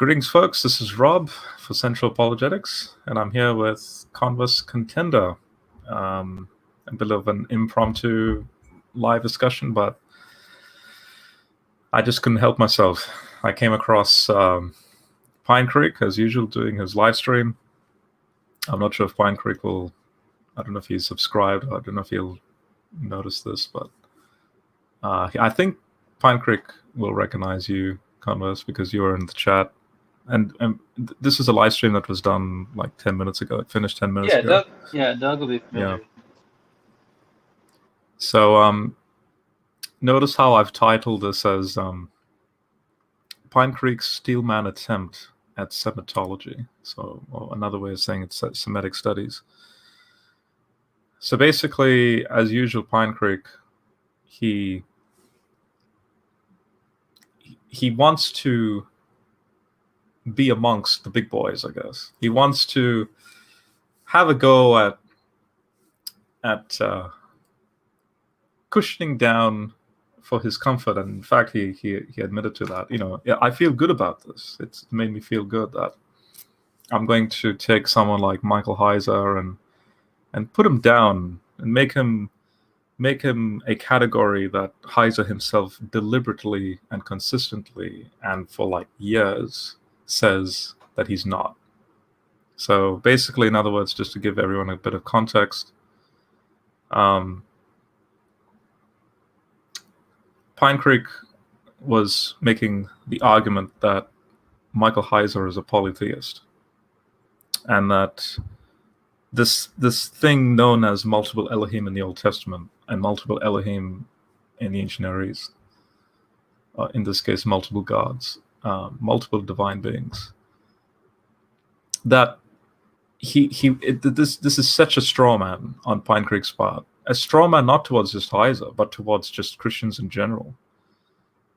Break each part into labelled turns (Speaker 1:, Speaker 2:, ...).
Speaker 1: Greetings, folks. This is Rob for Sentinel Apologetics, and I'm here with Converse Contender. A bit of an impromptu live discussion, but I just couldn't help myself. I came across Pinecreek, as usual, doing his live stream. I'm not sure if Pinecreek will, I don't know if he's subscribed, I don't know if he'll notice this, but I think Pinecreek will recognize you, Converse, because you were in the chat. And this is a live stream that was done like 10 minutes ago. It finished 10 minutes ago.
Speaker 2: Doug will be familiar.
Speaker 1: Yeah. So notice how I've titled this as Pinecreek's Steelman Attempt at Semitology. So another way of saying it's Semitic Studies. So basically, as usual, Pinecreek, he wants to be amongst the big boys, I guess. He wants to have a go at cushioning down for his comfort, and in fact, he admitted to that. You know, yeah, I feel good about this. It's made me feel good that I'm going to take someone like Michael Heiser and put him down and make him a category that Heiser himself deliberately and consistently and for like years says that he's not. So basically, in other words, just to give everyone a bit of context, Pinecreek was making the argument that Michael Heiser is a polytheist, and that this thing known as multiple Elohim in the Old Testament and multiple Elohim in the Ancient Near East, in this case, multiple gods, multiple divine beings, that this is such a straw man on Pinecreek's part. A straw man not towards just Heiser, but towards just Christians in general.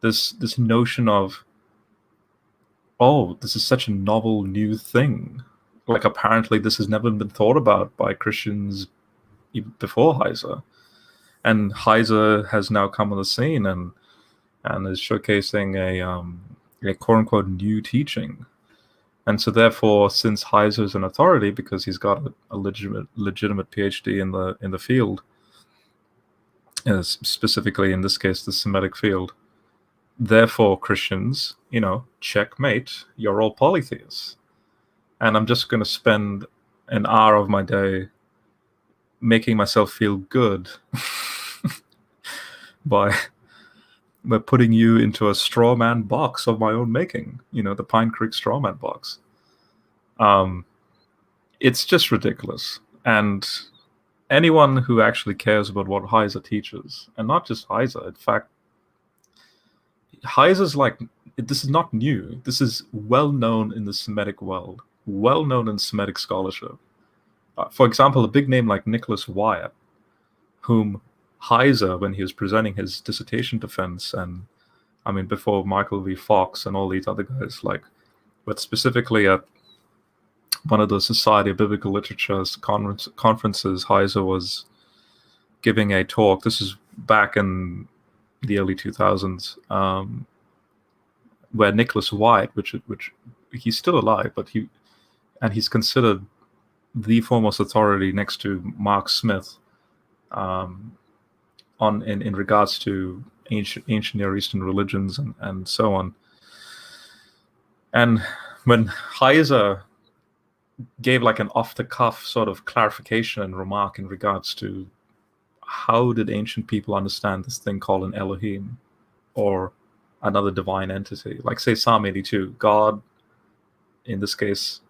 Speaker 1: This notion of, oh, this is such a novel new thing. Like apparently this has never been thought about by Christians even before Heiser. And Heiser has now come on the scene and is showcasing a quote-unquote new teaching. And so therefore, since Heiser is an authority because he's got a legitimate PhD in the field, specifically in this case the Semitic field, therefore Christians, checkmate, you're all polytheists. And I'm just going to spend an hour of my day making myself feel good by putting you into a straw man box of my own making, the Pinecreek straw man box. It's just ridiculous. And anyone who actually cares about what Heiser teaches, and not just Heiser, in fact, Heiser's like, this is not new. This is well known in the Semitic world, well known in Semitic scholarship. For example, a big name like Nicholas Wyatt, whom Heiser, when he was presenting his dissertation defense, and I mean before Michael V. Fox and all these other guys, but specifically at one of the Society of Biblical Literature's conferences, Heiser was giving a talk. This is back in the early 2000s, where Nicholas Wyatt, which he's still alive, but he's considered the foremost authority next to Mark Smith in regards to ancient Near Eastern religions and so on. And when Heiser gave like an off-the-cuff sort of clarification and remark in regards to how did ancient people understand this thing called an Elohim or another divine entity, like say Psalm 82, God, in this case,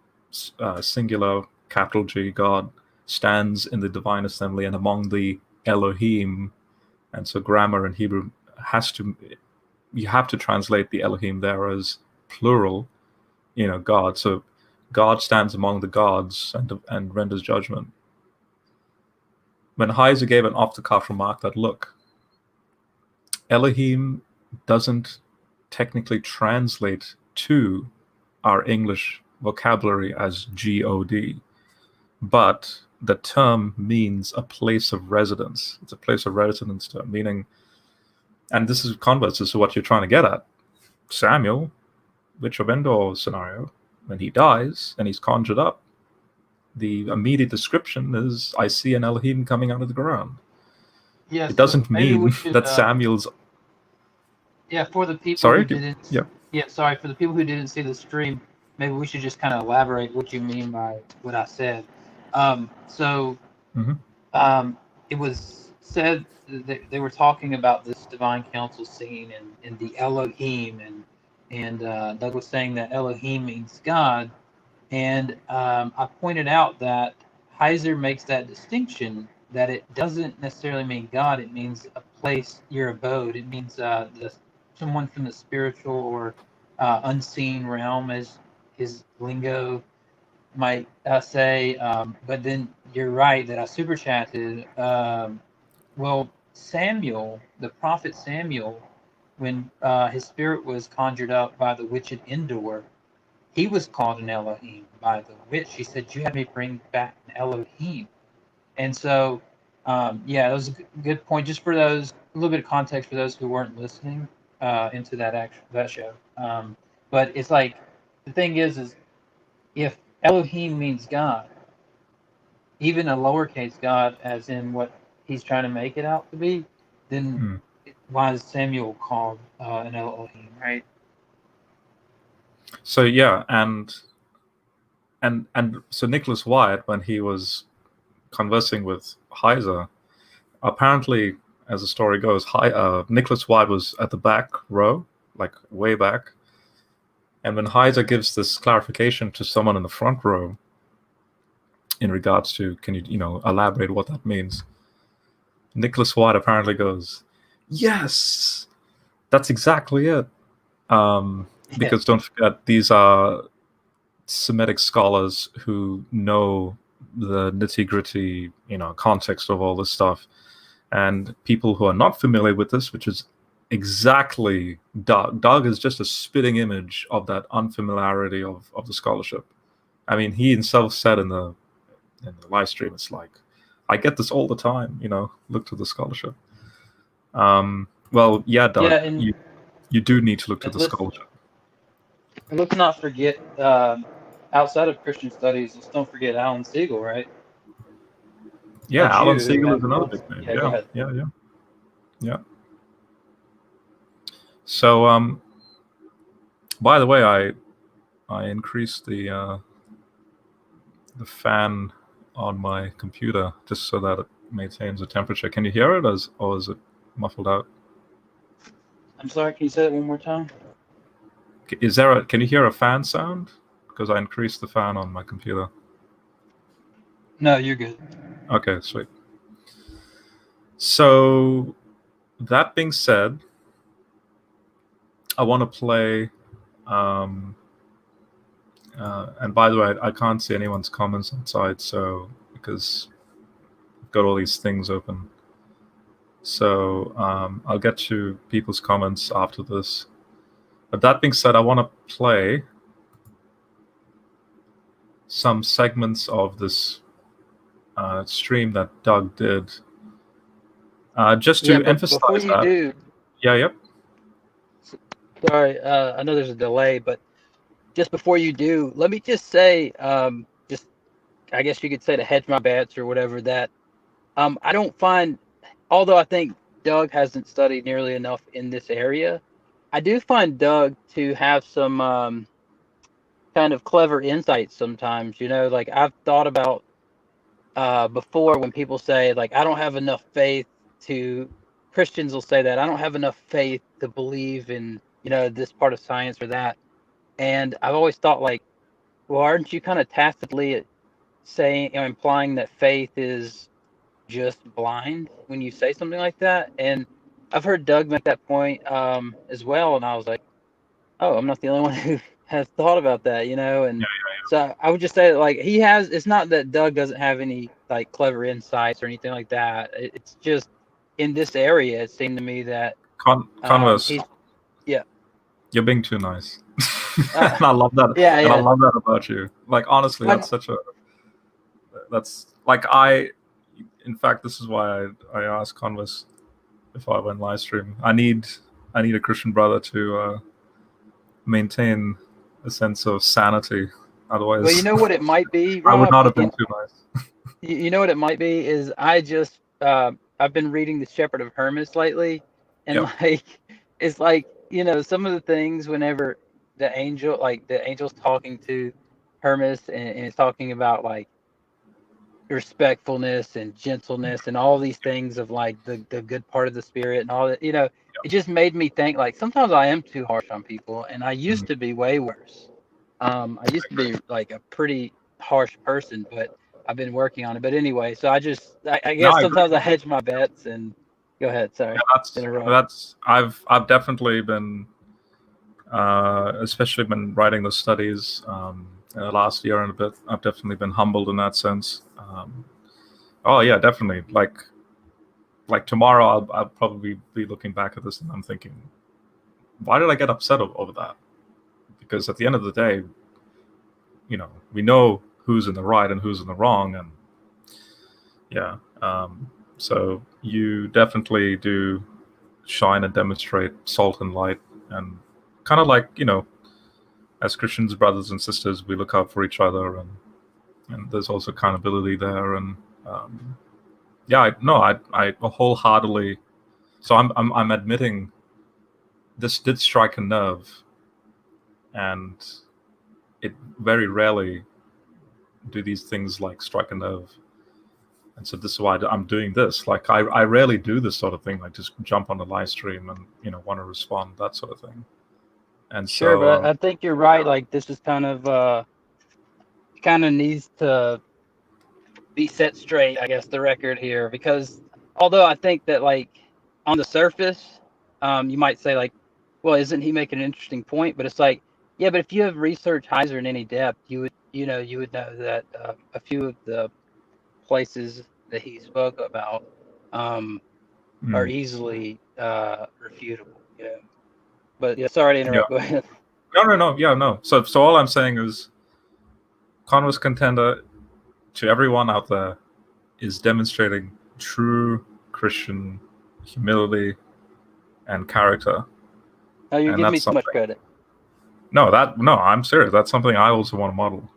Speaker 1: singular, capital G, God stands in the divine assembly and among the Elohim. And so grammar in Hebrew you have to translate the Elohim there as plural, God. So God stands among the gods and renders judgment. When Heiser gave an off-the-cuff remark that, look, Elohim doesn't technically translate to our English vocabulary as God, but the term means a place of residence. It's a place of residence term, meaning, and this is converse to what you're trying to get at. Samuel, Witch of Endor scenario, when he dies and he's conjured up, the immediate description is, I see an Elohim coming out of the ground.
Speaker 2: Yeah,
Speaker 1: It doesn't
Speaker 2: maybe we
Speaker 1: mean
Speaker 2: should,
Speaker 1: that Samuel's...
Speaker 2: for the people
Speaker 1: Sorry?
Speaker 2: who didn't,
Speaker 1: Yeah.
Speaker 2: for the people who didn't see the stream, maybe we should just kind of elaborate what you mean by what I said. So
Speaker 1: Mhm.
Speaker 2: it was said that they were talking about this divine council scene and the Elohim, and Doug was saying that Elohim means God, and I pointed out that Heiser makes that distinction, that it doesn't necessarily mean God. It means a place, your abode. It means someone from the spiritual or unseen realm, as his lingo might say. But then you're right that I super chatted. Well, Samuel, the prophet Samuel, when his spirit was conjured up by the witch at Endor, he was called an Elohim by the witch. She said, "You had me bring back an Elohim." And so, yeah, it was a good point. Just for those, a little bit of context for those who weren't listening into that show. But it's like the thing is if Elohim means God, even a lowercase God, as in what he's trying to make it out to be, then why is Samuel called an Elohim, right?
Speaker 1: So yeah, and so Nicholas Wyatt, when he was conversing with Heiser, apparently, as the story goes, Nicholas Wyatt was at the back row, like way back, and when Heiser gives this clarification to someone in the front row in regards to, can you elaborate what that means? Nicholas Wyatt apparently goes, yes, that's exactly it. Because don't forget, these are Semitic scholars who know the nitty-gritty, context of all this stuff. And people who are not familiar with this, which is exactly Doug. Doug is just a spitting image of that unfamiliarity of the scholarship. I mean, he himself said in the live stream, it's like, I get this all the time, look to the scholarship. Well, yeah, Doug,
Speaker 2: Yeah, and
Speaker 1: you do need to look to the
Speaker 2: let's
Speaker 1: scholarship.
Speaker 2: not forget, outside of Christian studies, let's don't forget Alan Siegel, right?
Speaker 1: Yeah,
Speaker 2: That's
Speaker 1: Alan
Speaker 2: you who
Speaker 1: Siegel
Speaker 2: had
Speaker 1: is another
Speaker 2: quotes.
Speaker 1: big name.
Speaker 2: Yeah, go ahead.
Speaker 1: Yeah. So, by the way, I increased the fan on my computer just so that it maintains the temperature. Can you hear it, or is it muffled out?
Speaker 2: I'm sorry, can you say that one more time?
Speaker 1: Can you hear a fan sound? Because I increased the fan on my computer.
Speaker 2: No, you're good.
Speaker 1: Okay, sweet. So, that being said, I want to play. And by the way, I can't see anyone's comments inside, so because I've got all these things open. So I'll get to people's comments after this. But that being said, I want to play some segments of this stream that Doug did, just to emphasize
Speaker 2: before you
Speaker 1: that.
Speaker 2: do,
Speaker 1: Yep.
Speaker 2: sorry, I know there's a delay, but just before you do, let me just say, just I guess you could say to hedge my bets or whatever, that I don't find, although I think Doug hasn't studied nearly enough in this area, I do find Doug to have some kind of clever insights sometimes. Like I've thought about before when people say, like, I don't have enough faith to, Christians will say that I don't have enough faith to believe in, this part of science or that. And I've always thought, like, well, aren't you kind of tacitly saying, implying that faith is just blind when you say something like that? And I've heard Doug make that point as well, and I was like, oh, I'm not the only one who has thought about that, and so I would just say that, like, he has, it's not that Doug doesn't have any like clever insights or anything like that. It's just in this area, it seemed to me that
Speaker 1: Converse,
Speaker 2: he's, yeah.
Speaker 1: you're being too nice. And I love that.
Speaker 2: Yeah,
Speaker 1: And I
Speaker 2: yeah.
Speaker 1: love that about you. Like, honestly, that's in fact, this is why I asked Converse if I went live stream. I need a Christian brother to maintain
Speaker 2: Yeah.
Speaker 1: a sense of sanity. Otherwise,
Speaker 2: Well, you know what it might be,
Speaker 1: I would
Speaker 2: Rob?
Speaker 1: not have been too nice.
Speaker 2: You know what it might be is I've been reading the Shepherd of Hermas lately, and
Speaker 1: Yep.
Speaker 2: like it's like some of the things whenever the angel's talking to Hermas and it's talking about like respectfulness and gentleness and all these things of like the good part of the spirit and all that, it just made me think like sometimes I am too harsh on people, and I used to be way worse. I used to be like a pretty harsh person, but I've been working on it. But anyway, so I
Speaker 1: No,
Speaker 2: guess
Speaker 1: I agree.
Speaker 2: sometimes I hedge my bets and go ahead. Sorry,
Speaker 1: Yeah,
Speaker 2: interrupt.
Speaker 1: that's I've definitely been, especially been writing the studies in the last year and a bit. I've definitely been humbled in that sense. Oh yeah, definitely. Like tomorrow, I'll probably be looking back at this and I'm thinking, why did I get upset over that? Because at the end of the day, we know who's in the right and who's in the wrong, and yeah. So you definitely do shine and demonstrate salt and light, and kind of like as Christians, brothers and sisters, we look out for each other, and there's also accountability there, and yeah, I wholeheartedly. So I'm admitting this did strike a nerve, and it very rarely do these things like strike a nerve. And so this is why I'm doing this. Like I rarely do this sort of thing, like just jump on the live stream and want to respond, that sort of thing. And
Speaker 2: Sure,
Speaker 1: so
Speaker 2: but I think you're right. Like this is kind of needs to be set straight, I guess, the record here, because although I think that like on the surface, you might say like, well, isn't he making an interesting point? But it's like, yeah, but if you have researched Heiser in any depth, you would know that a few of the places that he spoke about are easily refutable. But yeah, sorry to
Speaker 1: yeah.
Speaker 2: interrupt. Go ahead.
Speaker 1: No, yeah, no. So all I'm saying is, Converse Contender, to everyone out there, is demonstrating true Christian humility and character.
Speaker 2: Oh, you're
Speaker 1: And
Speaker 2: giving me
Speaker 1: that's
Speaker 2: too much
Speaker 1: something.
Speaker 2: credit.
Speaker 1: No, I'm serious. That's something I also want to model.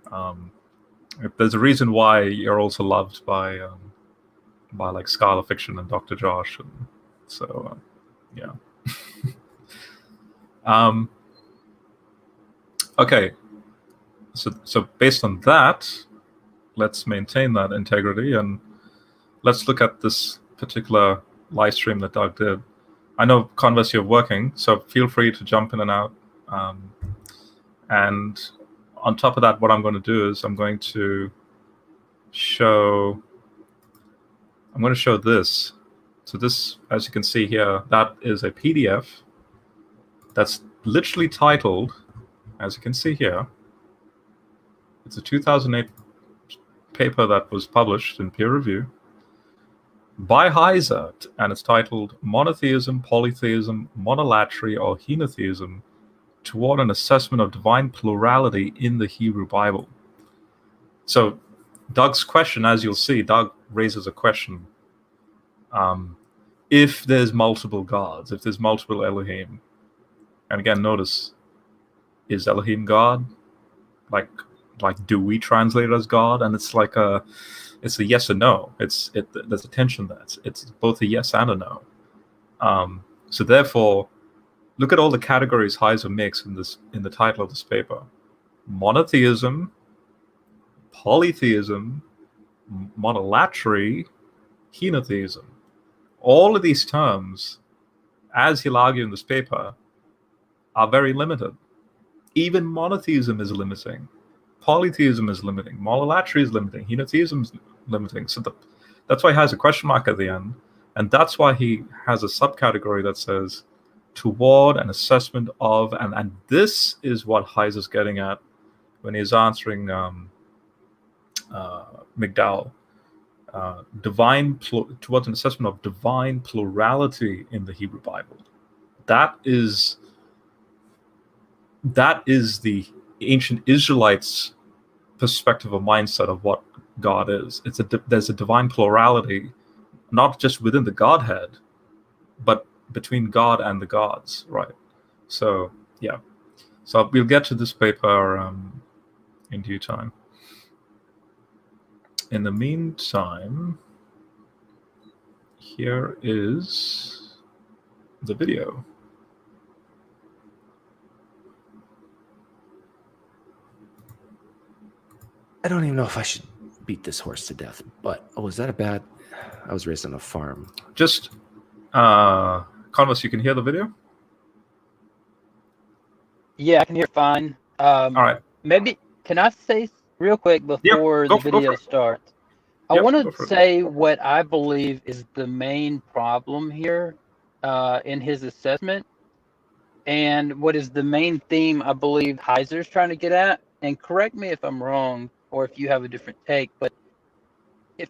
Speaker 1: If there's a reason why you're also loved by like Scholar Fiction and Dr. Josh, and so yeah. Okay, so based on that, let's maintain that integrity, and let's look at this particular live stream that Doug did. I know, Converse, you're working, so feel free to jump in and out. And on top of that, what I'm going to do is I'm going to show this. So this, as you can see here, that is a PDF that's literally titled, as you can see here, it's a 2008 paper that was published in peer review by Heiser, and it's titled Monotheism, Polytheism, Monolatry, or Henotheism Toward an Assessment of Divine Plurality in the Hebrew Bible. So Doug's question, as you'll see, Doug raises a question. If there's multiple gods, if there's multiple Elohim, and again, notice, is Elohim God? Like do we translate it as God? And it's like it's a yes or no. There's a tension there. It's both a yes and a no. So therefore, look at all the categories Heiser makes in the title of this paper: monotheism, polytheism, monolatry, henotheism. All of these terms, as he'll argue in this paper, are very limited. Even monotheism is limiting. Polytheism is limiting. Monolatry is limiting. Henotheism is limiting. So that's why he has a question mark at the end. And that's why he has a subcategory that says toward an assessment of, and this is what Heiser's getting at when he's answering McDowell. Towards an assessment of divine plurality in the Hebrew Bible. That is the ancient Israelites' perspective or mindset of what God is. There's a divine plurality, not just within the Godhead, but between God and the gods, right? So yeah. So we'll get to this paper in due time. In the meantime, here is the video.
Speaker 3: I don't even know if I should beat this horse to death, but is that a bad? I was raised on a farm.
Speaker 1: Just, Converse, you can hear the video?
Speaker 2: Yeah, I can hear fine.
Speaker 1: All right.
Speaker 2: Maybe, can I say real quick before the video starts? I want to say what I believe is the main problem here in his assessment, and what is the main theme I believe Heiser is trying to get at. And correct me if I'm wrong, or if you have a different take, but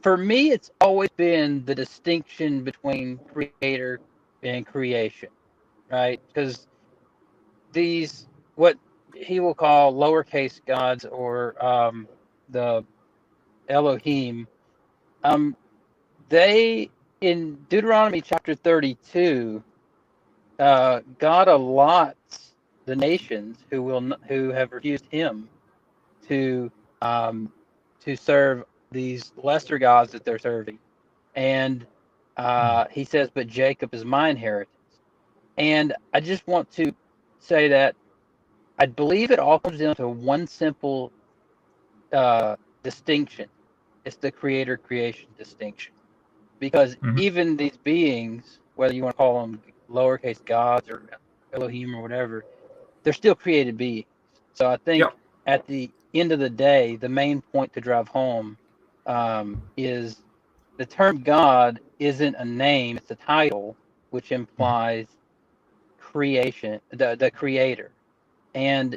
Speaker 2: for me, it's always been the distinction between creator and creation, right? Because these, what he will call lowercase gods, or the Elohim, they, in Deuteronomy chapter 32, God allots the nations who have refused him to serve these lesser gods that they're serving, and he says, "But Jacob is my inheritance." And I just want to say that I believe it all comes down to one simple distinction. It's the creator-creation distinction, because even these beings, whether you want to call them lowercase gods or Elohim or whatever, they're still created beings. So I think at the end of the day, the main point to drive home is the term God isn't a name, it's a title, which implies creation, the creator. And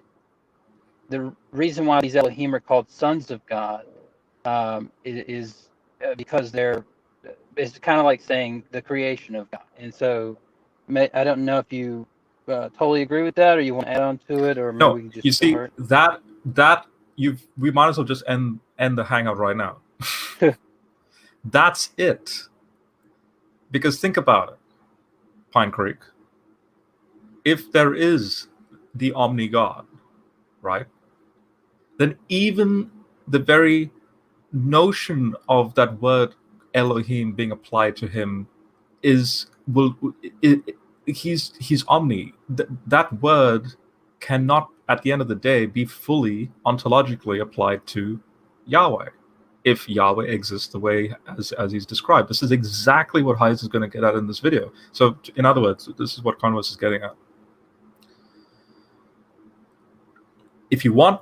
Speaker 2: the reason why these Elohim are called sons of God is because it's kind of like saying the creation of God. And so I don't know if you totally agree with that, or you want to add on to it, or maybe we can just
Speaker 1: you see
Speaker 2: start.
Speaker 1: we might as well just end the hangout right now. That's it. Because think about it, Pinecreek. If there is the omni God, right, then even the very notion of that word Elohim being applied to him he's omni. That word cannot, at the end of the day, be fully ontologically applied to Yahweh, if Yahweh exists the way as he's described. This is exactly what Heiser is going to get at in this video. So, in other words, this is what Converse is getting at. If you want,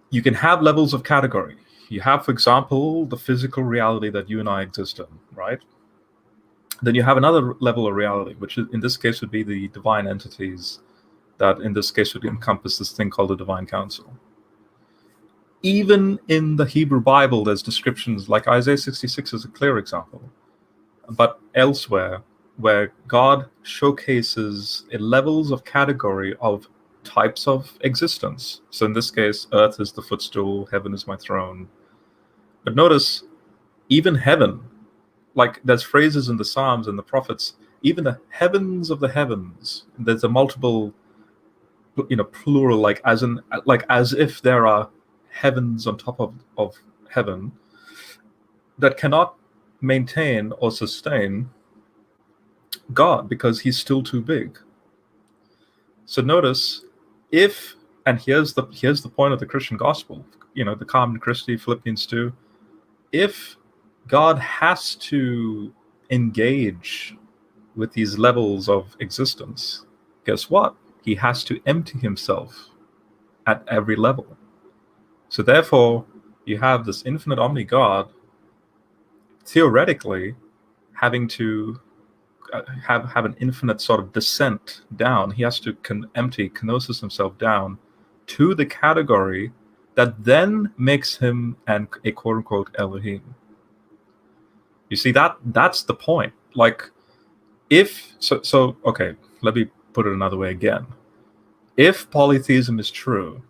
Speaker 1: you can have levels of category. You have, for example, the physical reality that you and I exist in, right? Then you have another level of reality, which in this case would be the divine entities that in this case would encompass this thing called the divine council. Even in the Hebrew Bible, there's descriptions, like Isaiah 66 is a clear example, but elsewhere where God showcases levels of category of types of existence. So in this case, earth is the footstool, heaven is my throne. But notice, even heaven, like there's phrases in the Psalms and the prophets, even the heavens of the heavens, there's a multiple, plural, like as if there are heavens on top of heaven that cannot maintain or sustain God because he's still too big. So notice, and here's the point of the Christian gospel, the common Christi, Philippians 2, if God has to engage with these levels of existence, guess what? He has to empty himself at every level. So therefore, you have this infinite omni God theoretically having to have an infinite sort of descent down. He has to kenosis himself down to the category that then makes him a quote-unquote Elohim. You see, that's the point. Like, okay, let me put it another way again. If polytheism is true,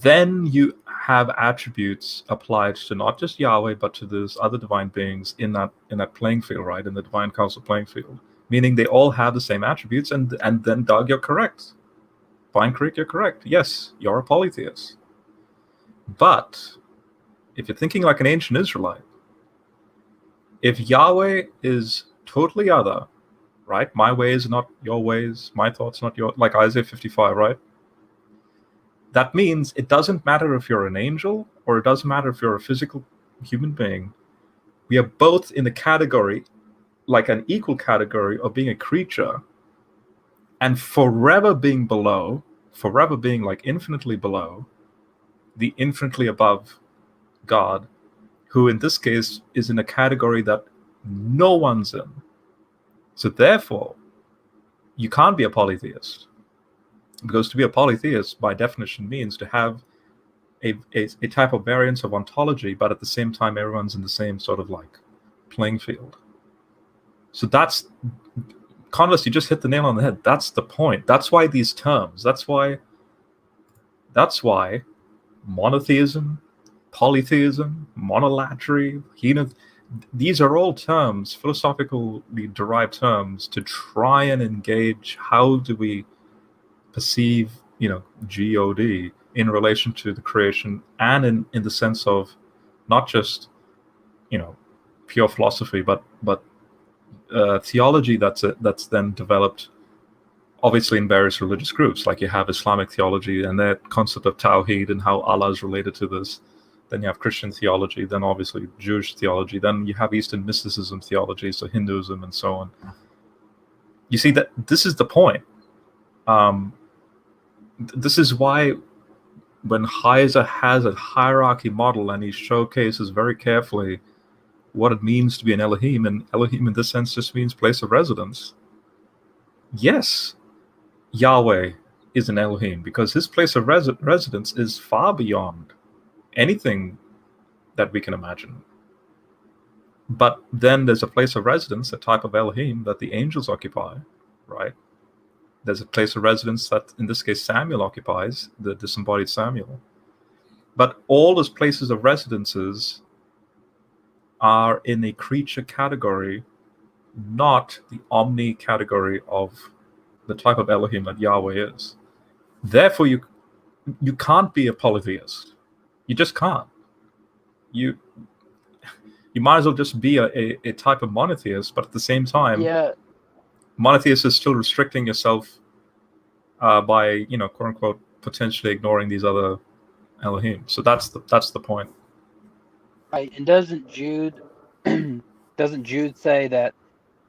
Speaker 1: then you have attributes applied to not just Yahweh, but to those other divine beings in that playing field, right? In the divine council playing field. Meaning they all have the same attributes, and then Doug, you're correct. Pinecreek, you're correct. Yes, you're a polytheist. But if you're thinking like an ancient Israelite, if Yahweh is totally other, right? My ways are not your ways, my thoughts not your, like Isaiah 55, right? That means it doesn't matter if you're an angel or it doesn't matter if you're a physical human being. We are both in the category, like an equal category of being a creature and forever being below, forever being like infinitely below the infinitely above God, who in this case is in a category that no one's in. So therefore, you can't be a polytheist. Because to be a polytheist, by definition, means to have a type of variance of ontology, but at the same time, everyone's in the same sort of like playing field. So that's, Converse, you just hit the nail on the head. That's the point. That's why these terms, that's why monotheism, polytheism, monolatry, these are all terms, philosophically derived terms, to try and engage how do we perceive, God in relation to the creation, and in the sense of not just, pure philosophy, but theology that's then developed, obviously in various religious groups. Like you have Islamic theology and their concept of Tawheed and how Allah is related to this. Then you have Christian theology, then obviously Jewish theology, then you have Eastern mysticism theology, so Hinduism and so on. You see that this is the point. This is why when Heiser has a hierarchy model and he showcases very carefully what it means to be an Elohim, and Elohim in this sense just means place of residence. Yes, Yahweh is an Elohim because his place of residence is far beyond anything that we can imagine. But then there's a place of residence, a type of Elohim that the angels occupy, right? There's a place of residence that, in this case, Samuel occupies, the disembodied Samuel. But all those places of residences are in a creature category, not the omni category of the type of Elohim that Yahweh is. Therefore, you can't be a polytheist. You just can't. You might as well just be a type of monotheist, but at the same time, monotheist is still restricting yourself by, quote unquote, potentially ignoring these other Elohim. So that's the point.
Speaker 2: Right, and doesn't Jude say that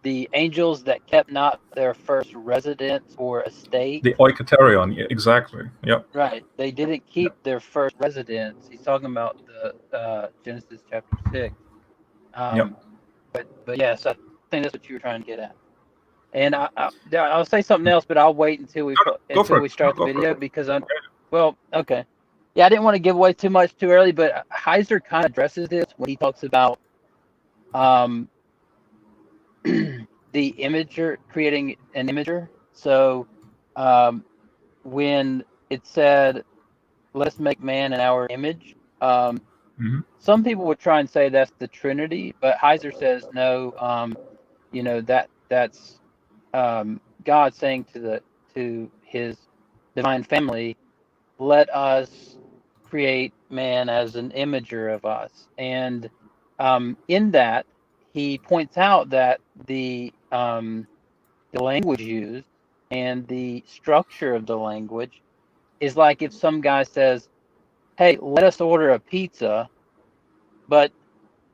Speaker 2: the angels that kept not their first residence or estate,
Speaker 1: the oikaterion, yeah, exactly, yep.
Speaker 2: Right, they didn't keep their first residence. He's talking about the Genesis chapter 6.
Speaker 1: Yep.
Speaker 2: But yes, I think that's what you were trying to get at. And I'll say something else, but I'll wait until we start the video because okay. Yeah, I didn't want to give away too much too early, but Heiser kind of addresses this when he talks about the imager, creating an imager. So when it said, let's make man in our image, some people would try and say that's the Trinity, but Heiser says no, that's God saying to his divine family, let us create man as an imager of us. And in that, he points out that the language used and the structure of the language is like if some guy says, hey, let us order a pizza, but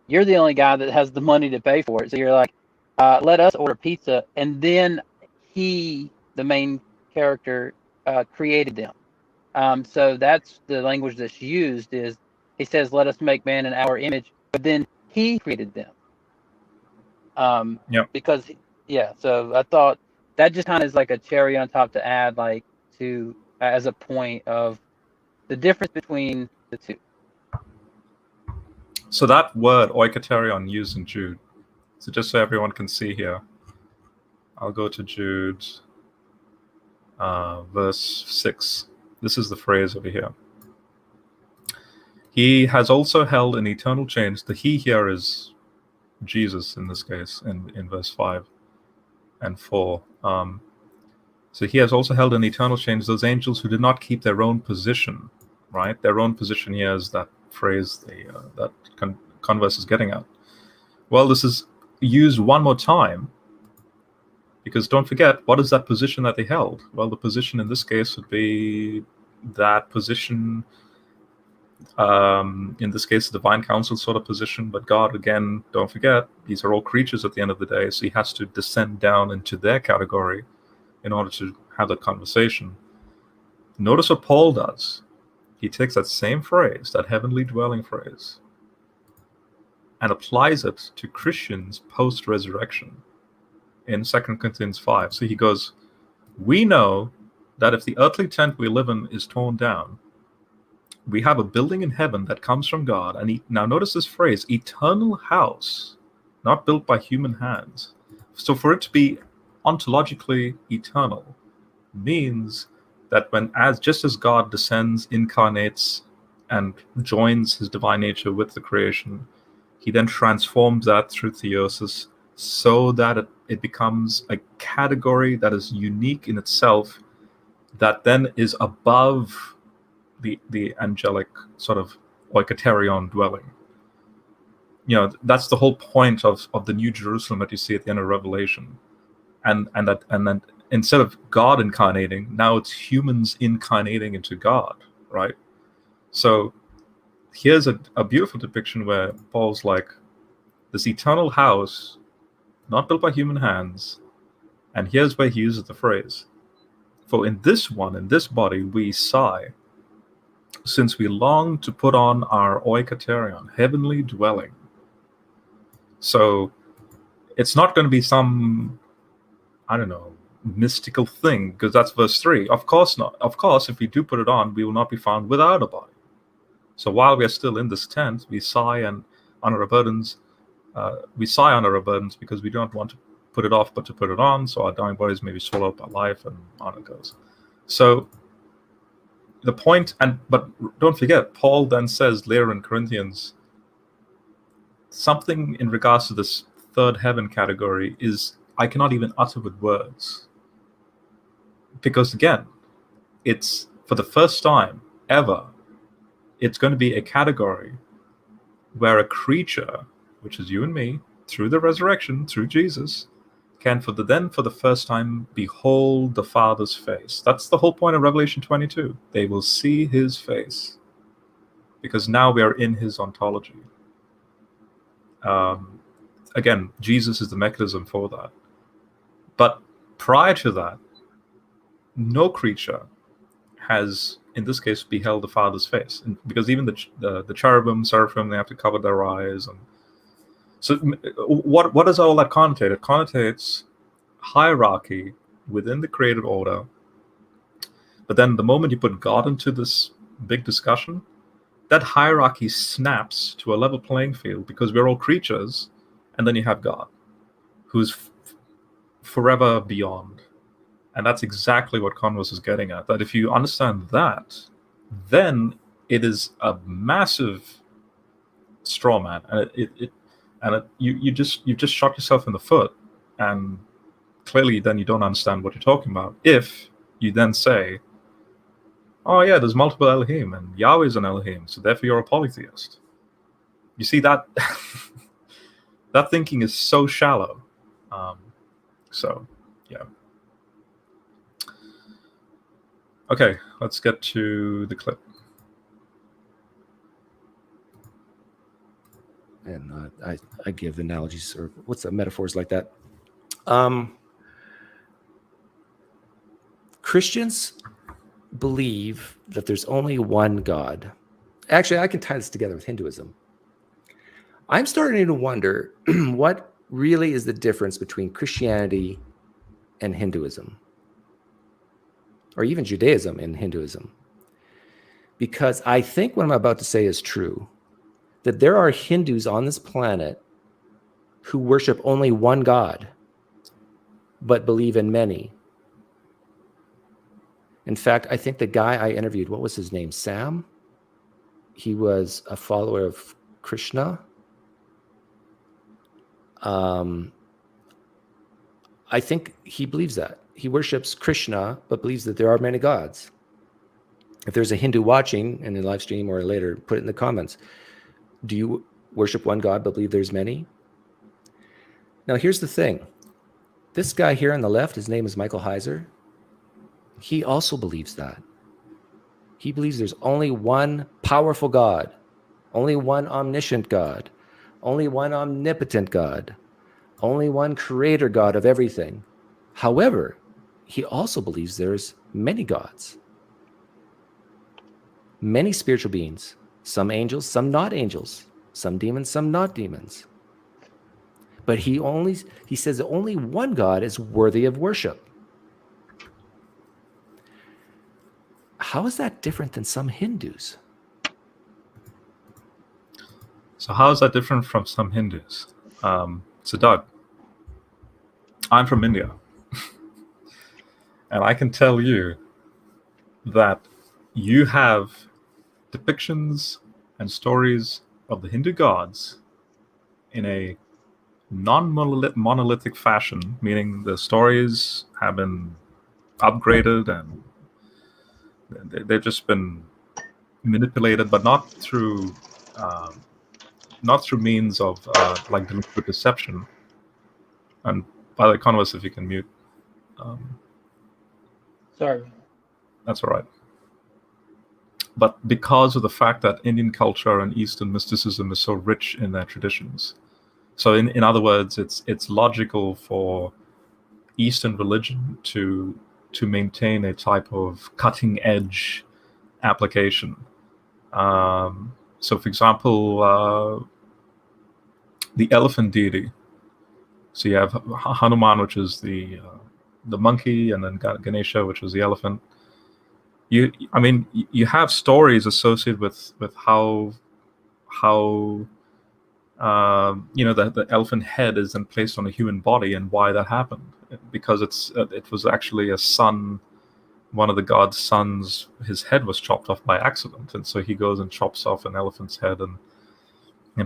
Speaker 2: you're the only guy that has the money to pay for it. So you're like, let us order pizza. And then he, the main character, created them. So that's the language that's used is he says, let us make man in our image, but then he created them. Because, so I thought that just kind of is like a cherry on top to add like to as a point of the difference between the two.
Speaker 1: So that word oikaterion used in Jude, so just so everyone can see here, I'll go to Jude verse 6. This is the phrase over here. He has also held in eternal change. The he here is Jesus in this case, in verse 5 and 4. So he has also held in eternal change those angels who did not keep their own position, right? Their own position here is that phrase that Converse is getting at. Well, this is used one more time, because don't forget, what is that position that they held? Well, the position in this case would be that position, in this case, the divine council sort of position. But God, again, don't forget, these are all creatures at the end of the day, so he has to descend down into their category in order to have that conversation. Notice what Paul does. He takes that same phrase, that heavenly dwelling phrase, and applies it to Christians post-resurrection in 2 Corinthians 5. So he goes, we know that if the earthly tent we live in is torn down, we have a building in heaven that comes from God. And now notice this phrase, eternal house, not built by human hands. So for it to be ontologically eternal means that just as God descends, incarnates, and joins his divine nature with the creation, he then transforms that through theosis so that it becomes a category that is unique in itself, that then is above the angelic sort of oikaterion dwelling. That's the whole point of the New Jerusalem that you see at the end of Revelation. And then instead of God incarnating, now it's humans incarnating into God, right? So here's a beautiful depiction where Paul's like, this eternal house, not built by human hands, and here's where he uses the phrase, for in this body we sigh, since we long to put on our oikaterion, heavenly dwelling. So it's not going to be some, I don't know, mystical thing, because that's verse 3. Of course not. Of course, if we do put it on, we will not be found without a body. So while we are still in this tent, we sigh and on our burdens. We sigh on our burdens because we don't want to put it off, but to put it on, so our dying bodies may be swallowed by life, and on it goes. So the point, but don't forget, Paul then says later in Corinthians, something in regards to this third heaven category is I cannot even utter with words. Because again, it's for the first time ever, it's going to be a category where a creature, which is you and me, through the resurrection, through Jesus, can for the first time behold the Father's face. That's the whole point of Revelation 22. They will see his face, because now we are in his ontology. Again, Jesus is the mechanism for that. But prior to that, no creature has, in this case, beheld the Father's face, because even the cherubim, seraphim, they have to cover their eyes. And so, what does all that connotate? It connotates hierarchy within the created order. But then, the moment you put God into this big discussion, that hierarchy snaps to a level playing field, because we're all creatures, and then you have God, who's forever beyond. And that's exactly what Converse is getting at, that if you understand that, then it is a massive straw man, and you've just shot yourself in the foot, and clearly then you don't understand what you're talking about if you then say, oh yeah, there's multiple Elohim, and Yahweh is an Elohim, so therefore you're a polytheist. You see that that thinking is so shallow. So yeah. Okay, let's get to the clip.
Speaker 3: And I give analogies, or what's the metaphors like that. Christians believe that there's only one God. Actually, I can tie this together with Hinduism. I'm starting to wonder what really is the difference between Christianity and Hinduism, or even Judaism and Hinduism. Because I think what I'm about to say is true, that there are Hindus on this planet who worship only one God, but believe in many. In fact, I think the guy I interviewed, what was his name? Sam? He was a follower of Krishna. I think he believes that. he worships Krishna, but believes that there are many gods. If there's a Hindu watching in the live stream or later, put it in the comments. Do you worship one God but believe there's many? Now, here's the thing. This guy here on the left, his name is Michael Heiser. He also believes that. He believes there's only one powerful God, only one omniscient God, only one omnipotent God, only one creator God of everything. However, he also believes there's many gods, many spiritual beings, some angels, some not angels, some demons, some not demons. But he says that only one God is worthy of worship. How is that different than some Hindus?
Speaker 1: So how is that different from some Hindus? So Doug, I'm from India. And I can tell you that you have depictions and stories of the Hindu gods in a non-monolithic fashion, meaning the stories have been upgraded and they've just been manipulated, but not through means of like deliberate deception. And by the economist, if you can mute.
Speaker 2: Sorry.
Speaker 1: That's all right. But because of the fact that Indian culture and Eastern mysticism is so rich in their traditions. So in other words, it's logical for Eastern religion to maintain a type of cutting edge application. So for example, the elephant deity. So you have Hanuman, which is the monkey, and then Ganesha, which is the elephant. You have stories associated with how the elephant head is then placed on a human body and why that happened, because it was actually a son, one of the god's sons, his head was chopped off by accident, and so he goes and chops off an elephant's head and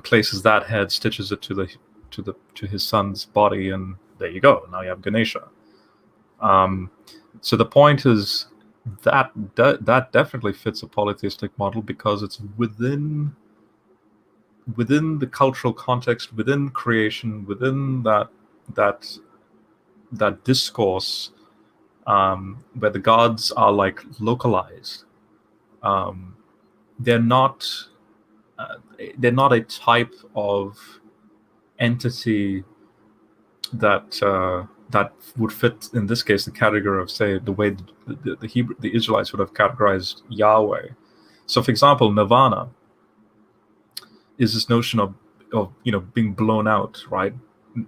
Speaker 1: places that head, stitches it to his son's body, and there you go. Now you have Ganesha. So the point is that definitely fits a polytheistic model because it's within the cultural context, within creation, within that discourse, where the gods are like localized. They're not a type of entity that would fit, in this case, the category of, say, the way the Israelites would have categorized Yahweh. So, for example, nirvana is this notion of being blown out, right?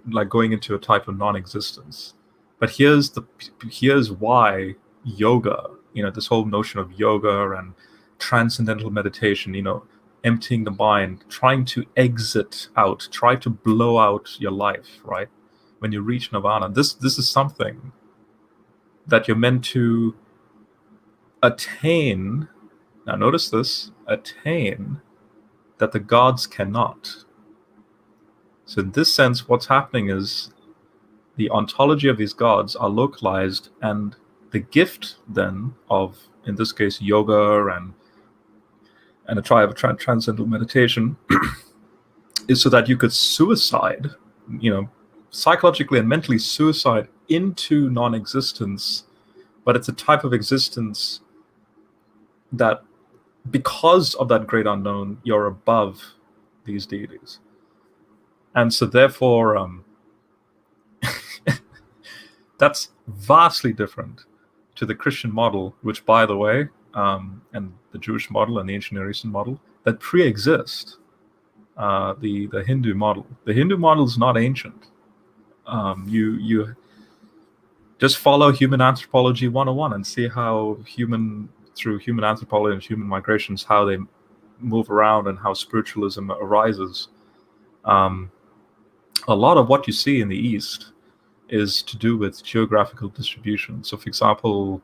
Speaker 1: Like going into a type of non-existence. But here's why yoga, this whole notion of yoga and transcendental meditation, emptying the mind, trying to exit out, try to blow out your life, right? When you reach nirvana, this is something that you're meant to attain. Now notice this, attain, that the gods cannot. So in this sense, what's happening is the ontology of these gods are localized, and the gift then of, in this case, yoga and a try of transcendental meditation is so that you could suicide, psychologically and mentally suicide into non-existence, but it's a type of existence that, because of that great unknown, you're above these deities. And so therefore, that's vastly different to the Christian model, which, by the way, and the Jewish model and the ancient Near Eastern model, that pre-exist the Hindu model. The Hindu model is not ancient. You just follow Human Anthropology 101 and see how through human anthropology and human migrations, how they move around and how spiritualism arises. A lot of what you see in the East is to do with geographical distribution. So, for example,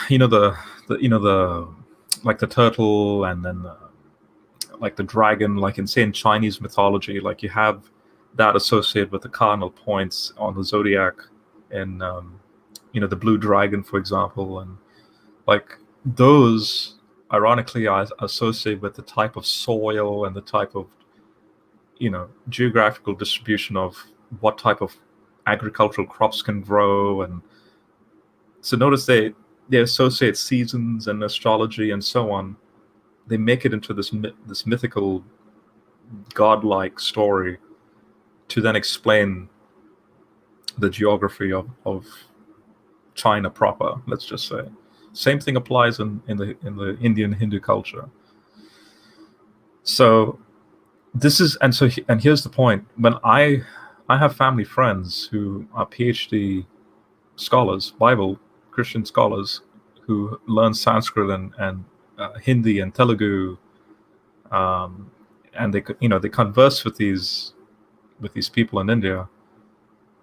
Speaker 1: the like the turtle, and then like the dragon, like in, say, in Chinese mythology, like you have that associated with the cardinal points on the zodiac, in the blue dragon, for example, and like those ironically are associated with the type of soil and the type of geographical distribution of what type of agricultural crops can grow. And so notice they associate seasons and astrology and so on. They make it into this mythical godlike story to then explain the geography of China proper, let's just say. Same thing applies in the Indian Hindu culture. So this is, and here's the point. When I have family friends who are PhD scholars, Bible Christian scholars, who learn Sanskrit and Hindi and Telugu, and they converse with these people in India,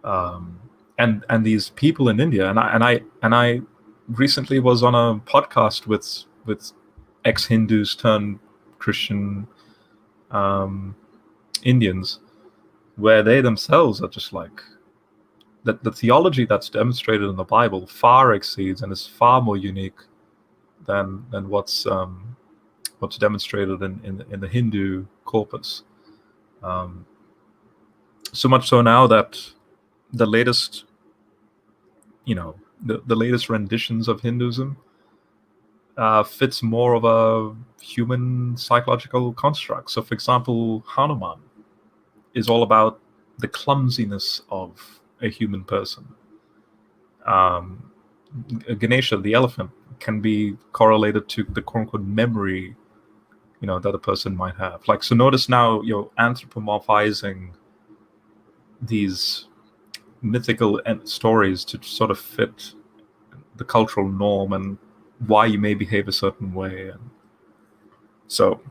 Speaker 1: and these people in India, and I recently was on a podcast with ex-Hindus turned Christian Indians, where they themselves are just like that. The theology that's demonstrated in the Bible far exceeds and is far more unique than what's demonstrated in the Hindu corpus. So much so now that the latest, the latest renditions of Hinduism fits more of a human psychological construct. So, for example, Hanuman is all about the clumsiness of a human person. Ganesha, the elephant, can be correlated to the quote-unquote memory, that a person might have. Like, so notice now you're anthropomorphizing these mythical stories to sort of fit the cultural norm and why you may behave a certain way. And so,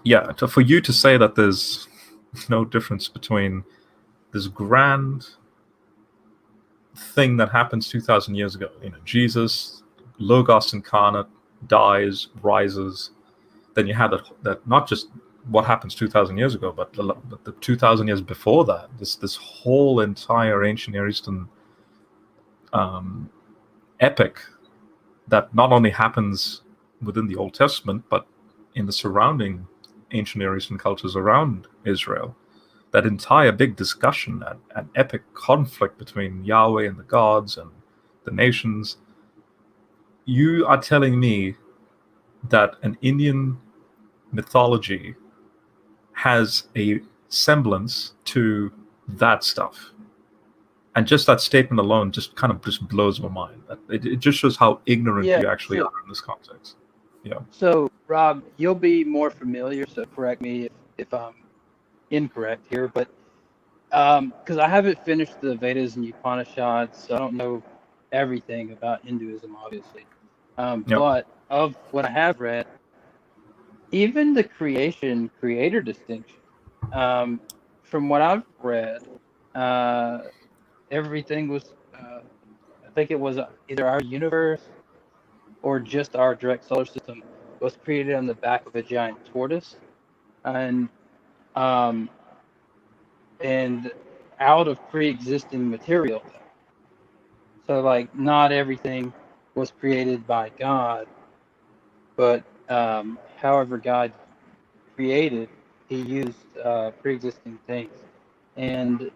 Speaker 1: yeah, for you to say that there's no difference between this grand thing that happens 2,000 years ago, Jesus, Logos incarnate, dies, rises, then you have that not just what happens 2,000 years ago, but the 2,000 years before that, this whole entire ancient Near Eastern epic that not only happens within the Old Testament, but in the surrounding ancient Near Eastern cultures around Israel. That entire big discussion and epic conflict between Yahweh and the gods and the nations. You are telling me that an Indian mythology has a semblance to that stuff. And just that statement alone just blows my mind. It just shows how ignorant you actually are in this context. Yeah.
Speaker 4: So, Rob, you'll be more familiar, so correct me if I'm incorrect here, but because I haven't finished the Vedas and Upanishads, so I don't know everything about Hinduism, obviously. But of what I have read, even the creator distinction, from what I've read, everything was, I think it was either our universe or just our direct solar system was created on the back of a giant tortoise, and out of pre-existing material. So, like, not everything was created by God, but however God created, He used pre-existing things. And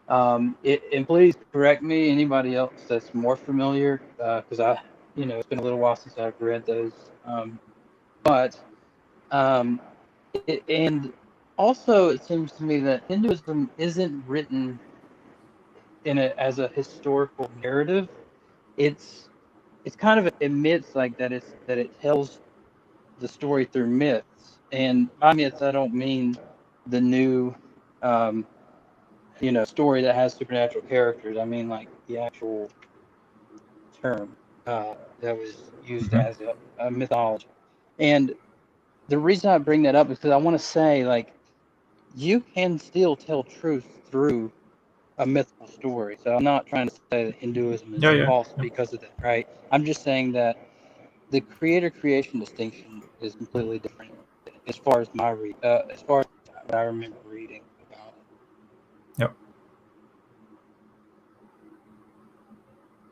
Speaker 4: and please correct me, anybody else that's more familiar, because it's been a little while since I've read those. And also, it seems to me that Hinduism isn't written as a historical narrative. It's kind of admits like that it tells the story through myths. And by myths, I don't mean the new story that has supernatural characters. I mean like the actual term that was used as a mythology. And the reason I bring that up is because I want to say, like, you can still tell truth through a mythical story. So I'm not trying to say that Hinduism is false because of that, right? I'm just saying that the creator-creation distinction is completely different as far as as far as what I remember reading about it.
Speaker 1: Yep.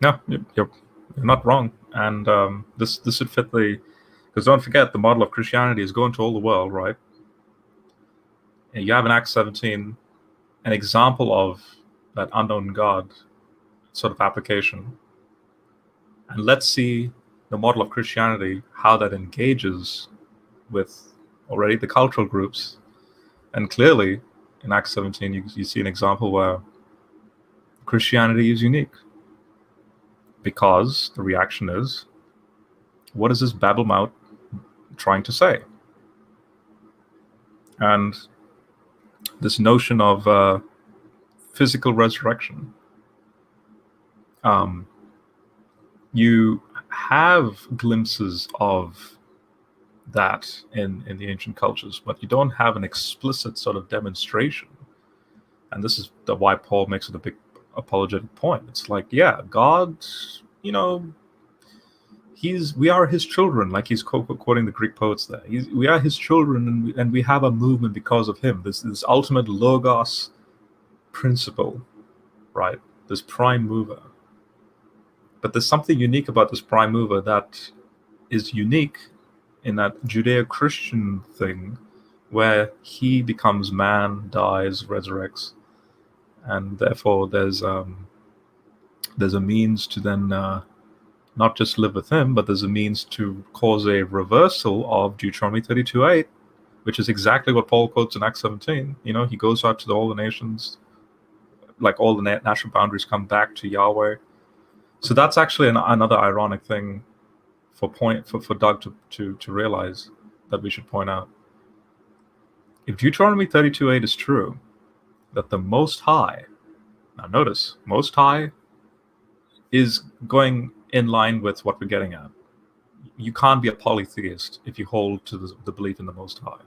Speaker 1: No, you're not wrong. And this would fit because don't forget, the model of Christianity is go into all the world, right? And you have in Acts 17 an example of that unknown God sort of application. And let's see the model of Christianity, how that engages with already the cultural groups. And clearly, in Acts 17, you see an example where Christianity is unique. Because the reaction is, what is this babblemouth trying to say? And this notion of physical resurrection. You have glimpses of that in the ancient cultures, but you don't have an explicit sort of demonstration. And this is why Paul makes it a big apologetic point. It's like, yeah, God, we are his children, like he's quoting the Greek poets there. We are his children, and we have a movement because of him. This ultimate logos principle, right? This prime mover. But there's something unique about this prime mover that is unique in that Judeo-Christian thing where he becomes man, dies, resurrects, and therefore there's a means to then not just live with him, but there's a means to cause a reversal of Deuteronomy 32:8, which is exactly what Paul quotes in Acts 17. He goes out to all the nations, like all the national boundaries come back to Yahweh. So that's actually another ironic thing for Doug to realize that we should point out. If Deuteronomy 32:8 is true, that the Most High, now notice, Most High is going in line with what we're getting at. You can't be a polytheist if you hold to the belief in the Most High.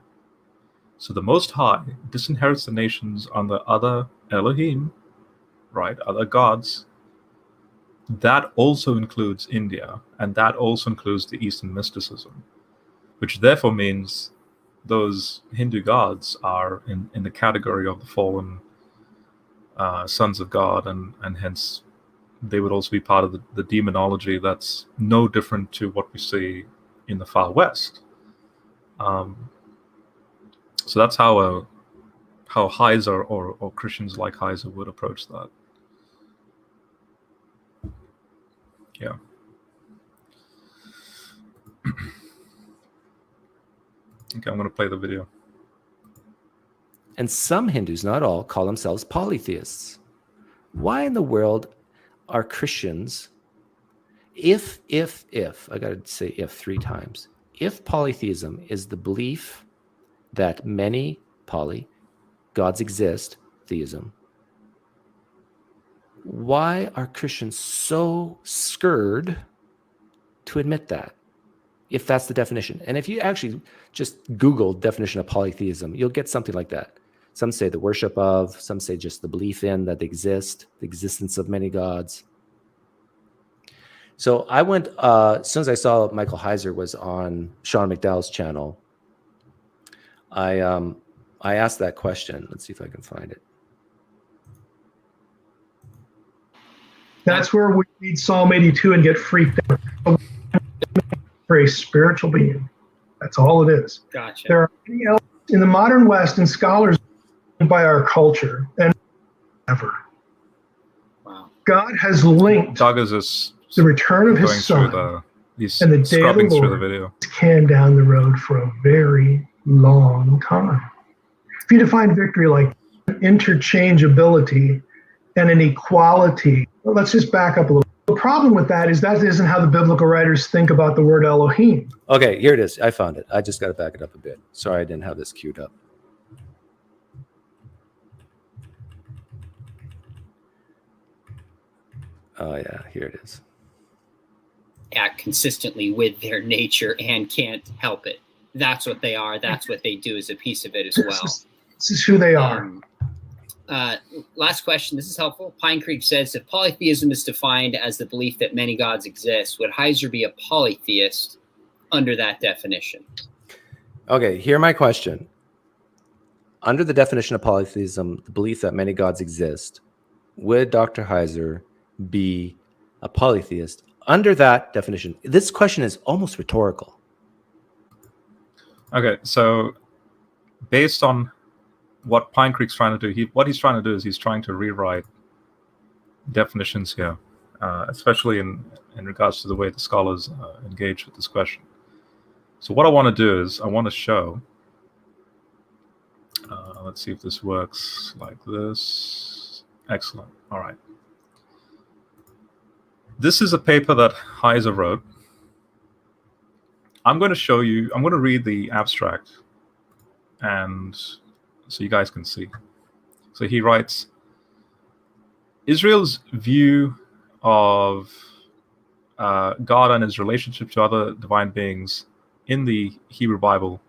Speaker 1: So the Most High disinherits the nations under other Elohim, right, other gods. That also includes India, and that also includes the Eastern mysticism, which therefore means those Hindu gods are in the category of the fallen sons of God, and hence they would also be part of the demonology that's no different to what we see in the far west. So that's how Heiser or Christians like Heiser would approach that. Yeah. Okay, I'm going to play the video.
Speaker 3: And some Hindus, not all, call themselves polytheists. Why in the world are Christians, if, I got to say if 3 times, if polytheism is the belief that many gods exist, theism, why are Christians so scared to admit that, if that's the definition? And if you actually just Google definition of polytheism, you'll get something like that. Some say the worship of, some say just the belief in that they exist, the existence of many gods. So I went, as soon as I saw Michael Heiser was on Sean McDowell's channel, I asked that question. Let's see if I can find it.
Speaker 5: That's where we read Psalm 82 and get freaked out. For a spiritual being. That's all it is.
Speaker 6: Gotcha.
Speaker 5: There are many elements in the modern West, and scholars by our culture and ever.
Speaker 6: Wow.
Speaker 5: God has linked
Speaker 1: Doug is
Speaker 5: the return of his son
Speaker 1: he's
Speaker 5: and the day of the
Speaker 1: scrubbing through the
Speaker 5: Lord
Speaker 1: video.
Speaker 5: can down the road for a very long time. If you define victory like interchangeability and an equality, well, let's just back up a little. The problem with that isn't how the biblical writers think about the word Elohim.
Speaker 3: Okay, here it is. I found it. I just got to back it up a bit. Sorry, I didn't have this queued up. Oh, yeah, here it is.
Speaker 6: Act consistently with their nature and can't help it. That's what they are. That's what they do as a piece of it as well.
Speaker 5: This is who they are.
Speaker 6: Last question. This is helpful. Pinecreek says, if polytheism is defined as the belief that many gods exist, would Heiser be a polytheist under that definition?
Speaker 3: Okay, hear my question. Under the definition of polytheism, the belief that many gods exist, would Dr. Heiser be a polytheist under that definition? This question is almost rhetorical.
Speaker 1: Okay, so based on what Pinecreek's trying to do, what he's trying to do is he's trying to rewrite definitions here, especially in regards to the way the scholars engage with this question. So what I want to do is I want to show, let's see if this works like this. Excellent. All right. This is a paper that Heiser wrote. I'm going to show you, I'm going to read the abstract, and so you guys can see. So he writes, Israel's view of God and his relationship to other divine beings in the Hebrew Bible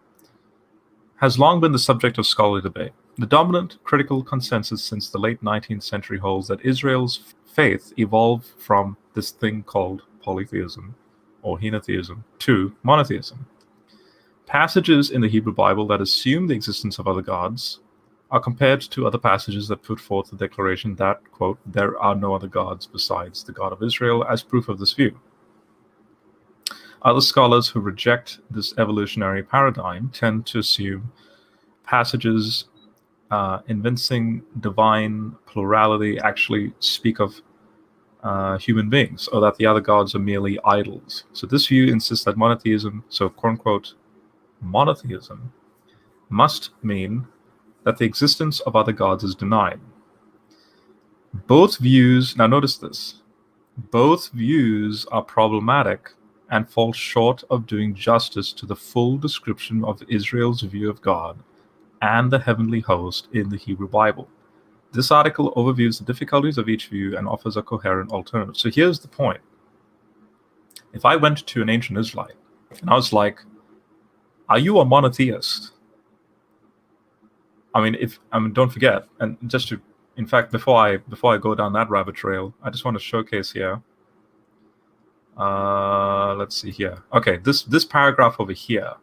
Speaker 1: has long been the subject of scholarly debate. The dominant critical consensus since the late 19th century holds that Israel's faith evolved from this thing called polytheism or henotheism to monotheism. Passages in the Hebrew Bible that assume the existence of other gods are compared to other passages that put forth the declaration that, quote, there are no other gods besides the God of Israel as proof of this view. Other scholars who reject this evolutionary paradigm tend to assume passages evincing divine plurality actually speak of human beings, or that the other gods are merely idols. So this view insists that monotheism, so quote-unquote monotheism, must mean that the existence of other gods is denied. Both views, now notice this, both views are problematic and fall short of doing justice to the full description of Israel's view of God and the heavenly host in the Hebrew Bible. This article overviews the difficulties of each view and offers a coherent alternative. So here's the point. If I went to an ancient Israelite and I was like, are you a monotheist? Don't forget, and just to, in fact, before I go down that rabbit trail, I just want to showcase here. Let's see here. Okay, this paragraph over here.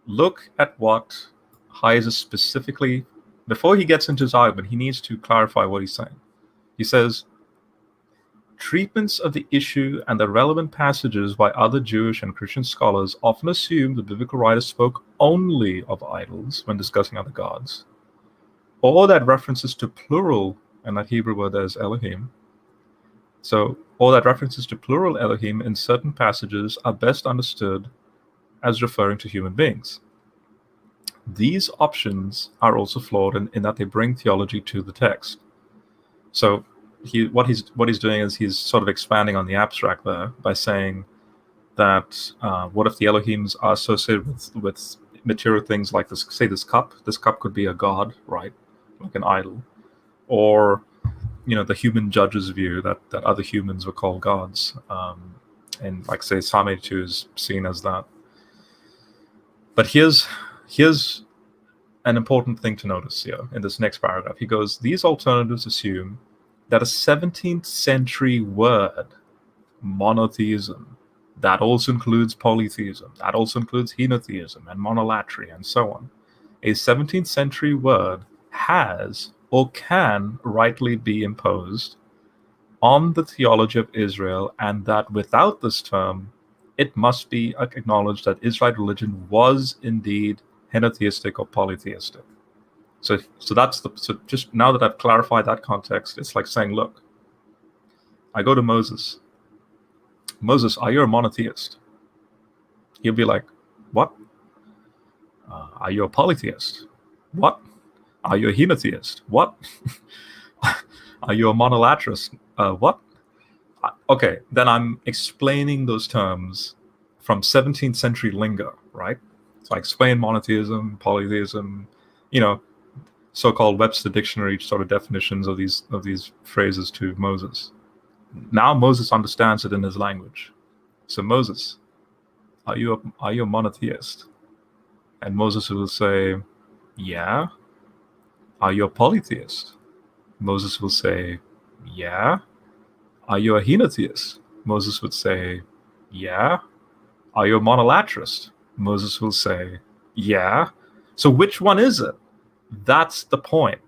Speaker 1: Look at what Heiser specifically, before he gets into his argument, he needs to clarify what he's saying. He says, treatments of the issue and the relevant passages by other Jewish and Christian scholars often assume the biblical writers spoke only of idols when discussing other gods, or that references to plural, and that Hebrew word there is Elohim. So, or that references to plural Elohim in certain passages are best understood as referring to human beings. These options are also flawed in that they bring theology to the text. So what he's doing is he's sort of expanding on the abstract there by saying that what if the Elohims are associated with material things like this? Say this cup. This cup could be a god, right? Like an idol, or the human judge's view that other humans were called gods, and like say Psalm 82 is seen as that. But here's an important thing to notice here in this next paragraph. He goes, these alternatives assume that a 17th century word, monotheism, that also includes polytheism, that also includes henotheism and monolatry and so on. A 17th century word has or can rightly be imposed on the theology of Israel, and that without this term, it must be acknowledged that Israelite religion was indeed henotheistic or polytheistic. So just now that I've clarified that context, it's like saying, look, I go to Moses. Moses, are you a monotheist? He'll be like, what? Are you a polytheist? What? Are you a henotheist? What? Are you a monolatrist? What? Okay, then I'm explaining those terms from 17th century lingo, right? So I explain monotheism, polytheism, so-called Webster Dictionary sort of definitions of these phrases to Moses. Now Moses understands it in his language. So Moses, are you a monotheist? And Moses will say, yeah. Are you a polytheist? Moses will say, yeah. Are you a henotheist? Moses would say, yeah. Are you a monolatrist? Moses will say, yeah. So which one is it? That's the point.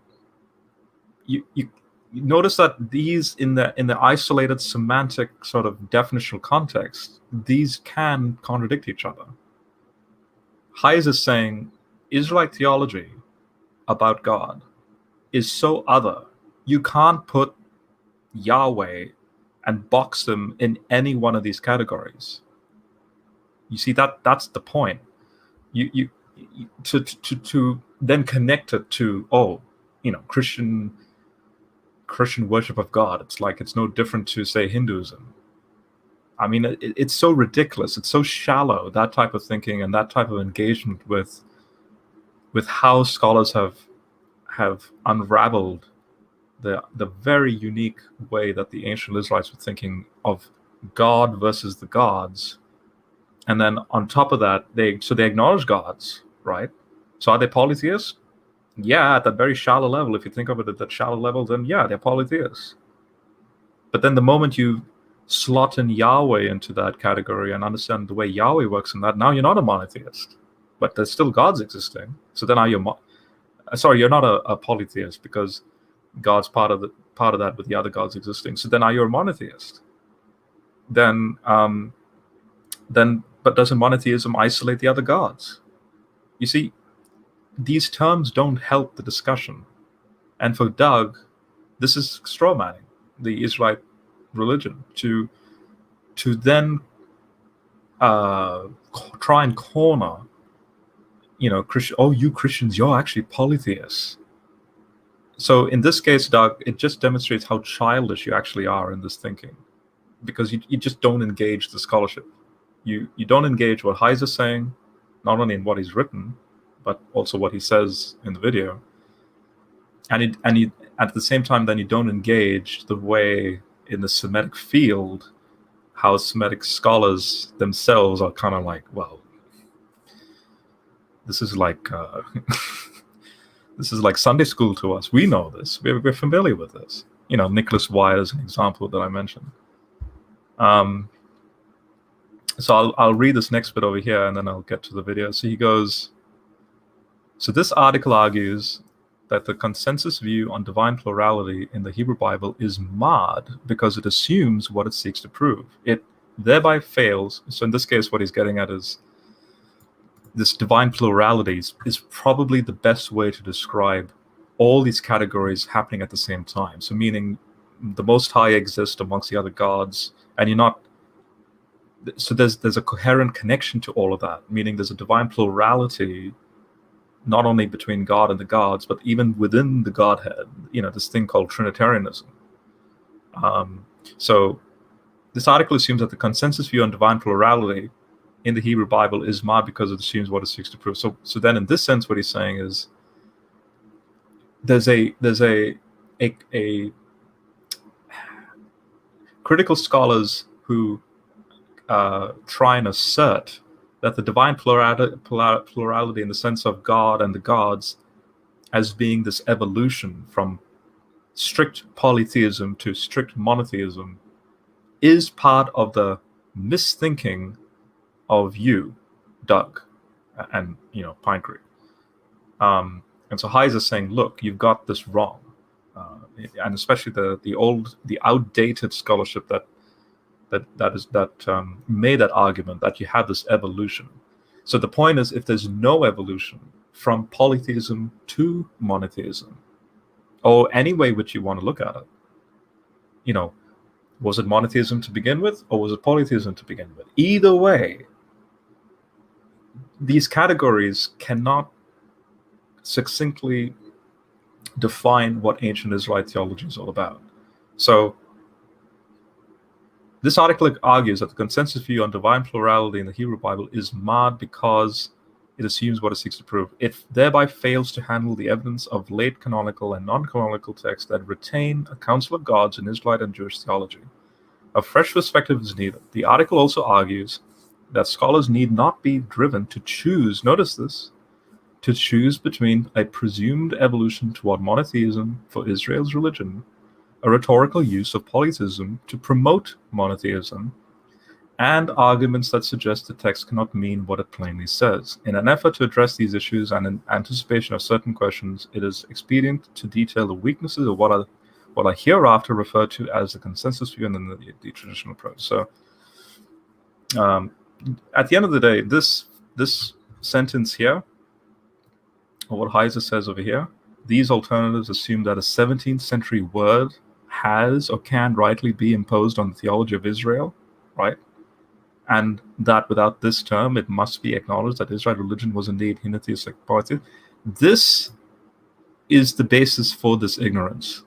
Speaker 1: notice that these, in the isolated semantic sort of definitional context, these can contradict each other. Heiser is saying Israelite theology about God is so other. You can't put Yahweh and box them in any one of these categories. You see, that's the point. You to then connect it to Christian worship of God. It's like it's no different to, say, Hinduism. I mean, it's so ridiculous. It's so shallow, that type of thinking and that type of engagement with how scholars have unraveled the very unique way that the ancient Israelites were thinking of God versus the gods. And then on top of that, they acknowledge gods, right? So are they polytheists? Yeah, at that very shallow level. If you think of it at that shallow level, then yeah, they're polytheists. But then the moment you slot in Yahweh into that category and understand the way Yahweh works in that, now you're not a monotheist, but there's still gods existing. So then you're not a polytheist, because God's part of that with the other gods existing. So then are you a monotheist? Then but doesn't monotheism isolate the other gods? You see, these terms don't help the discussion. And for Doug, this is straw manning the Israelite religion to then try and corner, you Christians, you're actually polytheists. So in this case, Doug, it just demonstrates how childish you actually are in this thinking, because you just don't engage the scholarship. You don't engage what Heiser's saying, not only in what he's written, but also what he says in the video. And at the same time, then you don't engage the way in the Semitic field, how Semitic scholars themselves are kind of like, well, this is like this is like Sunday school to us. We know this. We're familiar with this. Nicholas Wyatt is an example that I mentioned. So I'll read this next bit over here, and then I'll get to the video. So he goes, so this article argues that the consensus view on divine plurality in the Hebrew Bible is marred because it assumes what it seeks to prove. It thereby fails. So in this case, what he's getting at is this divine plurality is probably the best way to describe all these categories happening at the same time. So meaning the Most High exists amongst the other gods, and you're not. So there's a coherent connection to all of that, meaning there's a divine plurality, not only between God and the gods, but even within the Godhead, this thing called Trinitarianism. So this article assumes that the consensus view on divine plurality in the Hebrew Bible is marred because it assumes what it seeks to prove. So then in this sense, what he's saying is there's a critical scholars who try and assert that the divine plurality in the sense of God and the gods as being this evolution from strict polytheism to strict monotheism is part of the misthinking of you, Doug, and Pinecreek. And so Heiser is saying, look, you've got this wrong, and especially the outdated scholarship that made that argument that you have this evolution. So the point is, if there's no evolution from polytheism to monotheism, or any way which you want to look at it, was it monotheism to begin with, or was it polytheism to begin with? Either way, these categories cannot succinctly define what ancient Israelite theology is all about. So this article argues that the consensus view on divine plurality in the Hebrew Bible is marred because it assumes what it seeks to prove. It thereby fails to handle the evidence of late canonical and non-canonical texts that retain a council of gods in Israelite and Jewish theology. A fresh perspective is needed. The article also argues that scholars need not be driven to choose, notice this, to choose between a presumed evolution toward monotheism for Israel's religion, a rhetorical use of polytheism to promote monotheism, and arguments that suggest the text cannot mean what it plainly says. In an effort to address these issues and in anticipation of certain questions, it is expedient to detail the weaknesses of what what I hereafter refer to as the consensus view and then the traditional approach. So at the end of the day, this sentence here, or what Heiser says over here, these alternatives assume that a 17th century word has or can rightly be imposed on the theology of Israel, right? And that without this term, it must be acknowledged that Israel's religion was indeed henotheistic polytheistic. This is the basis for this ignorance.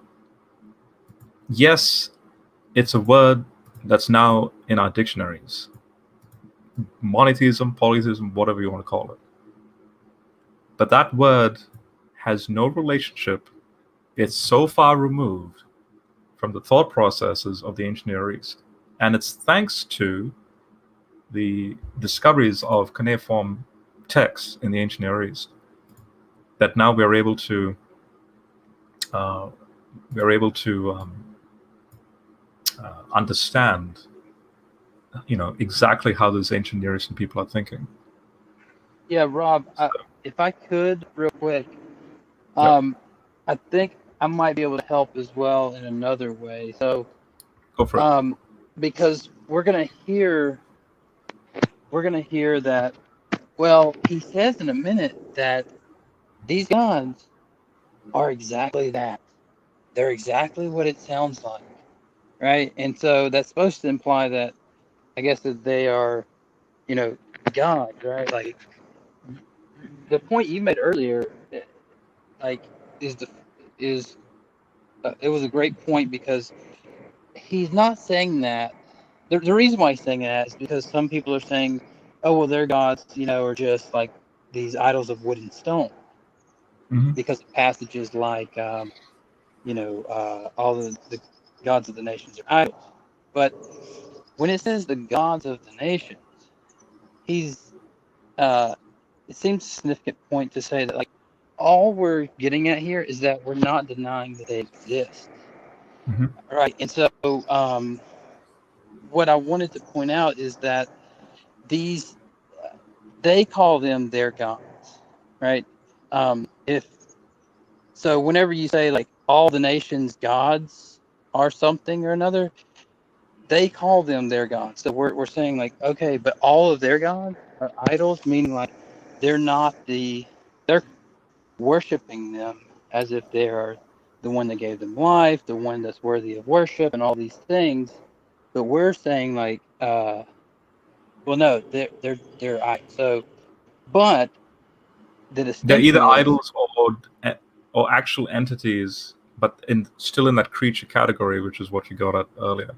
Speaker 1: Yes, it's a word that's now in our dictionaries. Monotheism, polytheism, whatever you want to call it. But that word has no relationship. It's so far removed from the thought processes of the ancient Near East. And it's thanks to the discoveries of cuneiform texts in the ancient Near East that now we're able to understand, exactly how those ancient Near Eastern people are thinking.
Speaker 4: Yeah, Rob, if I could, real quick,
Speaker 1: Yep.
Speaker 4: I think I might be able to help as well in another way. So,
Speaker 1: Go for it.
Speaker 4: because we're gonna hear that. Well, he says in a minute that these gods are exactly that. They're exactly what it sounds like, right? And so that's supposed to imply that, I guess, that they are, God, right? Like the point you made earlier, like is it was a great point because he's not saying that. The reason why he's saying that is because some people are saying, oh, well, their gods, are just like these idols of wood and stone.
Speaker 1: Mm-hmm.
Speaker 4: Because of passages like, all the gods of the nations are idols. But when it says the gods of the nations, it seems a significant point to say that, like, all we're getting at here is that we're not denying that they exist.
Speaker 1: Mm-hmm.
Speaker 4: Right. And so what I wanted to point out is that they call them their gods, right? So whenever you say, like, all the nations' gods are something or another, they call them their gods. So we're saying, like, okay, but all of their gods are idols, meaning, like, they're worshiping them as if they are the one that gave them life, the one that's worthy of worship, and all these things. But we're saying, like, well, no, they're idols. So, but the
Speaker 1: They're either
Speaker 4: distinction is,
Speaker 1: idols or actual entities, but still in that creature category, which is what you got at earlier.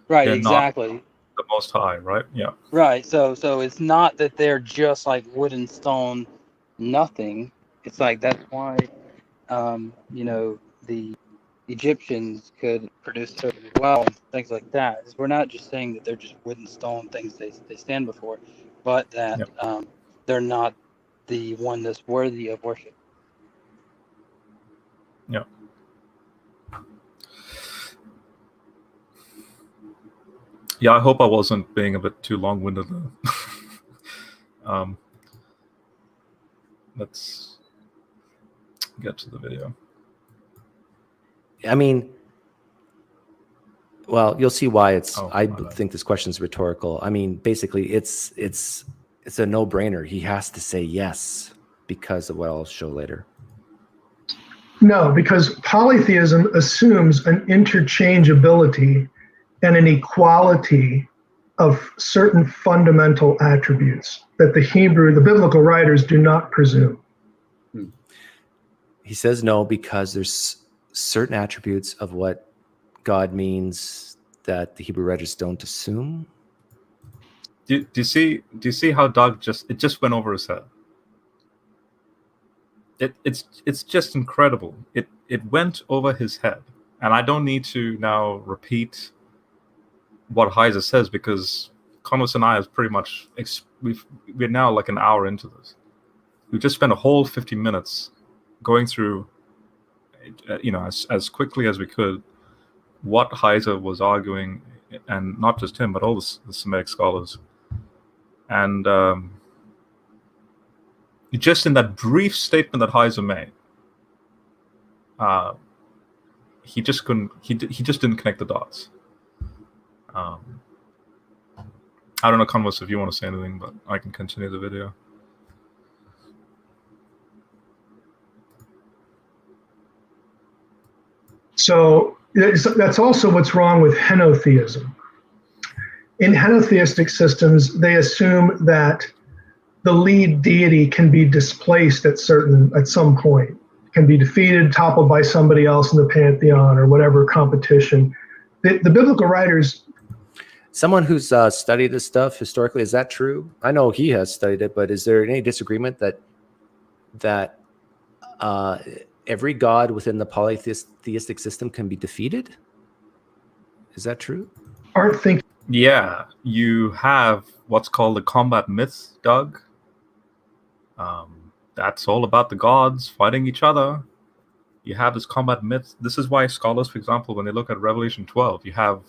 Speaker 4: right,
Speaker 1: They're not
Speaker 4: exactly.
Speaker 1: the Most High, right? Yeah.
Speaker 4: Right. So it's not that they're just like wood and stone, nothing. It's like that's why, the Egyptians could produce serpent as well, and things like that. We're not just saying that they're just wood and stone things they stand before, but that
Speaker 1: Yeah.
Speaker 4: they're not the one that's worthy of worship.
Speaker 1: Yeah. Yeah, I hope I wasn't being a bit too long-winded. Let's get to the video.
Speaker 3: I mean, well, you'll see why I
Speaker 1: my bad.
Speaker 3: think this question is rhetorical. I mean, basically, it's a no-brainer. He has to say yes because of what I'll show later.
Speaker 5: No, because polytheism assumes an interchangeability and an equality of certain fundamental attributes that the biblical writers do not presume.
Speaker 3: He says no because there's certain attributes of what God means that the Hebrew writers don't assume.
Speaker 1: Do you see how Doug just went over his head? It's just incredible. It went over his head, and I don't need to now repeat what Heiser says because Converse and I have pretty much we're now like an hour into this. We just spent a whole 50 minutes going through, as quickly as we could, what Heiser was arguing, and not just him, but all the Semitic scholars. And just in that brief statement that Heiser made, he just couldn't. He just didn't connect the dots. I don't know, Converse, if you want to say anything, but I can continue the video.
Speaker 5: So that's also what's wrong with henotheism. In henotheistic systems, they assume that the lead deity can be displaced at some point, can be defeated, toppled by somebody else in the pantheon or whatever competition. The biblical writers.
Speaker 3: Someone who's studied this stuff historically, is that true? I know he has studied it, but is there any disagreement that every god within the polytheistic system can be defeated? Is that true?
Speaker 5: Aren't thinking.
Speaker 1: Yeah, you have what's called the combat myth, Doug. That's all about the gods fighting each other. You have this combat myth. This is why scholars, for example, when they look at Revelation 12, you have,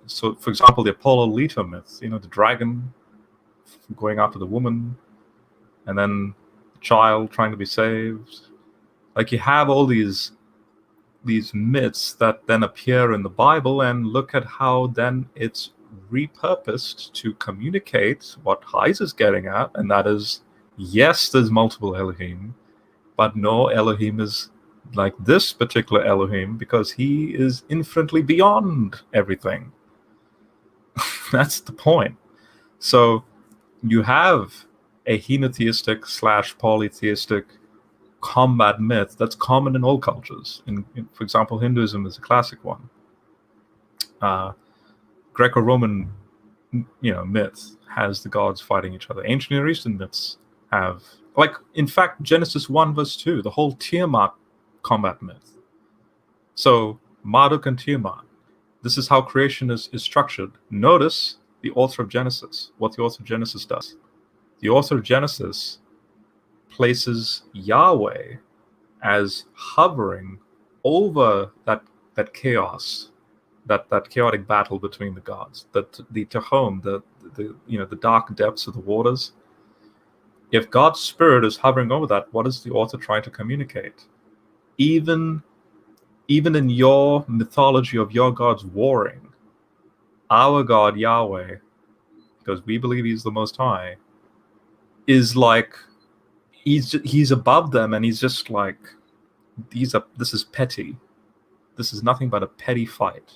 Speaker 1: so for example, the Apollo Leto myth, the dragon going after the woman, and then the child trying to be saved. Like, you have all these myths that then appear in the Bible, and look at how then it's repurposed to communicate what Heiser's getting at, and that is, yes, there's multiple Elohim, but no Elohim is like this particular Elohim because he is infinitely beyond everything. That's the point. So you have a henotheistic / polytheistic combat myth that's common in all cultures. For example, Hinduism is a classic one. Greco-Roman, myth has the gods fighting each other. Ancient Near Eastern myths have, in fact, Genesis 1 verse 2, the whole Tiamat combat myth. So Marduk and Tiamat. This is how creation is structured. Notice the author of Genesis, what the author of Genesis does. The author of Genesis places Yahweh as hovering over that chaos, that chaotic battle between the gods, the Tehom, the dark depths of the waters. If God's spirit is hovering over that, what is the author trying to communicate? Even in your mythology of your gods warring, our God Yahweh, because we believe he's the Most High, is like, he's above them, and he's just like, this is petty. This is nothing but a petty fight.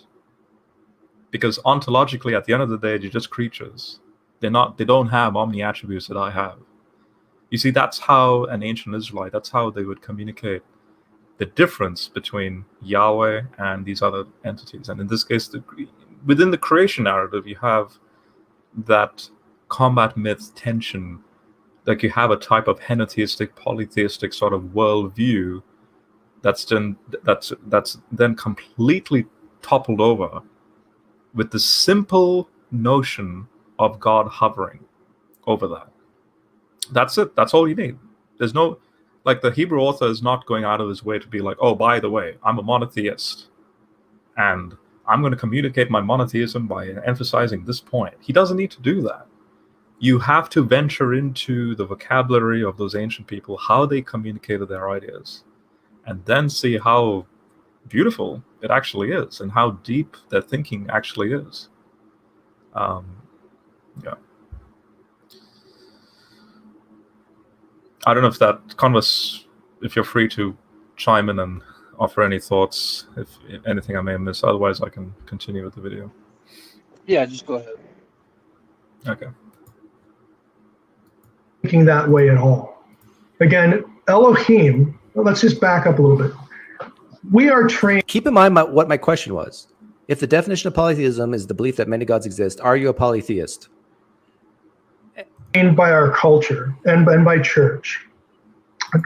Speaker 1: Because ontologically, at the end of the day, they're just creatures. They don't have omni attributes that I have. You see, that's how an ancient Israelite, that's how they would communicate the difference between Yahweh and these other entities. And in this case, within the creation narrative, you have that combat myth tension. Like, you have a type of henotheistic, polytheistic sort of worldview that's then completely toppled over with the simple notion of God hovering over that. That's it. That's all you need. There's no, the Hebrew author is not going out of his way to be like, oh, by the way, I'm a monotheist, and I'm going to communicate my monotheism by emphasizing this point. He doesn't need to do that. You have to venture into the vocabulary of those ancient people, how they communicated their ideas, and then see how beautiful it actually is and how deep their thinking actually is. Yeah. I don't know if that, Converse, if you're free to chime in and offer any thoughts, if anything I may have missed. Otherwise, I can continue with the video.
Speaker 4: Yeah, just go ahead.
Speaker 1: Okay.
Speaker 5: Thinking that way at all. Again, Elohim, let's just back up a little bit. We are trained.
Speaker 3: Keep in mind what my question was. If the definition of polytheism is the belief that many gods exist, are you a polytheist?
Speaker 5: By our culture and by church.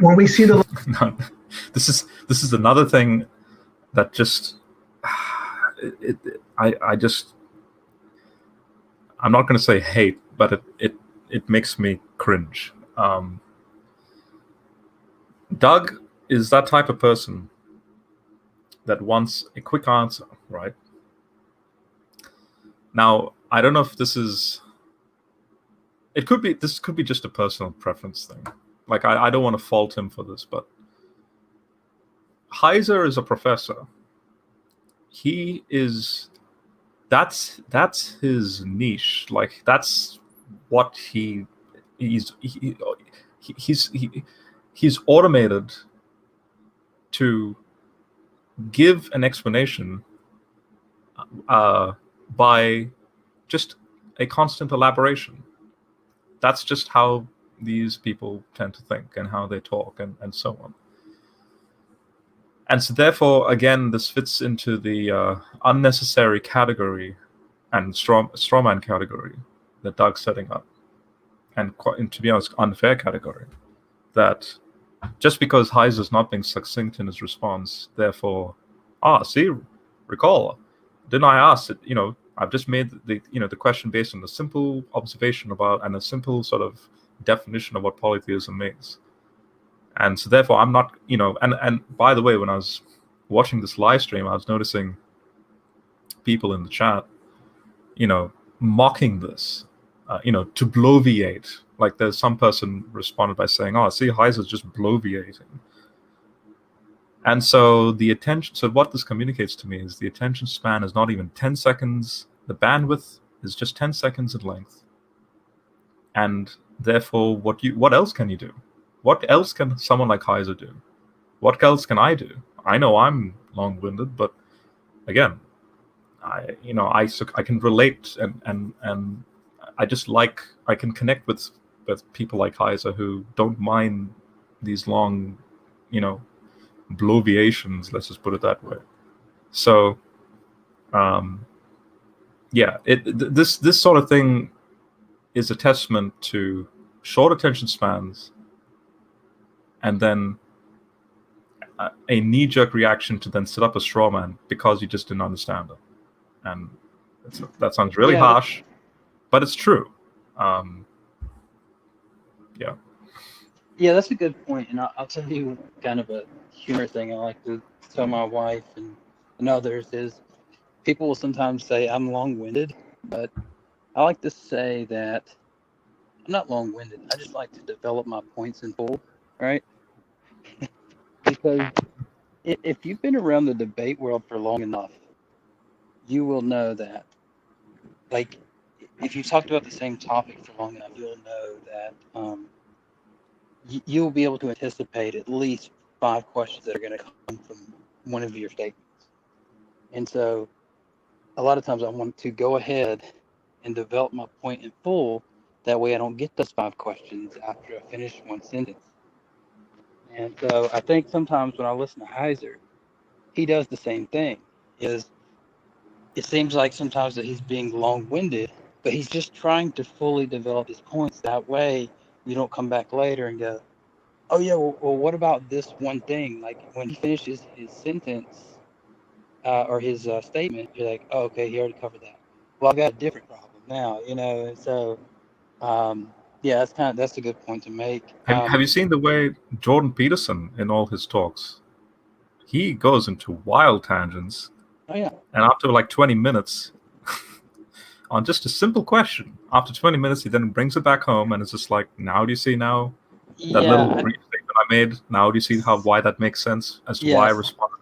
Speaker 5: When we see the
Speaker 1: No, this is another thing that just I'm not going to say hate, but it makes me cringe. Doug is that type of person that wants a quick answer, right? Now, I don't know if this could be just a personal preference thing. I don't want to fault him for this, but Heiser is a professor. he is that's his niche. Like that's what he's automated to give an explanation by just a constant elaboration. That's just how these people tend to think and how they talk and so on. And so therefore, again, this fits into the unnecessary category and strawman category that Doug's setting up. And to be honest, unfair category. That just because Heiser's not being succinct in his response, therefore, recall, didn't I ask it, I've just made the question based on a simple observation about and a simple sort of definition of what polytheism means. And so therefore I'm not, and by the way, when I was watching this live stream, I was noticing people in the chat, mocking this, to bloviate. Like there's some person responded by saying, Heiser's just bloviating. And so what this communicates to me is the attention span is not even 10 seconds. The bandwidth is just 10 seconds in length. And therefore, what else can you do? What else can someone like Heiser do? What else can I do? I know I'm long-winded, but again, I can relate and I can connect with people like Heiser who don't mind these long, bloviations, let's just put it that way. So, this sort of thing is a testament to short attention spans and then a knee-jerk reaction to then set up a straw man because you just didn't understand it. And that sounds really harsh, but it's true.
Speaker 4: Yeah, that's a good point. And I'll tell you kind of a humor thing I like to tell my wife and others is people will sometimes say I'm long-winded, but I like to say that I'm not long-winded. I just like to develop my points in full, right? Because if you've been around the debate world for long enough, you will know that, like, if you've talked about the same topic for long enough, you'll know that you'll be able to anticipate at least 5 questions that are going to come from one of your statements. And so a lot of times I want to go ahead and develop my point in full. That way I don't get those 5 questions after I finish one sentence. And so I think sometimes when I listen to Heiser, he does the same thing. It seems like sometimes that he's being long-winded, but he's just trying to fully develop his points. That way you don't come back later and go, oh yeah, well what about this one thing? Like when he finishes his sentence or his statement, you're like, oh, okay, he already covered that. Well, I've got a different problem now, and so that's a good point to make.
Speaker 1: Have you seen the way Jordan Peterson in all his talks? He goes into wild tangents.
Speaker 4: Oh yeah.
Speaker 1: And after like 20 minutes on just a simple question, after 20 minutes he then brings it back home and it's just like, now do you see that little brief statement I made? Now do you see why that makes sense as to why I responded?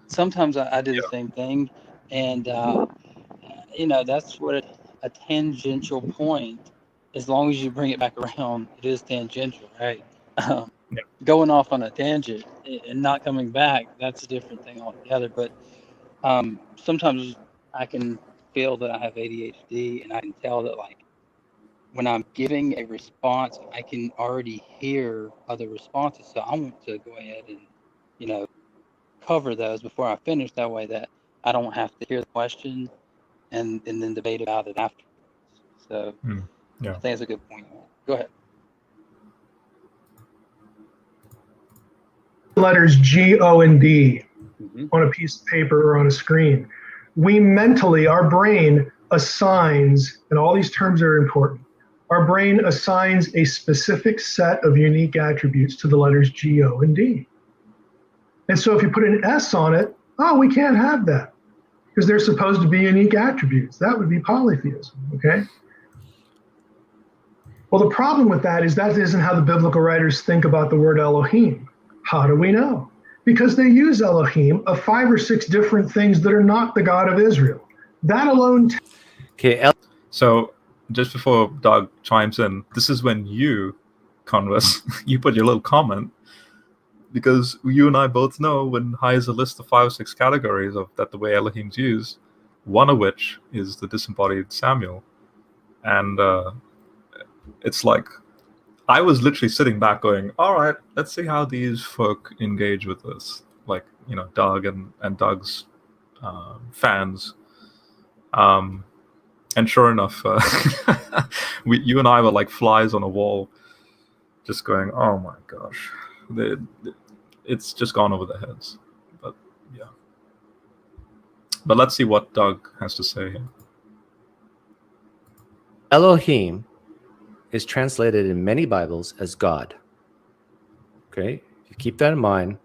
Speaker 4: Sometimes I do the same thing, and that's what a tangential point. As long as you bring it back around, it is tangential, right? Going off on a tangent and not coming back, that's a different thing altogether. But sometimes I can feel that I have ADHD, and I can tell that, like, when I'm giving a response, I can already hear other responses. So I want to go ahead and, cover those before I finish. That way that I don't have to hear the question and then debate about it afterwards. So I think that's a good point. Go ahead.
Speaker 5: Letters G, O, and D on a piece of paper or on a screen. We mentally, our brain assigns, and all these terms are important, our brain assigns a specific set of unique attributes to the letters G, O, and D. And so if you put an S on it, we can't have that because they're supposed to be unique attributes. That would be polytheism, okay? Well, the problem with that isn't how the biblical writers think about the word Elohim. How do we know? because they use Elohim of 5 or 6 different things that are not the God of Israel. That alone.
Speaker 3: Okay.
Speaker 1: So just before Doug chimes in, this is when you, Converse, you put your little comment, because you and I both know when Heiser lists the 5 or 6 categories of that the way Elohim's used, one of which is the disembodied Samuel. And it's like, I was literally sitting back going, all right, let's see how these folk engage with this. Like, you know, Doug and Doug's fans. And sure enough, you and I were like flies on a wall, just going, oh my gosh. It's just gone over their heads. But yeah. But let's see what Doug has to say here.
Speaker 3: Elohim is translated in many Bibles as God. Okay? You keep that in mind.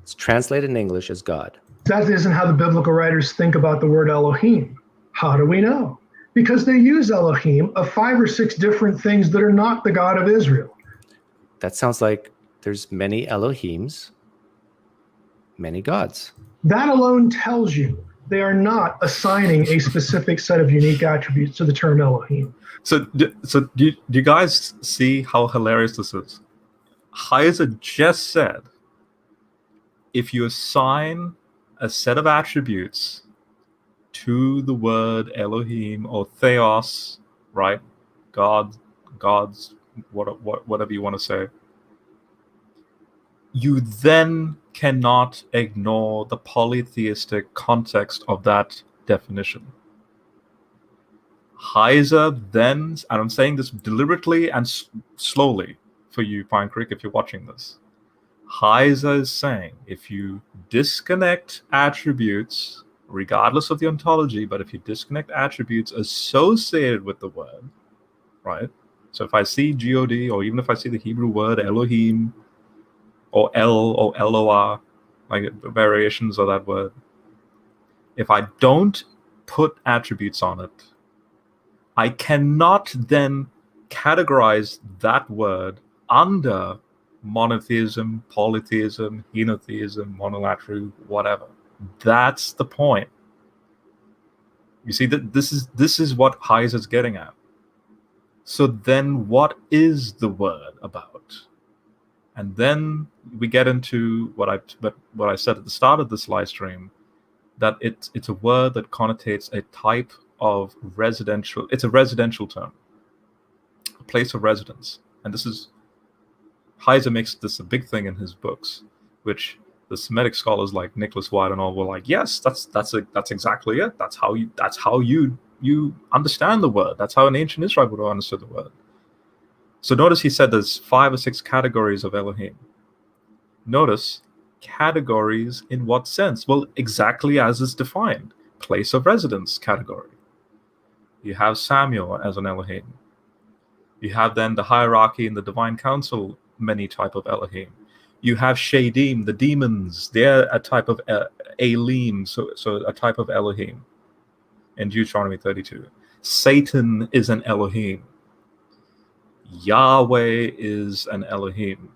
Speaker 3: It's translated in English as God.
Speaker 5: That isn't how the biblical writers think about the word Elohim. How do we know? Because they use Elohim of 5 or 6 different things that are not the God of Israel.
Speaker 3: That sounds like there's many Elohims, many gods.
Speaker 5: That alone tells you they are not assigning a specific set of unique attributes to the term Elohim.
Speaker 1: So do you guys see how hilarious this is? Heiser just said, if you assign a set of attributes to the word Elohim or Theos, right? God, gods, whatever you want to say, you then cannot ignore the polytheistic context of that definition. Heiser then, and I'm saying this deliberately and slowly for you, Pinecreek, if you're watching this, Heiser is saying if you disconnect attributes, regardless of the ontology, but if you disconnect attributes associated with the word, right? So if I see God, or even if I see the Hebrew word Elohim, or El, or Eloah, like variations of that word, if I don't put attributes on it, I cannot then categorize that word under monotheism, polytheism, henotheism, monolatry, whatever. That's the point. You see that this is what Heiser's getting at. So then what is the word about? And then we get into what I said at the start of this live stream, that it's a word that connotates a type of residential, it's a residential term, a place of residence. And this is, Heiser makes this a big thing in his books, which the Semitic scholars like Nicholas White and all were like, yes, that's exactly it. That's how you understand the word. That's how an ancient Israel would have understood the word. So notice he said there's 5 or 6 categories of Elohim. Notice categories in what sense? Well, exactly as is defined. Place of residence category. You have Samuel as an Elohim. You have then the hierarchy in the divine council, many type of Elohim. You have Shadim, the demons. They're a type of Elim, so a type of Elohim in Deuteronomy 32. Satan is an Elohim. Yahweh is an Elohim.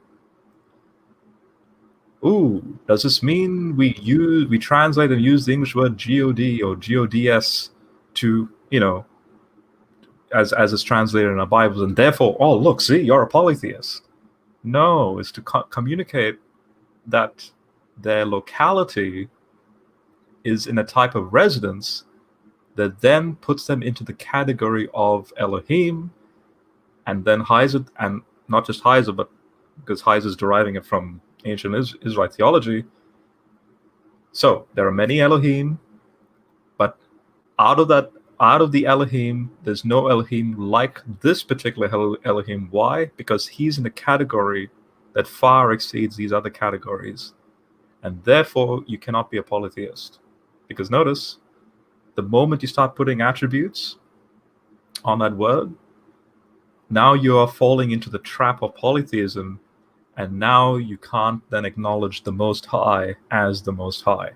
Speaker 1: Ooh, does this mean we translate and use the English word God or GODS to, as is translated in our Bibles, and therefore, oh, look, see, you're a polytheist? No, it's to communicate that their locality is in a type of residence that then puts them into the category of Elohim. And then Heiser, and not just Heiser, but because Heiser is deriving it from ancient Israelite theology. So there are many Elohim, but out of the Elohim, there's no Elohim like this particular Elohim. Why? Because he's in a category that far exceeds these other categories. And therefore, you cannot be a polytheist. Because notice, the moment you start putting attributes on that word, now you are falling into the trap of polytheism, and now you can't then acknowledge the Most High as the Most High.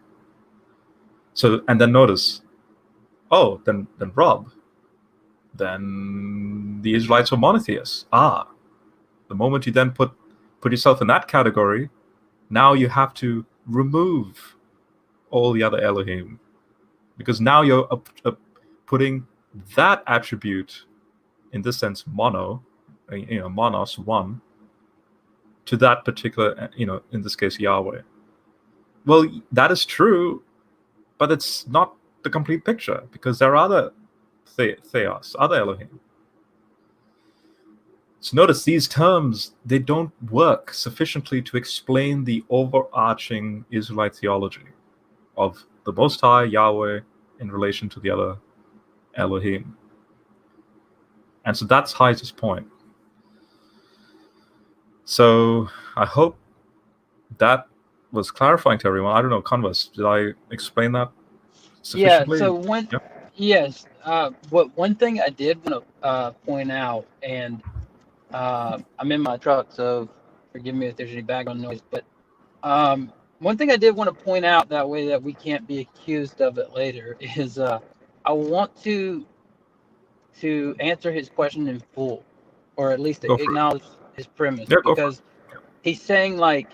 Speaker 1: So, and then notice, oh, then Rob, then the Israelites were monotheists. The moment you then put yourself in that category, now you have to remove all the other Elohim, because now you're putting that attribute, in this sense, monos, one, to that particular, in this case, Yahweh. Well, that is true, but it's not the complete picture, because there are other theos, other Elohim. So notice these terms, they don't work sufficiently to explain the overarching Israelite theology of the Most High, Yahweh, in relation to the other Elohim. And so that's Heiser's point. So I hope that was clarifying to everyone. I don't know, Converse, did I explain that sufficiently?
Speaker 4: Yeah. So yes. But one thing I did want to point out, and I'm in my truck, so forgive me if there's any background noise. But one thing I did want to point out, that way that we can't be accused of it later, is I want to answer his question in full, or at least acknowledge his premise, because he's saying, like,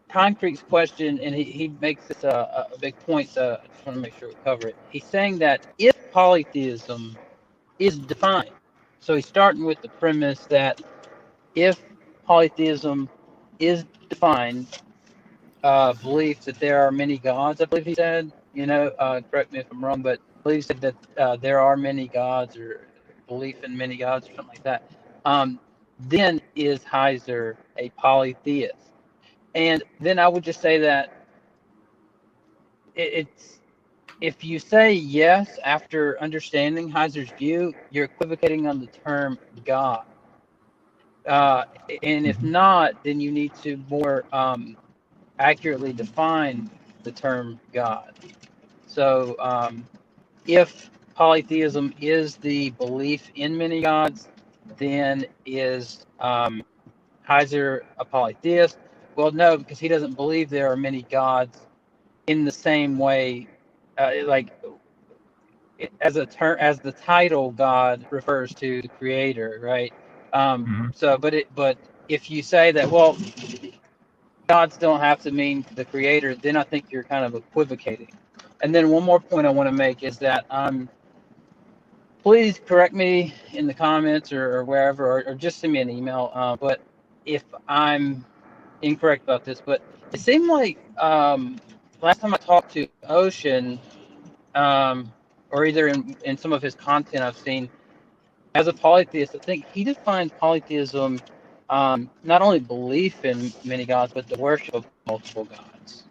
Speaker 4: Pinecreek's question, and he makes this a big point, so I just want to make sure we cover it. He's saying that if polytheism is defined, so he's starting with the premise that if polytheism is defined, belief that there are many gods, I believe he said, correct me if I'm wrong, but I believe he said that there are many gods, or belief in many gods, or something like that, then is Heiser a polytheist? And then I would just say that it's, if you say yes after understanding Heiser's view, you're equivocating on the term God. And if not, then you need to more accurately define the term God. So if polytheism is the belief in many gods, then is Heiser a polytheist? Well, no, because he doesn't believe there are many gods in the same way, like as a term, as the title God refers to the Creator, right? So, but if you say that, well, gods don't have to mean the Creator, then I think you're kind of equivocating. And then one more point I want to make is that please correct me in the comments or wherever, or just send me an email. But if I'm incorrect about this, but it seemed like last time I talked to Ocean, or either in some of his content I've seen, as a polytheist, I think he defines polytheism not only belief in many gods, but the worship of multiple gods.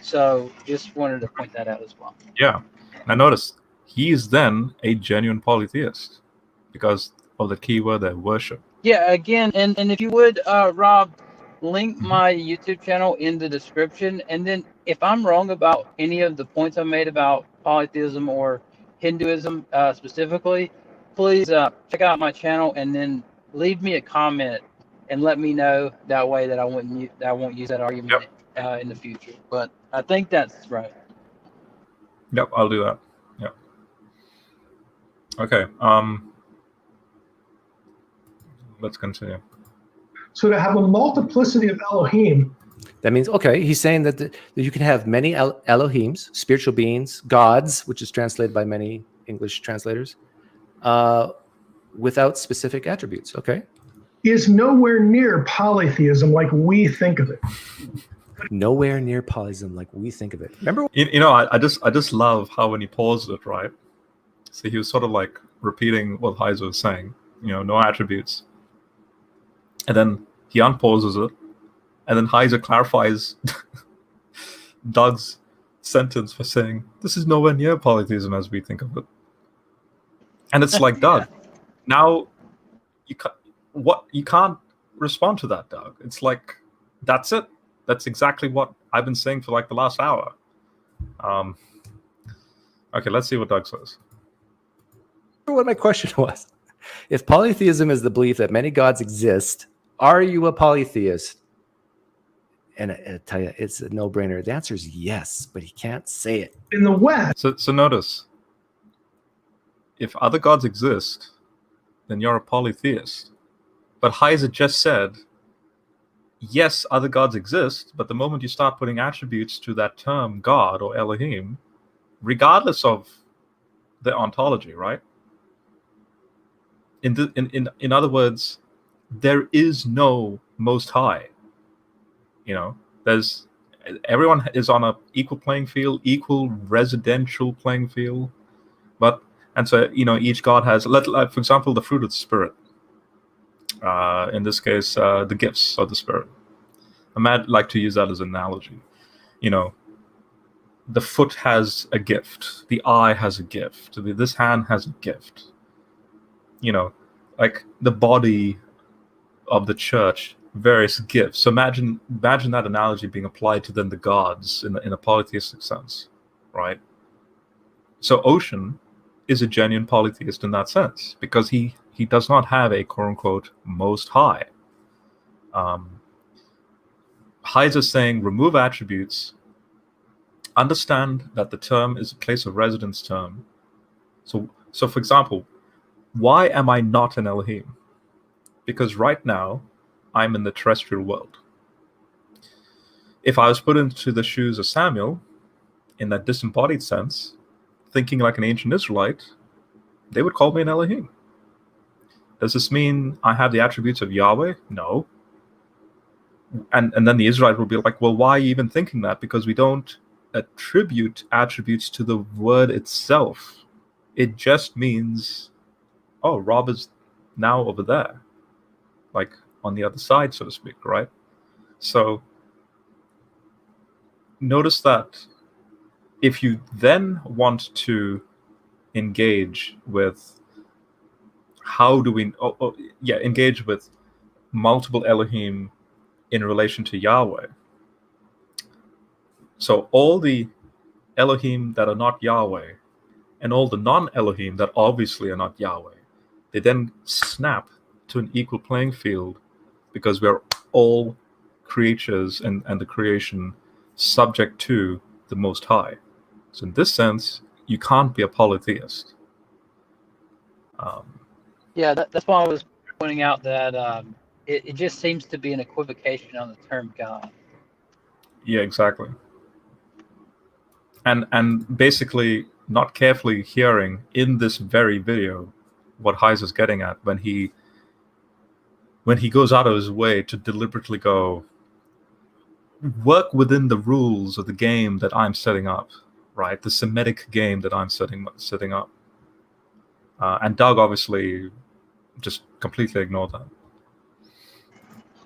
Speaker 4: So just wanted to point that out as well.
Speaker 1: Yeah. Now notice, he is then a genuine polytheist because of the key word there, worship.
Speaker 4: Yeah, again, and if you would, Rob, link my YouTube channel in the description. And then if I'm wrong about any of the points I made about polytheism or Hinduism specifically, please check out my channel and then leave me a comment and let me know. That way that I won't use that argument in the future. But I think that's right.
Speaker 1: Yep, I'll do that. Yep. Okay. Let's continue.
Speaker 5: So to have a multiplicity of Elohim,
Speaker 3: that means, okay, he's saying that you can have many Elohims, spiritual beings, gods, which is translated by many English translators, without specific attributes. Okay.
Speaker 5: is nowhere near polytheism like we think of it.
Speaker 3: Nowhere near polytheism like we think of it. Remember?
Speaker 1: I just love how when he paused it, right? So he was sort of like repeating what Heiser was saying, no attributes. And then he unpauses it, and then Heiser clarifies Doug's sentence for saying, this is nowhere near polytheism as we think of it. And it's like, Doug, now you can't respond to that, Doug. It's like, that's it. That's exactly what I've been saying for like the last hour. Okay, let's see what Doug says.
Speaker 3: What my question was. If polytheism is the belief that many gods exist, are you a polytheist? And I tell you, it's a no-brainer. The answer is yes, but he can't say it.
Speaker 5: In the West.
Speaker 1: So notice, if other gods exist, then you're a polytheist. But Heiser just said, yes, other gods exist, but the moment you start putting attributes to that term God or Elohim, regardless of the ontology, right? In other words, there is no Most High. There's everyone is on a equal playing field, equal residential playing field, and so each God has, for example, the fruit of the Spirit. In this case, the gifts of the Spirit. I might like to use that as an analogy. The foot has a gift. The eye has a gift. This hand has a gift. Like the body of the church, various gifts. So imagine that analogy being applied to then the gods in a polytheistic sense, right? So Ocean is a genuine polytheist in that sense because he does not have a quote unquote Most High. Heiser saying remove attributes. Understand that the term is a place of residence term. So for example, why am I not an Elohim? Because right now, I'm in the terrestrial world. If I was put into the shoes of Samuel, in that disembodied sense, thinking like an ancient Israelite, they would call me an Elohim. Does this mean I have the attributes of Yahweh? No. And then the Israelite will be like, well, why are you even thinking that? Because we don't attribute attributes to the word itself. It just means, oh, Rob is now over there, like on the other side, so to speak, right? So notice that if you then want to engage with engage with multiple Elohim in relation to Yahweh. So all the Elohim that are not Yahweh and all the non-Elohim that obviously are not Yahweh, they then snap to an equal playing field because we're all creatures and the creation subject to the Most High. So in this sense, you can't be a polytheist.
Speaker 4: Yeah, that's why I was pointing out that it just seems to be an equivocation on the term God.
Speaker 1: Yeah, exactly. And basically not carefully hearing in this very video what Heiser's getting at when he goes out of his way to deliberately go work within the rules of the game that I'm setting up, right? The Semitic game that I'm setting up. And Doug obviously just completely ignored that.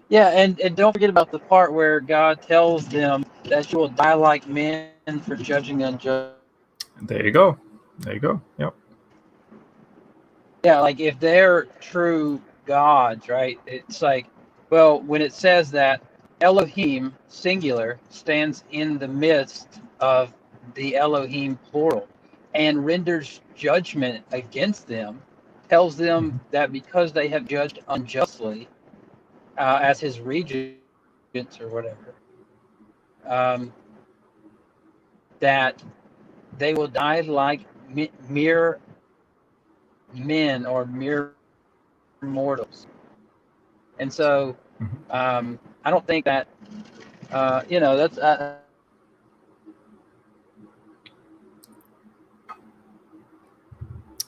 Speaker 4: Yeah, and don't forget about the part where God tells them that you will die like men for judging unjust.
Speaker 1: There you go. Yep.
Speaker 4: Yeah, like if they're true gods, right? It's like, well, when it says that Elohim, singular, stands in the midst of the Elohim, plural, and renders judgment against them, tells them that because they have judged unjustly, as his regents or whatever, that they will die like mere men or mere mortals. And so I don't think that, that's...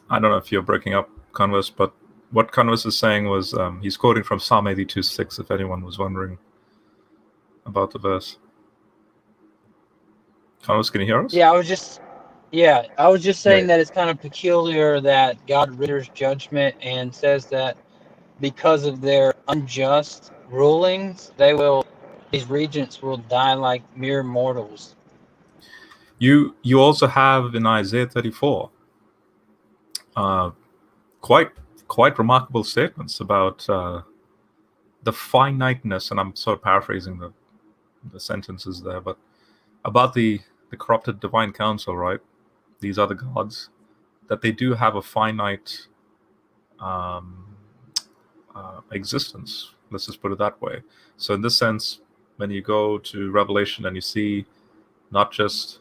Speaker 1: I don't know if you're breaking up, Converse, but what Converse is saying was he's quoting from Psalm 82:6, if anyone was wondering about the verse. Converse, can you hear us?
Speaker 4: Yeah, I was just saying that it's kind of peculiar that God renders judgment and says that because of their unjust rulings, these regents will die like mere mortals.
Speaker 1: You also have in Isaiah 34 quite remarkable statements about the finiteness, and I'm sort of paraphrasing the sentences there, but about the corrupted divine council, right? These other gods, that they do have a finite existence. Let's just put it that way. So in this sense, when you go to Revelation and you see not just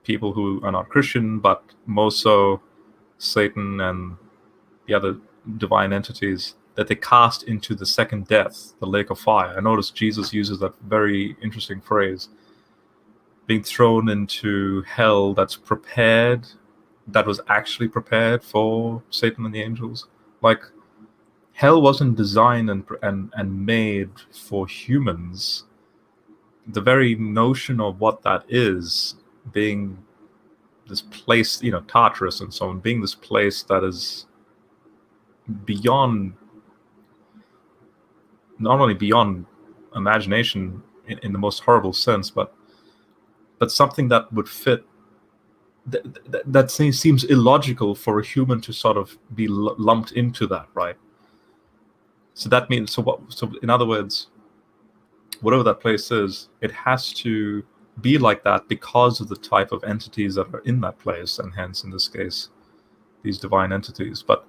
Speaker 1: people who are not Christian, but more so Satan and the other divine entities, that they cast into the second death, the lake of fire. I notice Jesus uses that very interesting phrase, being thrown into hell that's prepared, that was actually prepared for Satan and the angels. Like, hell wasn't designed and made for humans. The very notion of what that is, being this place, Tartarus and so on, being this place that is beyond, not only beyond imagination in the most horrible sense, but something that would fit, that seems illogical for a human to sort of be lumped into that, right? So that means, so in other words, whatever that place is, it has to be like that because of the type of entities that are in that place, and hence, in this case, these divine entities. But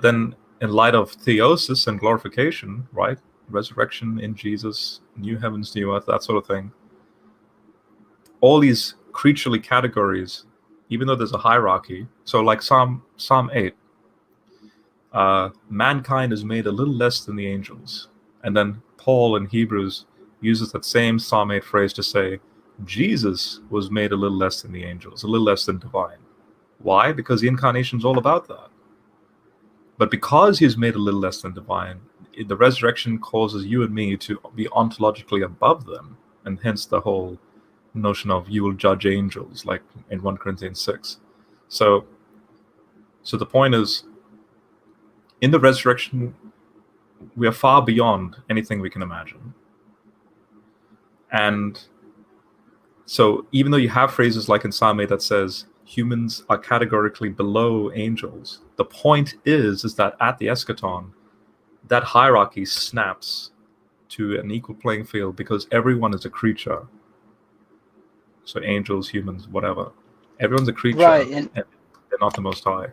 Speaker 1: then, in light of theosis and glorification, right, resurrection in Jesus, new heavens, new earth, that sort of thing, all these creaturely categories, even though there's a hierarchy, so like Psalm 8, mankind is made a little less than the angels. And then Paul in Hebrews uses that same Psalm 8 phrase to say, Jesus was made a little less than the angels, a little less than divine. Why? Because the incarnation is all about that. But because he is made a little less than divine, the resurrection causes you and me to be ontologically above them, and hence the whole notion of you will judge angels, like in 1 Corinthians 6. So the point is, in the resurrection, we are far beyond anything we can imagine. And so even though you have phrases like in Psalm 8 that says humans are categorically below angels, the point is that at the eschaton, that hierarchy snaps to an equal playing field, because everyone is a creature. So angels, humans, whatever. Everyone's a creature,
Speaker 4: Right,
Speaker 1: and they're not the Most High.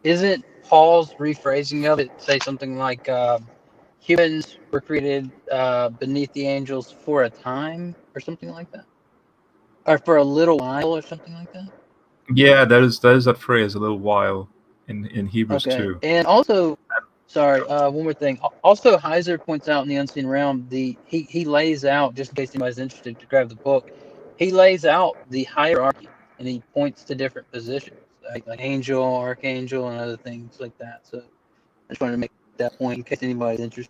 Speaker 4: Isn't Paul's rephrasing of it say something like humans were created beneath the angels for a time, or something like that? Or for a little while, or something like that?
Speaker 1: Yeah, that is that phrase, a little while, in Hebrews 2.
Speaker 4: And also, sorry, one more thing. Also, Heiser points out in the Unseen Realm, he lays out, just in case anybody's interested to grab the book, he lays out the hierarchy, and he points to different positions, like angel, archangel, and other things like that. So I just wanted to make that point in case anybody's interested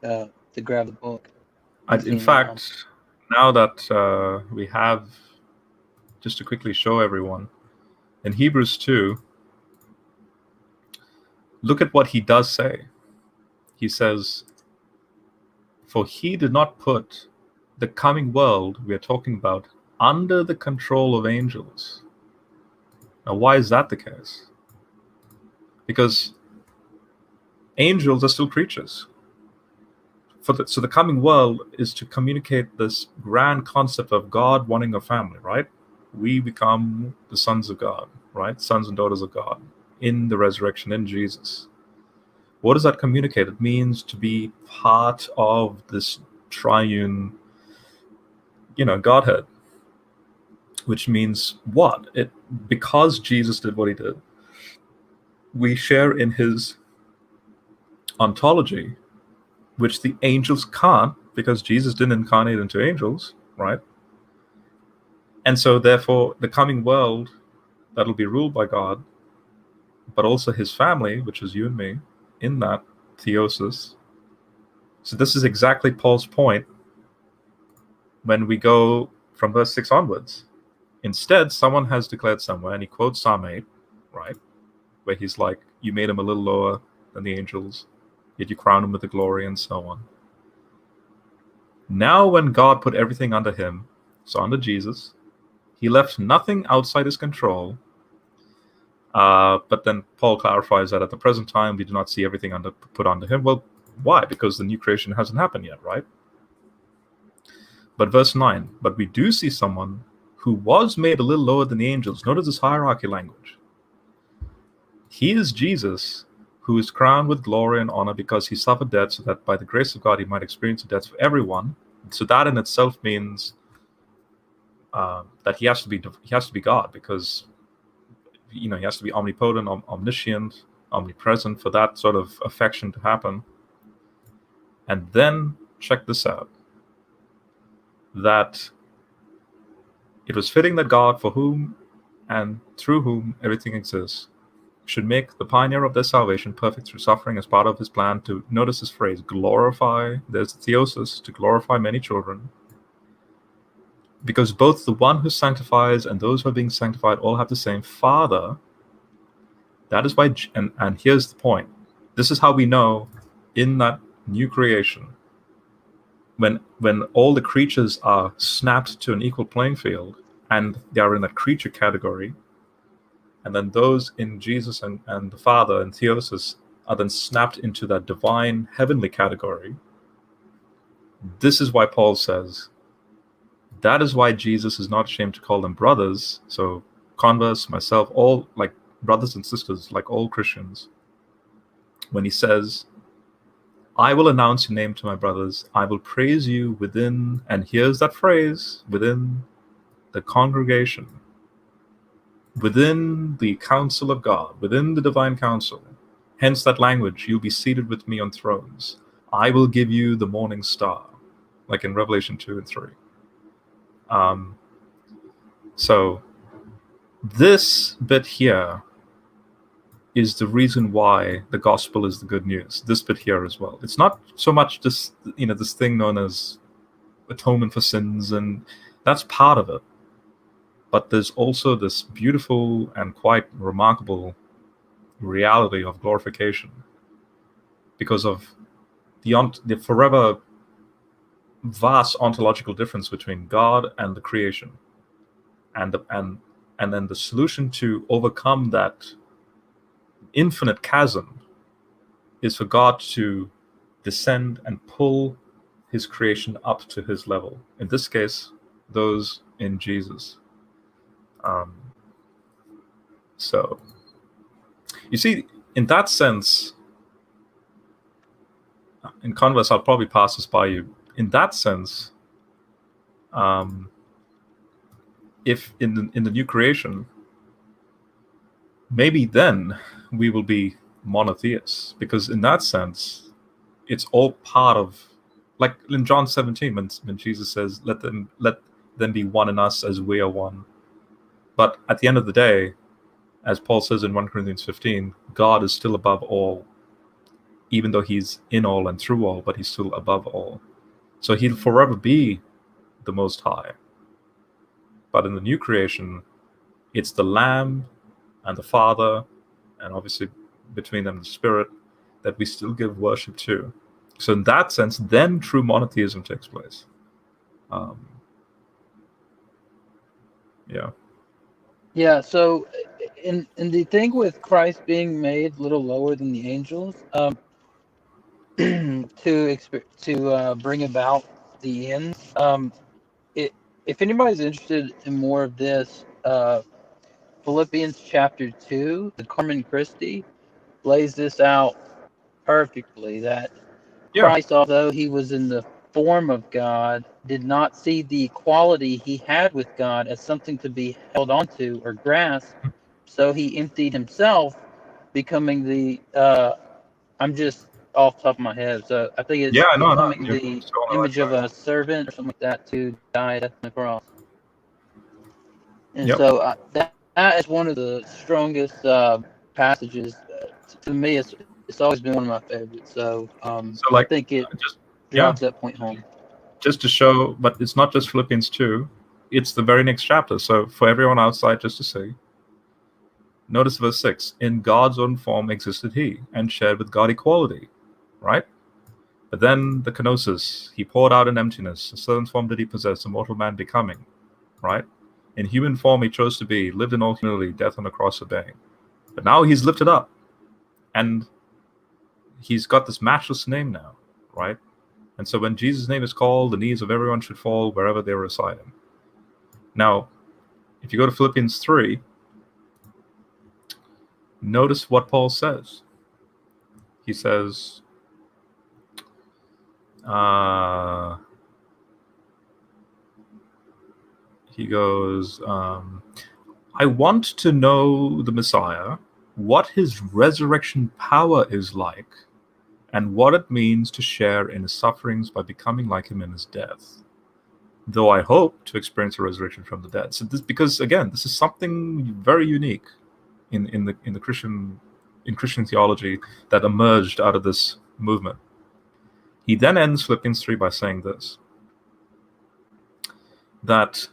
Speaker 4: to grab the book.
Speaker 1: In fact, now that we have, just to quickly show everyone, in Hebrews 2, look at what he does say. He says, for he did not put the coming world we are talking about under the control of angels. Now, why is that the case? Because angels are still creatures. So the coming world is to communicate this grand concept of God wanting a family, right? We become the sons of God, right? Sons and daughters of God in the resurrection in Jesus. What does that communicate? It means to be part of this triune, Godhead. Which means what? Because Jesus did what he did, we share in his ontology, which the angels can't, because Jesus didn't incarnate into angels, right? And so therefore the coming world that'll be ruled by God, but also his family, which is you and me, in that theosis. So this is exactly Paul's point when we go from verse 6 onwards. Instead, someone has declared somewhere, and he quotes Psalm 8, right, where he's like, you made him a little lower than the angels, yet you crowned him with the glory, and so on. Now when God put everything under him, so under Jesus, he left nothing outside his control. But then Paul clarifies that at the present time, we do not see everything put under him. Well, why? Because the new creation hasn't happened yet, right? But verse 9, but we do see someone who was made a little lower than the angels. Notice this hierarchy language. He is Jesus, who is crowned with glory and honor because he suffered death, so that by the grace of God he might experience the death for everyone. So that in itself means that he has to be God, because he has to be omnipotent, omniscient, omnipresent, for that sort of affection to happen. And then check this out, that it was fitting that God, for whom and through whom everything exists, should make the pioneer of their salvation perfect through suffering as part of his plan to, notice this phrase, glorify, there's theosis, to glorify many children. Because both the one who sanctifies and those who are being sanctified all have the same Father. That is why, and here's the point. This is how we know in that new creation, when all the creatures are snapped to an equal playing field, and they are in that creature category, and then those in Jesus and the Father and theosis are then snapped into that divine heavenly category. This is why Paul says, that is why Jesus is not ashamed to call them brothers. So converse, myself, all like brothers and sisters, like all Christians. When he says, I will announce your name to my brothers, I will praise you within, and here's that phrase, within the congregation, within the council of God, within the divine council. Hence that language, you'll be seated with me on thrones. I will give you the morning star, like in Revelation 2 and 3. So this bit here is the reason why the gospel is the good news. This bit here as well. It's not so much just, this thing known as atonement for sins, and that's part of it. But there's also this beautiful and quite remarkable reality of glorification because of the forever vast ontological difference between God and the creation, and then the solution to overcome that infinite chasm is for God to descend and pull his creation up to his level. In this case, those in Jesus. So you see, in that sense, in converse, I'll probably pass this by you. In that sense, if in the new creation, maybe then we will be monotheists, because in that sense, it's all part of, like in John 17, when Jesus says, let them be one in us as we are one. But at the end of the day, as Paul says in 1 Corinthians 15, God is still above all, even though he's in all and through all, but he's still above all. So he'll forever be the Most High. But in the new creation, it's the Lamb and the Father, and obviously between them the Spirit, that we still give worship to. So in that sense, then true monotheism takes place. Yeah.
Speaker 4: Yeah, so in the thing with Christ being made a little lower than the angels, to bring about the end, if anybody's interested in more of this, Philippians Chapter 2, the Carmen Christi lays this out perfectly, that Christ, although he was in the form of God, did not see the equality he had with God as something to be held onto or grasped. So he emptied himself, becoming the I'm just off the top of my head, so I think it's becoming the image of a servant or something like that, to die on the cross. And so that is one of the strongest passages. To me, it's always been one of my favorites. So, I think it drives that point home.
Speaker 1: Just to show, but it's not just Philippians 2, it's the very next chapter. So for everyone outside, just to see, notice verse 6. In God's own form existed he, and shared with God equality, right? But then the kenosis, he poured out in emptiness. A certain form did he possess, a mortal man becoming, right? In human form he chose to be, lived in all humility, death on the cross obeying. But now he's lifted up, and he's got this matchless name now, right? And so when Jesus' name is called, the knees of everyone should fall wherever they're residing. Now, if you go to Philippians 3, notice what Paul says. He says, he goes, I want to know the Messiah, what his resurrection power is like, and what it means to share in his sufferings by becoming like him in his death. Though I hope to experience a resurrection from the dead. So this, because again, this is something very unique in the Christian theology that emerged out of this movement. He then ends Philippians 3 by saying this, that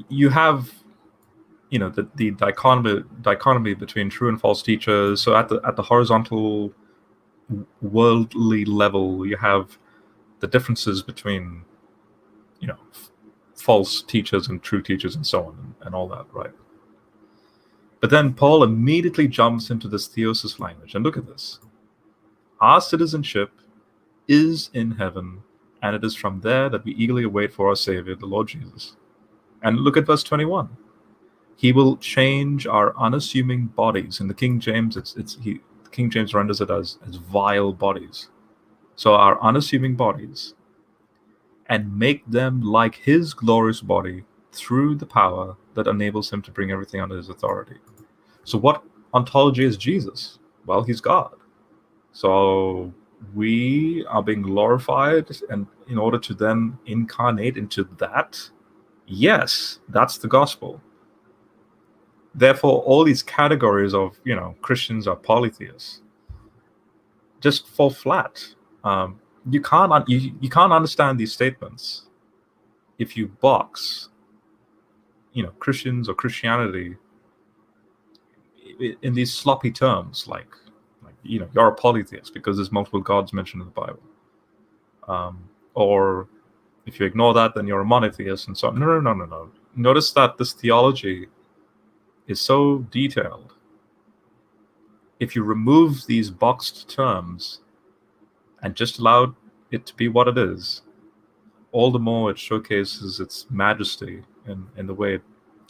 Speaker 1: you have, you know, the dichotomy between true and false teachers. So at the horizontal worldly level, you have the differences between, you know, false teachers and true teachers and so on and all that, right? But then Paul immediately jumps into this theosis language. And look at this. Our citizenship is in heaven, and it is from there that we eagerly await for our Savior, the Lord Jesus. And look at verse 21. He will change our unassuming bodies. In the King James, King James renders it as vile bodies. So our unassuming bodies, and make them like his glorious body through the power that enables him to bring everything under his authority. So what ontology is Jesus? Well, he's God. So we are being glorified, and in order to then incarnate into that, yes, that's the gospel. Therefore, all these categories of, you know, Christians are polytheists just fall flat. You can't understand these statements if you box, you know, Christians or Christianity in these sloppy terms, like you know, you're a polytheist because there's multiple gods mentioned in the Bible, or if you ignore that, then you're a monotheist and so on. No. Notice that this theology is so detailed. If you remove these boxed terms and just allow it to be what it is, all the more it showcases its majesty in the way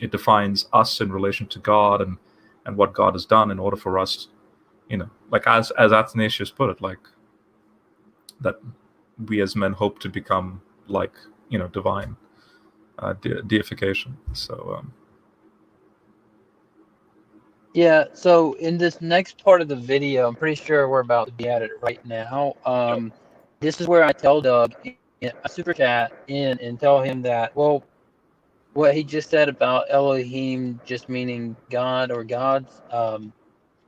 Speaker 1: it defines us in relation to God and what God has done in order for us, you know, like as Athanasius put it, like that we as men hope to become like, you know, divine deification. So
Speaker 4: Yeah, so in this next part of the video, I'm pretty sure we're about to be at it right now. This is where I tell Doug in a super chat and tell him that, well, what he just said about Elohim just meaning God or gods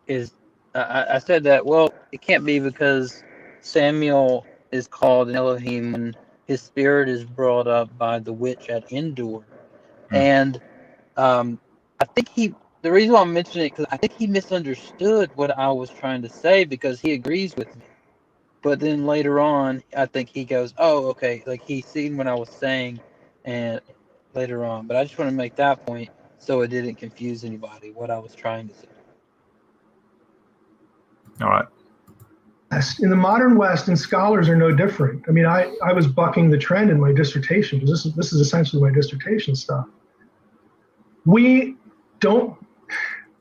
Speaker 4: is, I said that, well, it can't be because Samuel is called an Elohim when his spirit is brought up by the witch at Endor. And I think the reason why I'm mentioning it, because I think he misunderstood what I was trying to say, because he agrees with me. But then later on, I think he goes, oh, okay, like he's seen what I was saying and later on. But I just want to make that point so it didn't confuse anybody, what I was trying to say.
Speaker 1: all right.
Speaker 5: In the modern West, and scholars are no different. I mean, I was bucking the trend in my dissertation, because this is essentially my dissertation stuff. We don't,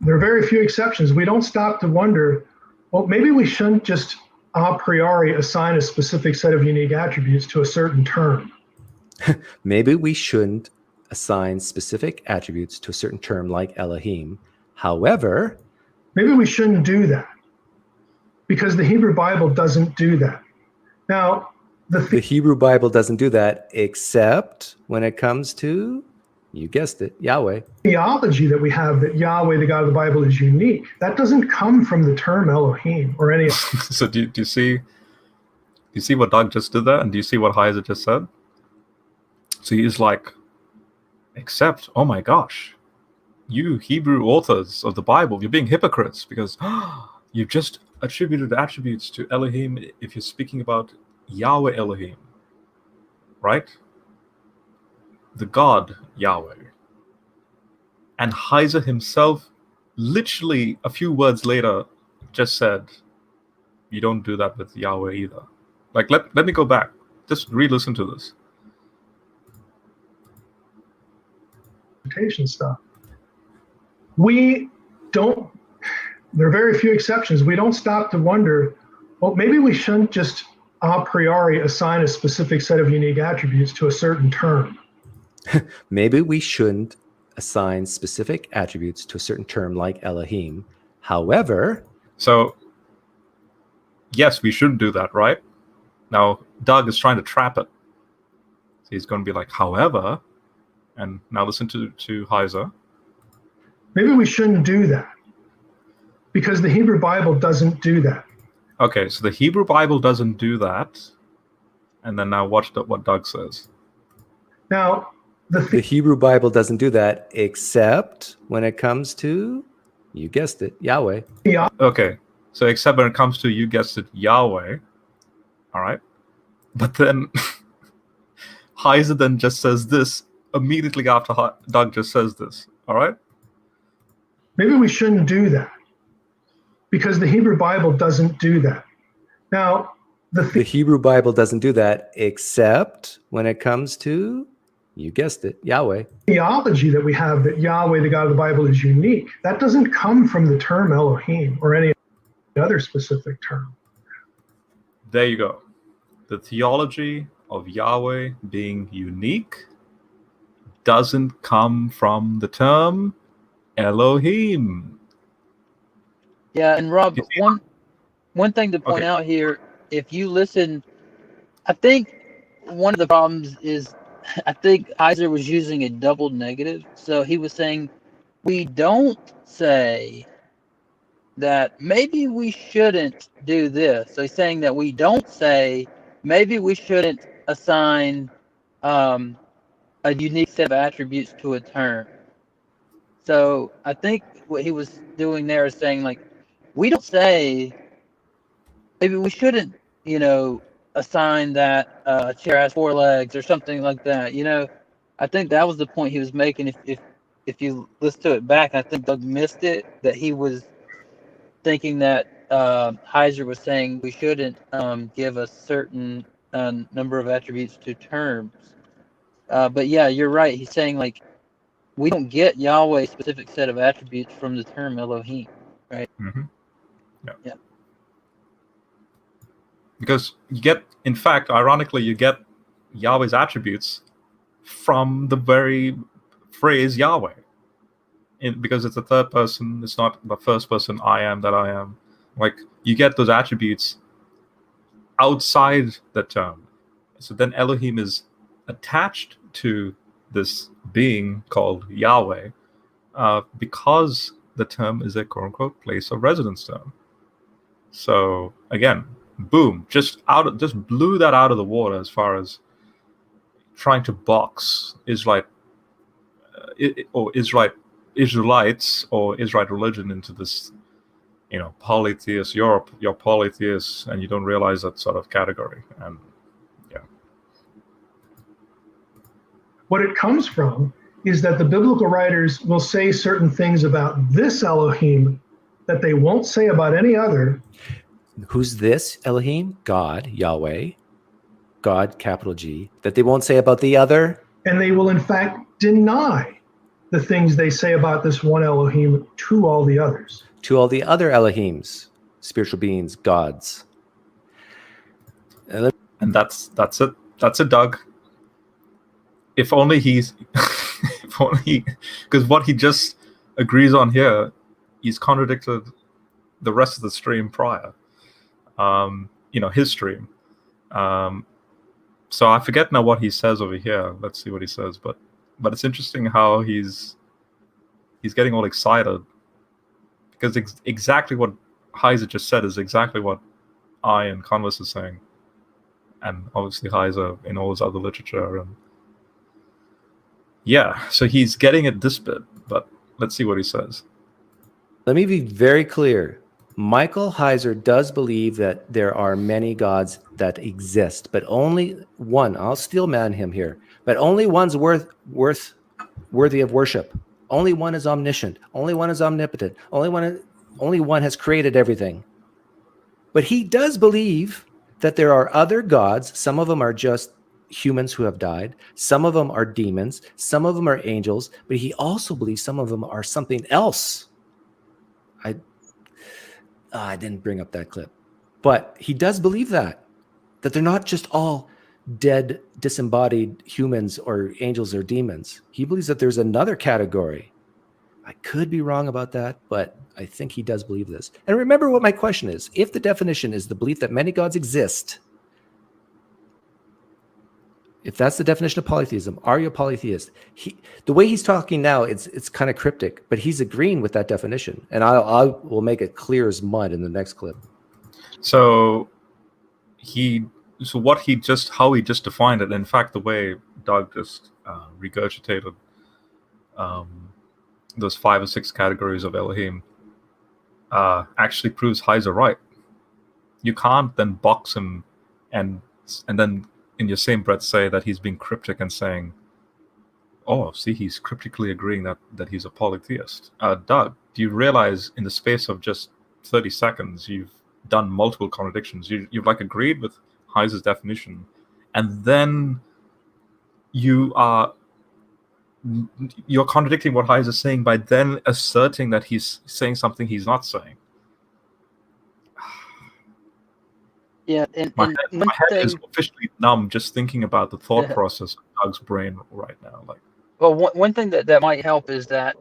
Speaker 5: there are very few exceptions. We don't stop to wonder, well, maybe we shouldn't just a priori assign a specific set of unique attributes to a certain term.
Speaker 3: Maybe we shouldn't assign specific attributes to a certain term like Elohim. However,
Speaker 5: maybe we shouldn't do that, because the Hebrew Bible doesn't do that. Now, the
Speaker 3: Hebrew Bible doesn't do that, except when it comes to, you guessed it, Yahweh.
Speaker 5: Theology that we have that Yahweh, the God of the Bible, is unique, that doesn't come from the term Elohim or any of
Speaker 1: So do you see what Doug just did there? And do you see what Heiser just said? So he's like, except, oh my gosh, you Hebrew authors of the Bible, you're being hypocrites, because you've just attributed attributes to Elohim if you're speaking about Yahweh Elohim, right? The God Yahweh. And Heiser himself, literally a few words later, just said, you don't do that with Yahweh either. Like, let me go back. Just re-listen to this.
Speaker 5: Stuff. We don't, there are very few exceptions. We don't stop to wonder, well, maybe we shouldn't just a priori assign a specific set of unique attributes to a certain term.
Speaker 3: Maybe we shouldn't assigns specific attributes to a certain term like Elohim. However,
Speaker 1: So, yes, we should do that, right? Now, Doug is trying to trap it. So he's going to be like, however, and now listen to Heiser.
Speaker 5: Maybe we shouldn't do that because the Hebrew Bible doesn't do that.
Speaker 1: Okay, so the Hebrew Bible doesn't do that. And then now watch what Doug says.
Speaker 5: Now,
Speaker 3: the Hebrew Bible doesn't do that except when it comes to, you guessed it, Yahweh.
Speaker 1: Okay, so except when it comes to, you guessed it, Yahweh. All right. But then Heiser then just says this immediately after Doug just says this. All right.
Speaker 5: Maybe we shouldn't do that because the Hebrew Bible doesn't do that. Now,
Speaker 3: the Hebrew Bible doesn't do that except when it comes to, you guessed it, Yahweh.
Speaker 5: Theology that we have that Yahweh, the God of the Bible, is unique, that doesn't come from the term Elohim or any other specific term.
Speaker 1: There you go. The theology of Yahweh being unique doesn't come from the term Elohim.
Speaker 4: Yeah, and Rob, one thing to point out here, if you listen, I think one of the problems is I think Heiser was using a double negative. So he was saying, we don't say that maybe we shouldn't do this. So he's saying that we don't say maybe we shouldn't assign a unique set of attributes to a term. So I think what he was doing there is saying, like, we don't say maybe we shouldn't, assign that a chair has 4 legs or something like that. I think that was the point he was making. If you listen to it back, I think Doug missed it, that he was thinking that Heiser was saying we shouldn't give a certain number of attributes to terms. But yeah, you're right. He's saying, like, we don't get Yahweh's specific set of attributes from the term Elohim, right?
Speaker 1: Mm-hmm.
Speaker 4: Yeah.
Speaker 1: Because you get, in fact, ironically, you get Yahweh's attributes from the very phrase Yahweh. Because it's the third person, it's not the first person, I am that I am. Like, you get those attributes outside the term. So then Elohim is attached to this being called Yahweh because the term is a quote-unquote place of residence term. So again, boom, just blew that out of the water as far as trying to box Israelites or Israelite religion into this, polytheist. You're polytheist, and you don't realize that sort of category. And yeah,
Speaker 5: what it comes from is that the biblical writers will say certain things about this Elohim that they won't say about any other.
Speaker 3: Who's this Elohim? God, Yahweh, God, capital G, that they won't say about the other.
Speaker 5: And they will, in fact, deny the things they say about this one Elohim to all the others.
Speaker 3: To all the other Elohims, spiritual beings, gods.
Speaker 1: And that's it. That's it, Doug. If only because what he just agrees on here, he's contradicted the rest of the stream prior. His stream. So I forget now what he says over here. Let's see what he says. But it's interesting how he's getting all excited because exactly what Heiser just said is exactly what I and Converse is saying, and obviously Heiser in all his other literature. And yeah, so he's getting at this bit, but let's see what he says.
Speaker 3: Let me be very clear. Michael Heiser does believe that there are many gods that exist, but only one. I'll steel man him here, but only one's worthy of worship. Only one is omniscient. Only one is omnipotent. Only one has created everything. But he does believe that there are other gods. Some of them are just humans who have died. Some of them are demons. Some of them are angels. But he also believes some of them are something else. I didn't bring up that clip. But he does believe that they're not just all dead, disembodied humans or angels or demons. He believes that there's another category. I could be wrong about that, but I think he does believe this. And remember what my question is. If the definition is the belief that many gods exist, if that's the definition of polytheism, are you a polytheist? The way he's talking now, it's kind of cryptic, but he's agreeing with that definition. And I will make it clear as mud in the next clip.
Speaker 1: So how he just defined it. In fact, the way Doug just regurgitated those 5 or 6 categories of Elohim actually proves Heiser right. You can't then box him and then in your same breath say that he's being cryptic and saying, oh, see, he's cryptically agreeing that he's a polytheist. Doug, do you realize in the space of just 30 seconds you've done multiple contradictions? You've like agreed with Heiser's definition, and then you're contradicting what Heiser's saying by then asserting that he's saying something he's not saying.
Speaker 4: Yeah, and
Speaker 1: My
Speaker 4: one
Speaker 1: head
Speaker 4: thing,
Speaker 1: is officially numb just thinking about the thought process of Doug's brain right now. Like,
Speaker 4: well, one thing that might help is that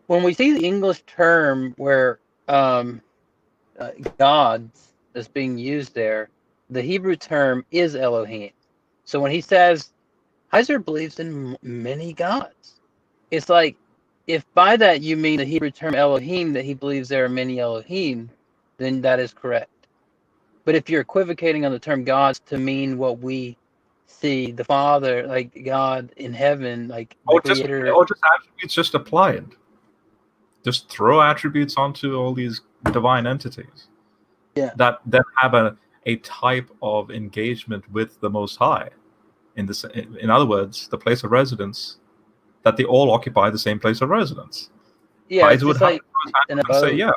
Speaker 4: when we see the English term where God is being used there, the Hebrew term is Elohim. So when he says Heiser believes in many gods, it's like, if by that you mean the Hebrew term Elohim, that he believes there are many Elohim, then that is correct. But if you're equivocating on the term gods to mean what we see, the Father, like God in heaven, like the Creator,
Speaker 1: or just attributes just applied. Just throw attributes onto all these divine entities.
Speaker 4: Yeah.
Speaker 1: That have a type of engagement with the Most High. In other words, the place of residence, that they all occupy the same place of residence.
Speaker 4: Yeah,
Speaker 1: Heiser would
Speaker 4: like
Speaker 1: have to say, yeah,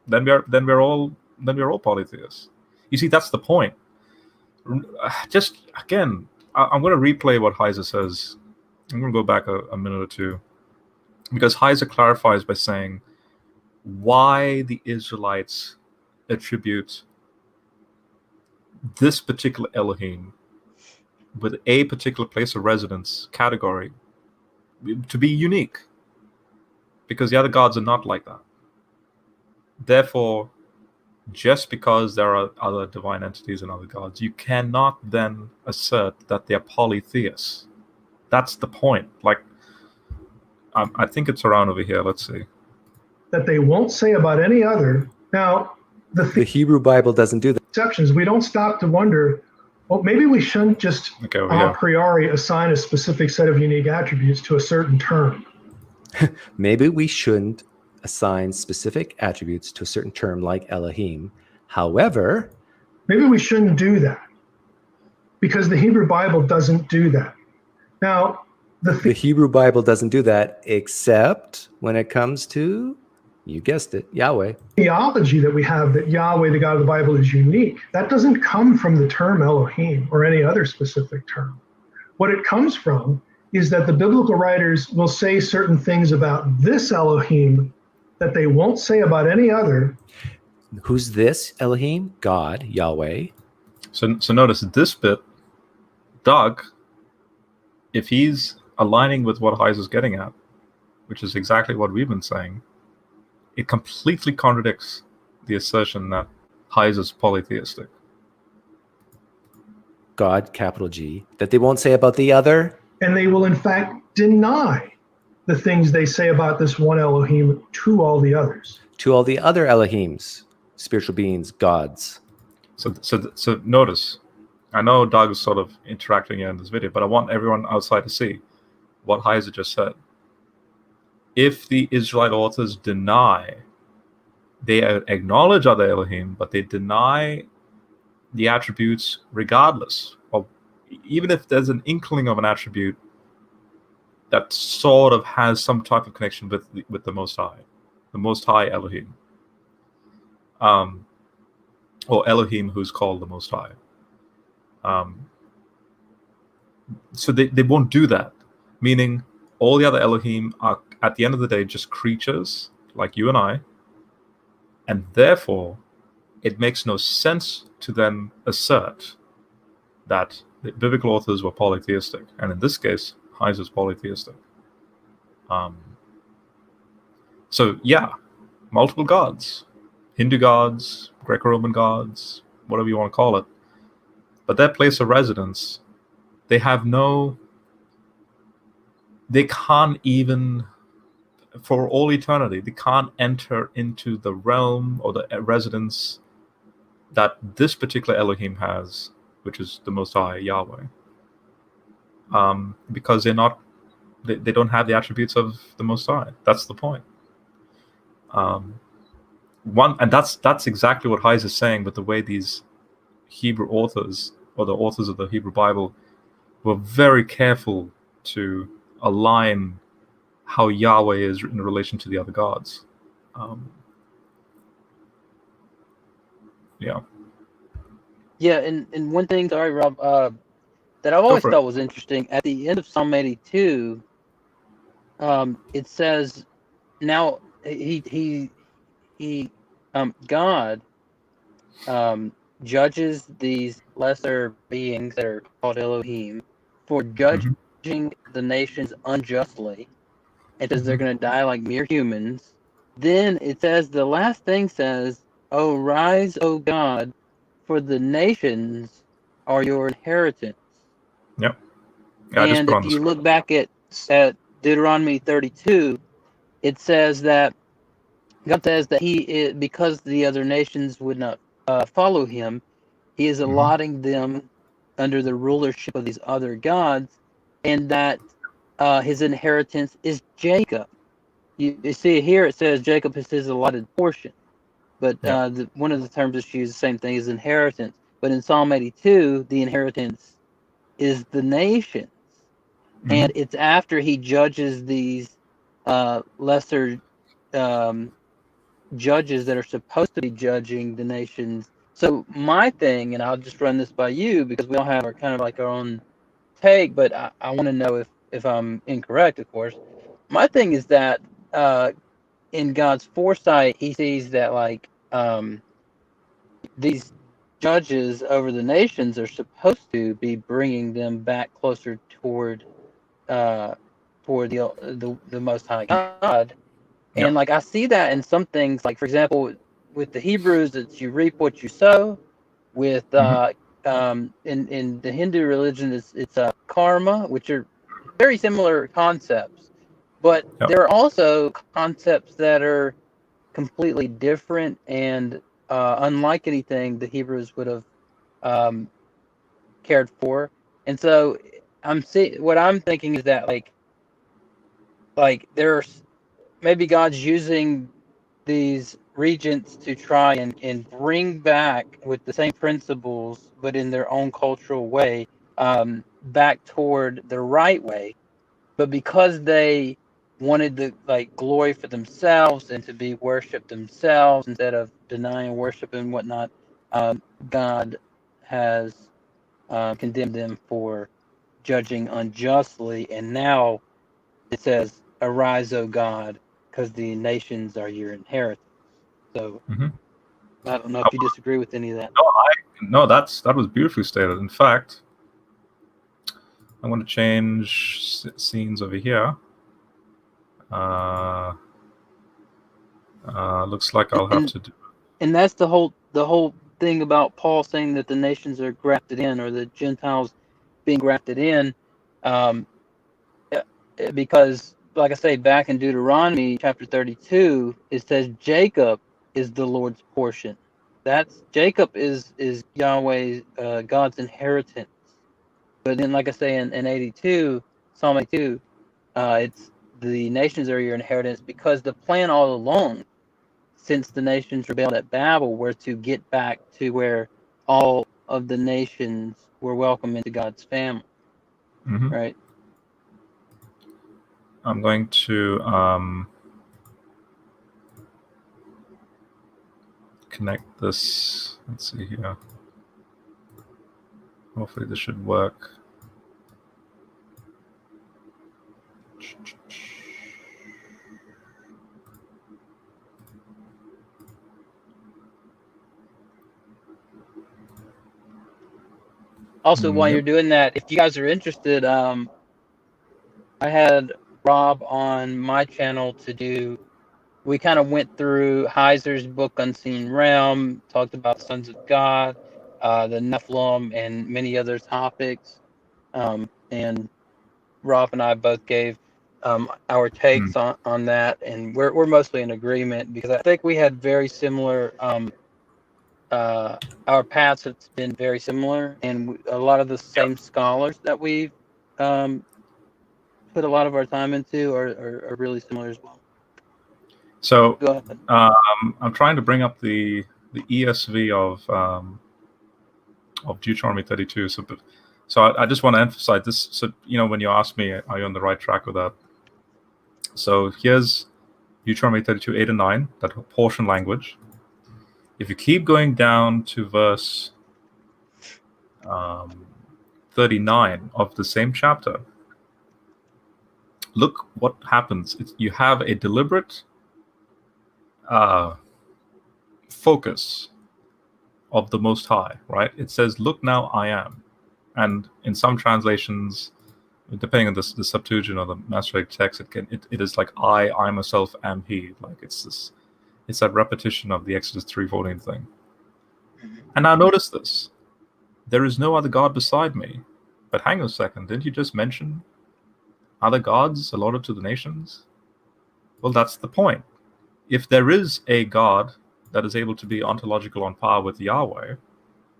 Speaker 1: then we're all polytheists. You see, that's the point. Just again, I'm going to replay what Heiser says. I'm going to go back a minute or two, because Heiser clarifies by saying why the Israelites attribute this particular Elohim with a particular place of residence category to be unique, because the other gods are not like that. Therefore, just because there are other divine entities and other gods, you cannot then assert that they're polytheists. That's the point. Like, I think it's around over here. Let's see.
Speaker 5: That they won't say about any other. Now,
Speaker 3: the Hebrew Bible doesn't do that.
Speaker 5: Exceptions. We don't stop to wonder, well, maybe we shouldn't just a priori assign a specific set of unique attributes to a certain term.
Speaker 3: Maybe we shouldn't assign specific attributes to a certain term like Elohim. However,
Speaker 5: maybe we shouldn't do that because the Hebrew Bible doesn't do that. Now, the
Speaker 3: Hebrew Bible doesn't do that except when it comes to, you guessed it, Yahweh.
Speaker 5: Theology that we have that Yahweh, the God of the Bible, is unique. That doesn't come from the term Elohim or any other specific term. What it comes from is that the biblical writers will say certain things about this Elohim that they won't say about any other.
Speaker 3: Who's this Elohim? God, Yahweh.
Speaker 1: So notice this bit, Doug, if he's aligning with what Heiser's getting at, which is exactly what we've been saying, it completely contradicts the assertion that Heiser's polytheistic.
Speaker 3: God, capital G, that they won't say about the other.
Speaker 5: And they will in fact deny the things they say about this one Elohim to all the others.
Speaker 3: To all the other Elohims, spiritual beings, gods.
Speaker 1: So notice, I know Doug is sort of interacting here in this video, but I want everyone outside to see what Heiser just said. If the Israelite authors deny, they acknowledge other Elohim, but they deny the attributes regardless. Well, even if there's an inkling of an attribute that sort of has some type of connection with the Most High Elohim, or Elohim who's called the Most High. So they won't do that, meaning all the other Elohim are, at the end of the day, just creatures like you and I, and therefore it makes no sense to then assert that The biblical authors were polytheistic, and in this case, Heiser is polytheistic. So yeah, multiple gods, Hindu gods, Greco-Roman gods, whatever you want to call it, but their place of residence, they can't even, for all eternity, they can't enter into the realm or the residence that this particular Elohim has, which is the Most High, Yahweh, because they don't have the attributes of the Most High. That's the point. And that's exactly what Heiser is saying. But the way these Hebrew authors, or the authors of the Hebrew Bible, were very careful to align how Yahweh is in relation to the other gods. Yeah.
Speaker 4: Yeah, and one thing, sorry, Rob, that I've
Speaker 1: Go
Speaker 4: always
Speaker 1: for it.
Speaker 4: thought was interesting, at the end of Psalm 82, it says, now God judges these lesser beings that are called Elohim for judging the nations unjustly, and says they're going to die like mere humans. Then it says, the last thing says, "Oh, rise, O God, for the nations are your inheritance."
Speaker 1: Yep. Yeah, I just
Speaker 4: And
Speaker 1: put
Speaker 4: if
Speaker 1: on the
Speaker 4: you
Speaker 1: screen.
Speaker 4: look back at Deuteronomy 32, it says that God says that because the other nations would not follow him, he is allotting them under the rulership of these other gods, and that his inheritance is Jacob. You see here it says Jacob is his allotted portion, but
Speaker 1: Yeah.
Speaker 4: one of the terms that's used, the same thing, is inheritance. But in Psalm 82, the inheritance is the nations. And it's after he judges these lesser judges that are supposed to be judging the nations. So my thing, and I'll just run this by you because we all have our kind of like our own take, but I want to know if I'm incorrect, of course. My thing is that in God's foresight, he sees that like these judges over the nations are supposed to be bringing them back closer toward the Most High God.
Speaker 1: Yeah.
Speaker 4: And like I see that in some things, like for example, with the Hebrews, it's you reap what you sow. With in the Hindu religion, it's karma, which are very similar concepts, but
Speaker 1: Yeah.
Speaker 4: there are also concepts that are completely different and unlike anything the Hebrews would have cared for. And so what I'm thinking is that like there's maybe God's using these regents to try and bring back with the same principles, but in their own cultural way, back toward the right way. But because they wanted the like glory for themselves and to be worshipped themselves instead of denying worship and whatnot, God has condemned them for judging unjustly. And now it says, "Arise, O God, because the nations are your inheritance." So I don't know if you disagree with any of that.
Speaker 1: No, that was beautifully stated. In fact, I'm going to change scenes over here. Looks like I'll have to do.
Speaker 4: And that's the whole thing about Paul saying that the nations are grafted in, or the Gentiles being grafted in, um, because like I say, back in Deuteronomy chapter 32, it says Jacob is the Lord's portion. That's Jacob is Yahweh's God's inheritance. But then, like I say, in 82, Psalm 82, it's the nations are your inheritance, because the plan all along, since the nations rebelled at Babel, were to get back to where all of the nations were welcome into God's family, right?
Speaker 1: I'm going to connect this. Let's see here. Hopefully this should work.
Speaker 4: Also, while
Speaker 1: Yep.
Speaker 4: you're doing that, if you guys are interested, I had Rob on my channel to do. We kind of went through Heiser's book, Unseen Realm, talked about Sons of God, the Nephilim, and many other topics. And Rob and I both gave our takes on that, and we're mostly in agreement because I think we had very similar. Our paths have been very similar, and a lot of the same scholars that we've put a lot of our time into are really similar as well.
Speaker 1: So
Speaker 4: Go ahead.
Speaker 1: I'm trying to bring up the ESV of Deuteronomy 32. So I just want to emphasize this. So when you ask me, are you on the right track with that? So here's Deuteronomy 32, 8 and 9, that portion language. If you keep going down to verse 39 of the same chapter, look what happens. You have a deliberate focus of the Most High, right? It says, "Look now, I am," and in some translations, depending on the Septuagint or the Masoretic text, it is like I myself am He. Like it's that repetition of the Exodus 3:14 thing. And now notice this: there is no other God beside me. But hang on a second, didn't you just mention other gods allotted to the nations? Well, that's the point. If there is a God that is able to be ontological on par with Yahweh,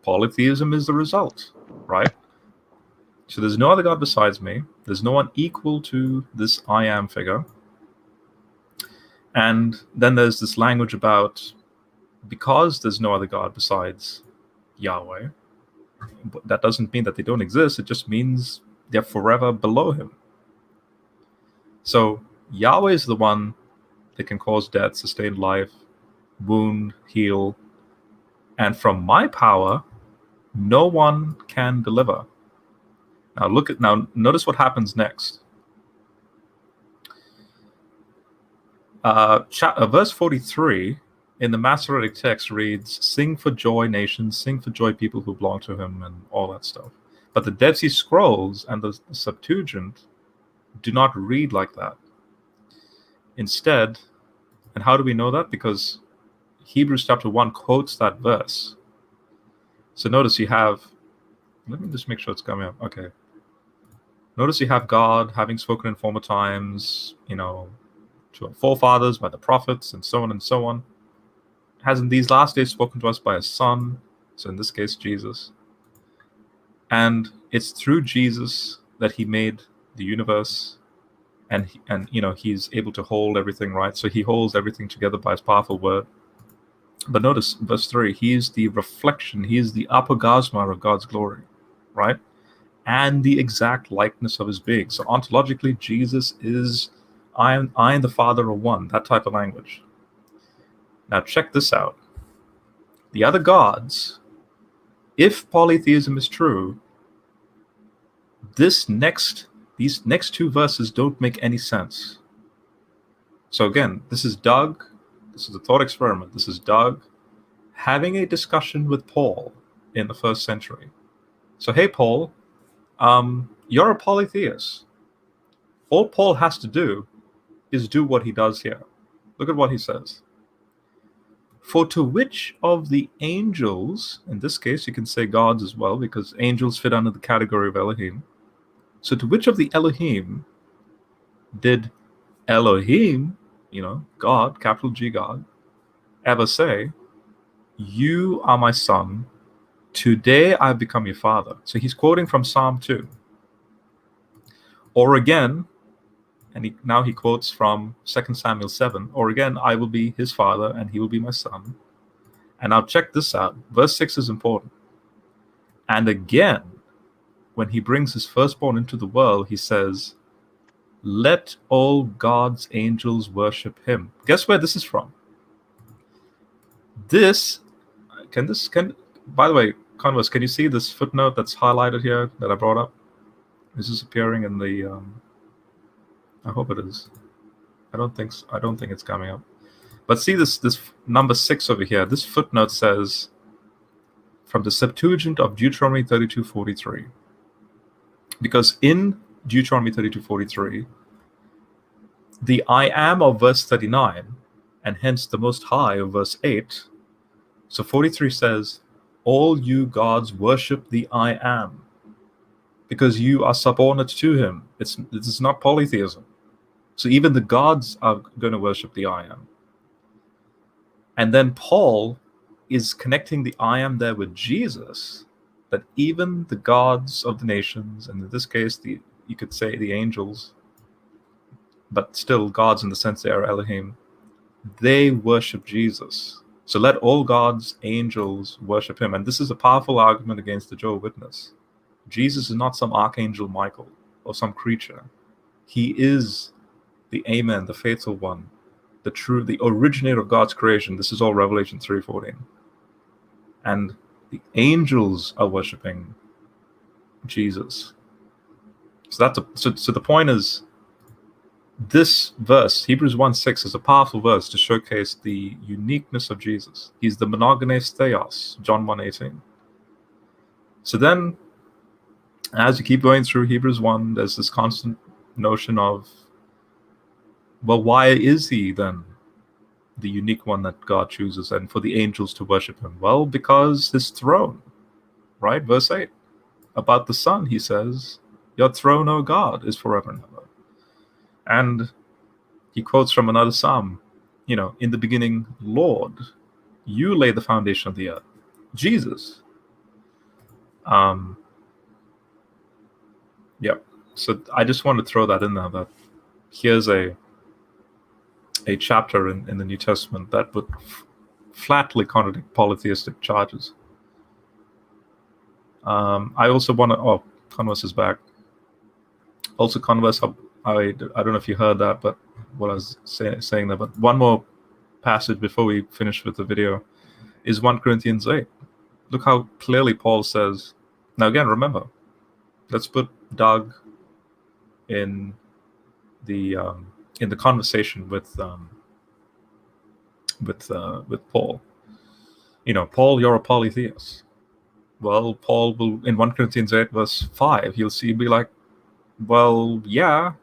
Speaker 1: polytheism is the result, right? So there's no other God besides me. There's no one equal to this I am figure. And then there's this language about, because there's no other God besides Yahweh, but that doesn't mean that they don't exist. It just means they're forever below him. So Yahweh is the one that can cause death, sustain life, wound, heal. And from my power, no one can deliver. Now notice what happens next. Verse 43 in the Masoretic text reads, "Sing for joy, nations, sing for joy, people who belong to him," and all that stuff. But the Dead Sea Scrolls and the Septuagint do not read like that. Instead, and how do we know that? Because Hebrews chapter 1 quotes that verse. So notice you have, let me just make sure it's coming up. Okay. Notice you have God having spoken in former times, to our forefathers by the prophets and so on and so on. Has in these last days spoken to us by his Son, so in this case, Jesus. And it's through Jesus that he made the universe, and he's able to hold everything, right? So he holds everything together by his powerful word. But notice verse 3, he is the reflection, he is the apogosma of God's glory, right? And the exact likeness of his being. So ontologically, Jesus is I and the Father are one, that type of language. Now check this out. The other gods, if polytheism is true, these next two verses don't make any sense. So again, this is Doug. This is a thought experiment. This is Doug having a discussion with Paul in the first century. So, hey, Paul, you're a polytheist. All Paul has to do is do what he does here. Look at what he says. "For to which of the angels," in this case you can say gods as well, because angels fit under the category of Elohim. So to which of the Elohim did Elohim, God, capital G God, ever say, "You are my son, today I've become your father"? So he's quoting from Psalm 2. Or again, and now he quotes from 2 Samuel 7, "Or again, I will be his father and he will be my son." And now check this out. Verse 6 is important. "And again, when he brings his firstborn into the world, he says, 'Let all God's angels worship him.'" Guess where this is from? By the way, Converse, can you see this footnote that's highlighted here that I brought up? Is this appearing in the, I hope it is. I don't think it's coming up. But see this number 6 over here. This footnote says, from the Septuagint of Deuteronomy 32:43. Because in Deuteronomy 32:43, the I am of verse 39, and hence the Most High of verse 8. So 43 says, all you gods worship the I am, because you are subordinate to him. This is not polytheism. So even the gods are going to worship the I am. And then Paul is connecting the I am there with Jesus, that even the gods of the nations, and in this case, you could say the angels, but still gods in the sense they are Elohim, they worship Jesus. So let all gods, angels worship him. And this is a powerful argument against the Jehovah's Witness. Jesus is not some archangel Michael or some creature. He is the Amen, the faithful one, the originator of God's creation. This is all Revelation 3:14. And the angels are worshiping Jesus. So the point is, this verse, Hebrews 1:6, is a powerful verse to showcase the uniqueness of Jesus. He's the monogenes theos, John 1:18. So then, as you keep going through Hebrews 1, there's this constant notion of, well, why is he then the unique one that God chooses and for the angels to worship him? Well, because his throne, right? Verse 8. About the Son, he says, your throne, O God, is forever and ever. And he quotes from another psalm, in the beginning, Lord, you laid the foundation of the earth. Jesus. So I just want to throw that in there, that here's a chapter in the New Testament that would flatly contradict polytheistic charges. I also want to, Converse is back. Also, Converse, I don't know if you heard that, but what I was saying there, but one more passage before we finish with the video is 1 Corinthians 8. Look how clearly Paul says, now again, remember, let's put Doug in the conversation with Paul. Paul, you're a polytheist. Well, Paul will, in 1 Corinthians 8, verse 5, be like, well, yeah,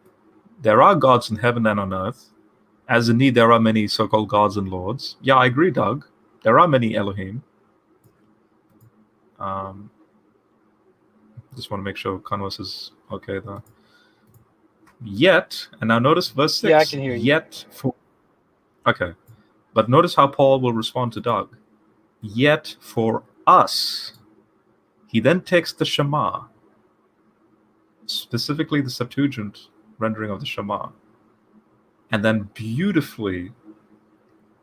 Speaker 1: there are gods in heaven and on earth, as indeed there are many so-called gods and lords. Yeah, I agree, Doug. There are many Elohim. Just want to make sure Converse is okay there. Yet, and now notice verse 6.
Speaker 4: Yeah, I can hear you.
Speaker 1: Okay. But notice how Paul will respond to Doug. Yet for us. He then takes the Shema, specifically the Septuagint rendering of the Shema, and then beautifully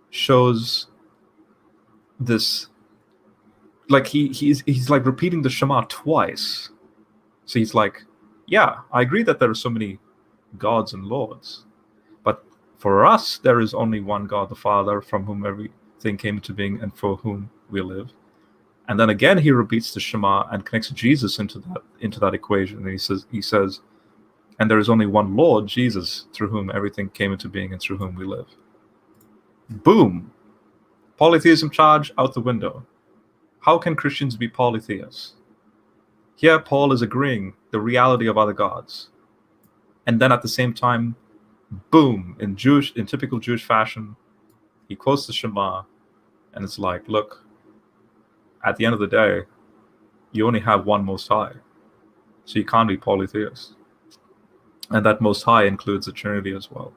Speaker 1: shows this, like he's like repeating the Shema twice. So he's like, yeah, I agree that there are so many gods and lords, but for us there is only one God, the Father, from whom everything came into being and for whom we live. And then again he repeats the Shema and connects Jesus into that equation. And he says, and there is only one Lord, Jesus, through whom everything came into being and through whom we live. Boom. Polytheism charge out the window. How can Christians be polytheists? Here Paul is agreeing the reality of other gods. And then at the same time, boom, in typical Jewish fashion, he quotes the Shema, and it's like, look, at the end of the day, you only have one Most High. So you can't be polytheist. And that Most High includes the Trinity as well.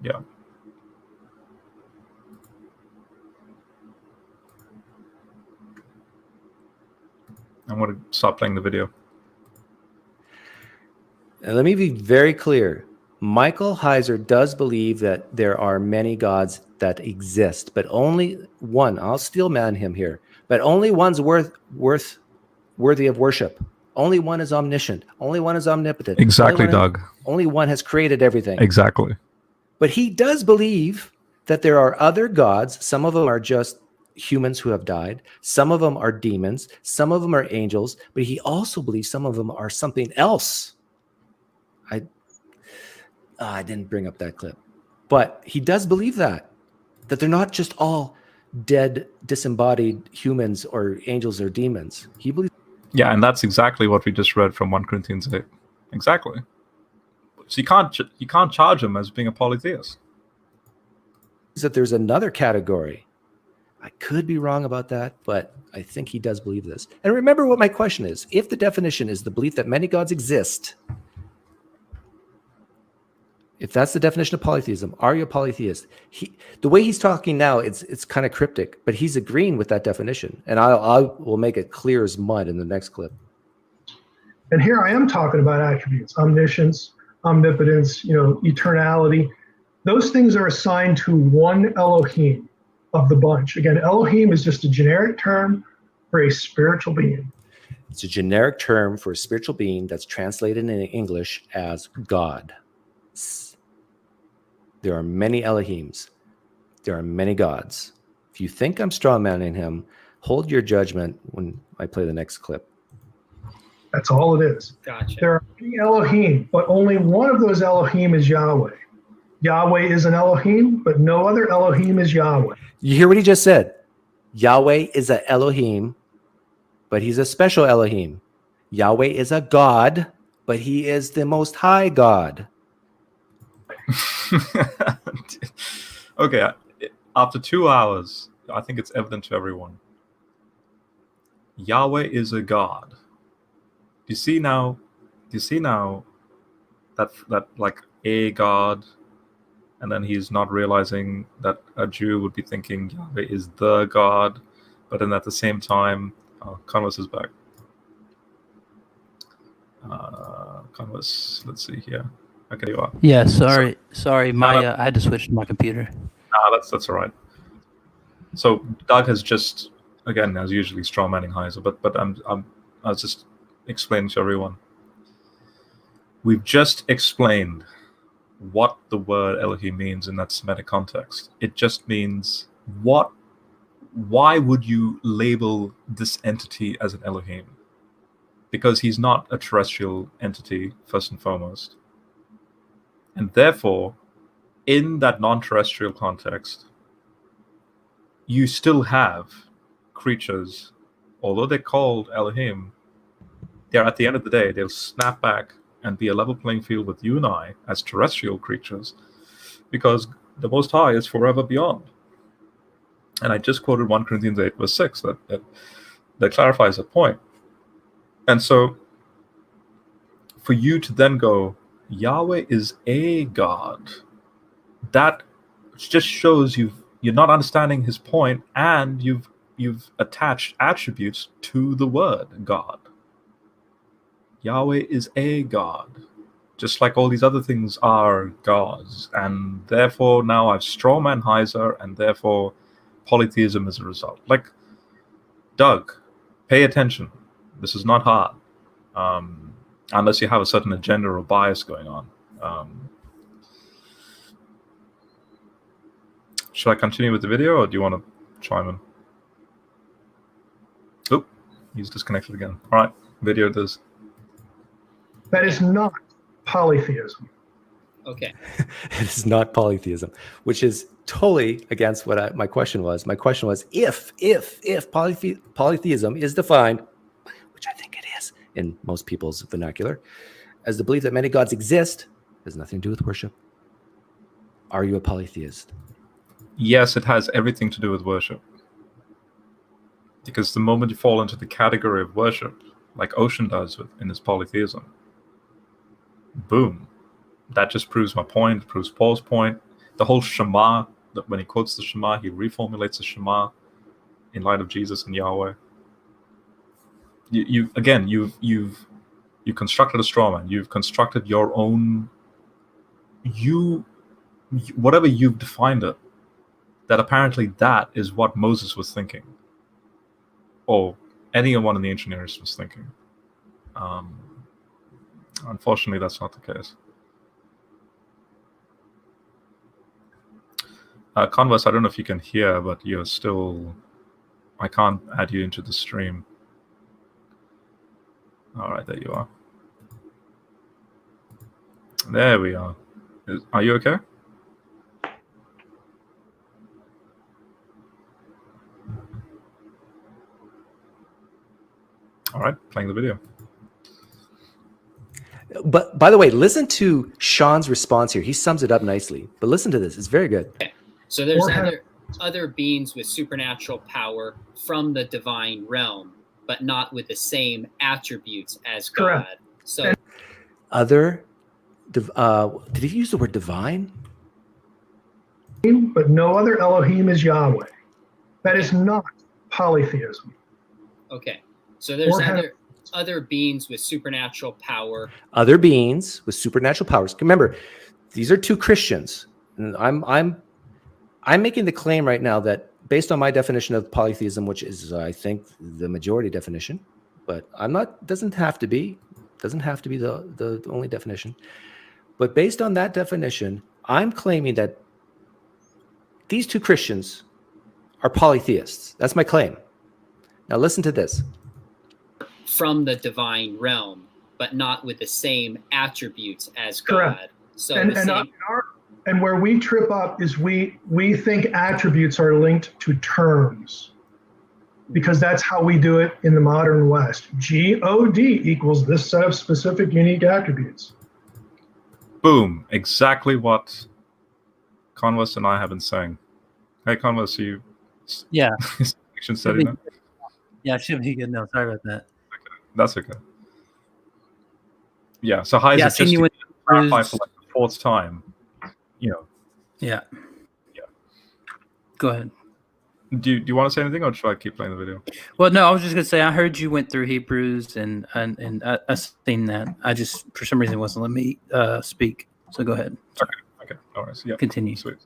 Speaker 1: Yeah. I'm going to stop playing the video.
Speaker 3: And let me be very clear. Michael Heiser does believe that there are many gods that exist, but only one. I'll steel man him here, but only one's worthy of worship. Only one is omniscient. Only one is omnipotent.
Speaker 1: Exactly, Doug.
Speaker 3: Only one has created everything.
Speaker 1: Exactly.
Speaker 3: But he does believe that there are other gods. Some of them are just humans who have died. Some of them are demons. Some of them are angels. But he also believes some of them are something else. I didn't bring up that clip. But he does believe that they're not just all dead, disembodied humans or angels or demons. He believes.
Speaker 1: Yeah, and that's exactly what we just read from 1 Corinthians 8. Exactly. So you can't charge him as being a polytheist.
Speaker 3: That there's another category. I could be wrong about that, but I think he does believe this. And remember what my question is. If the definition is the belief that many gods exist, if that's the definition of polytheism, are you a polytheist? The way he's talking now, it's kind of cryptic, but he's agreeing with that definition. And I will make it clear as mud in the next clip.
Speaker 5: And here I am talking about attributes, omniscience, omnipotence, eternality. Those things are assigned to one Elohim of the bunch. Again, Elohim is just a generic term for a spiritual being.
Speaker 3: It's a generic term for a spiritual being that's translated in English as God. There are many Elohims. There are many gods. If you think I'm strawmanning him, hold your judgment when I play the next clip.
Speaker 5: That's all it is.
Speaker 6: Gotcha.
Speaker 5: There are many Elohim, but only one of those Elohim is Yahweh. Yahweh is an Elohim, but no other Elohim is Yahweh.
Speaker 3: You hear what he just said? Yahweh is a Elohim, but he's a special Elohim. Yahweh is a God, but he is the most high God.
Speaker 1: Okay, after 2 hours, I think it's evident to everyone. Yahweh is a God. Do you see now that like a God, and then he's not realizing that a Jew would be thinking Yahweh is the God, but then at the same time, Converse is back. Converse, let's see here. Okay, you are.
Speaker 7: Yeah, sorry,
Speaker 1: No,
Speaker 7: I had to switch to my computer.
Speaker 1: That's all right. So Doug has just, again, as usually, strawmanning Heiser, but I was just explaining to everyone. We've just explained what the word Elohim means in that Semitic context. It just means why would you label this entity as an Elohim? Because he's not a terrestrial entity, first and foremost. And therefore, in that non-terrestrial context, you still have creatures, although they're called Elohim, they're at the end of the day, they'll snap back and be a level playing field with you and I as terrestrial creatures, because the Most High is forever beyond. And I just quoted 1 Corinthians 8, verse 6, that clarifies that point. And so, for you to then go, Yahweh is a God, that just shows you're not understanding his point, and you've attached attributes to the word God. Yahweh is a God, just like all these other things are gods, and therefore now I've strawman Heiser, and therefore polytheism is a result. Like, Doug, pay attention. This is not hard, unless you have a certain agenda or bias going on. Should I continue with the video, or do you want to chime in? Oh, he's disconnected again. All right, video it is.
Speaker 5: That is not polytheism.
Speaker 6: Okay.
Speaker 3: It is not polytheism, which is totally against what my question was. My question was, if polytheism is defined, which I think it is in most people's vernacular, as the belief that many gods exist, has nothing to do with worship, are you a polytheist?
Speaker 1: Yes, it has everything to do with worship. Because the moment you fall into the category of worship, like Ocean does in his polytheism, boom. That just proves my point, proves Paul's point. The whole Shema, that when he quotes the Shema, he reformulates the Shema in light of Jesus and Yahweh. You constructed a straw man. You've constructed your own, whatever you've defined it, that apparently that is what Moses was thinking, or anyone in the ancient Near East was thinking. Unfortunately, that's not the case. Converse, I don't know if you can hear, but you're still... I can't add you into the stream. All right, there you are. There we are. Are you okay? All right, playing the video.
Speaker 3: But by the way, listen to Sean's response here. He sums it up nicely. But listen to this; it's very good.
Speaker 6: Okay. So there's
Speaker 5: Or
Speaker 6: other beings with supernatural power from the divine realm, but not with the same attributes as God.
Speaker 5: Correct.
Speaker 6: So
Speaker 3: Other, did he use the word divine?
Speaker 5: but no other Elohim is Yahweh. That is not polytheism.
Speaker 6: okay. So there's
Speaker 5: Or
Speaker 6: other beings with supernatural power.
Speaker 3: Other beings with supernatural powers. Remember, these are two Christians. And I'm making the claim right now that based on my definition of polytheism, which is I think the majority definition, but doesn't have to be the only definition. But based on that definition, I'm claiming that these two Christians are polytheists. That's my claim. Now listen to this.
Speaker 6: From the divine realm, but not with the same attributes as
Speaker 5: Correct.
Speaker 6: God. So
Speaker 5: And where we trip up is we think attributes are linked to terms, because that's how we do it in the modern West. God equals this set of specific unique attributes.
Speaker 1: Boom! Exactly what Converse and I have been saying. Hey, Converse, you
Speaker 7: Yeah.
Speaker 1: section study now?
Speaker 7: Yeah, should be good. No, sorry about that.
Speaker 1: That's okay. Yeah, so Heiser,
Speaker 7: Yeah,
Speaker 1: just
Speaker 7: seen you
Speaker 1: to
Speaker 7: went
Speaker 1: clarify
Speaker 7: through-
Speaker 1: for like the fourth time, you know,
Speaker 7: Yeah.
Speaker 1: Yeah.
Speaker 7: Go ahead.
Speaker 1: do you want to say anything, or should I keep playing the video?
Speaker 7: Well, no, I was just gonna say I heard you went through Hebrews and I seen that. I just for some reason wasn't letting me speak. So go ahead.
Speaker 1: Okay, no worries. Yeah,
Speaker 7: Continue.
Speaker 1: sweet.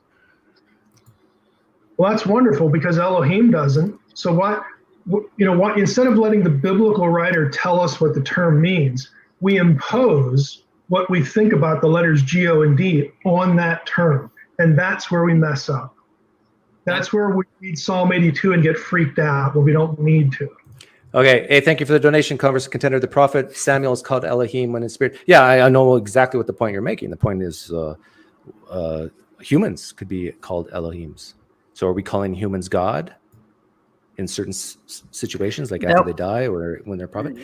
Speaker 5: Well, that's wonderful because Elohim doesn't. So what instead of letting the biblical writer tell us what the term means, we impose what we think about the letters G, O, and D on that term. And that's where we mess up. That's where we read Psalm 82 and get freaked out when we don't need to.
Speaker 3: Okay. Hey, thank you for the donation, Converse Contender. The prophet Samuel is called Elohim when in spirit. Yeah, I know exactly what the point you're making. The point is humans could be called Elohims. So are we calling humans God in certain situations, like after they die or when they're prophet?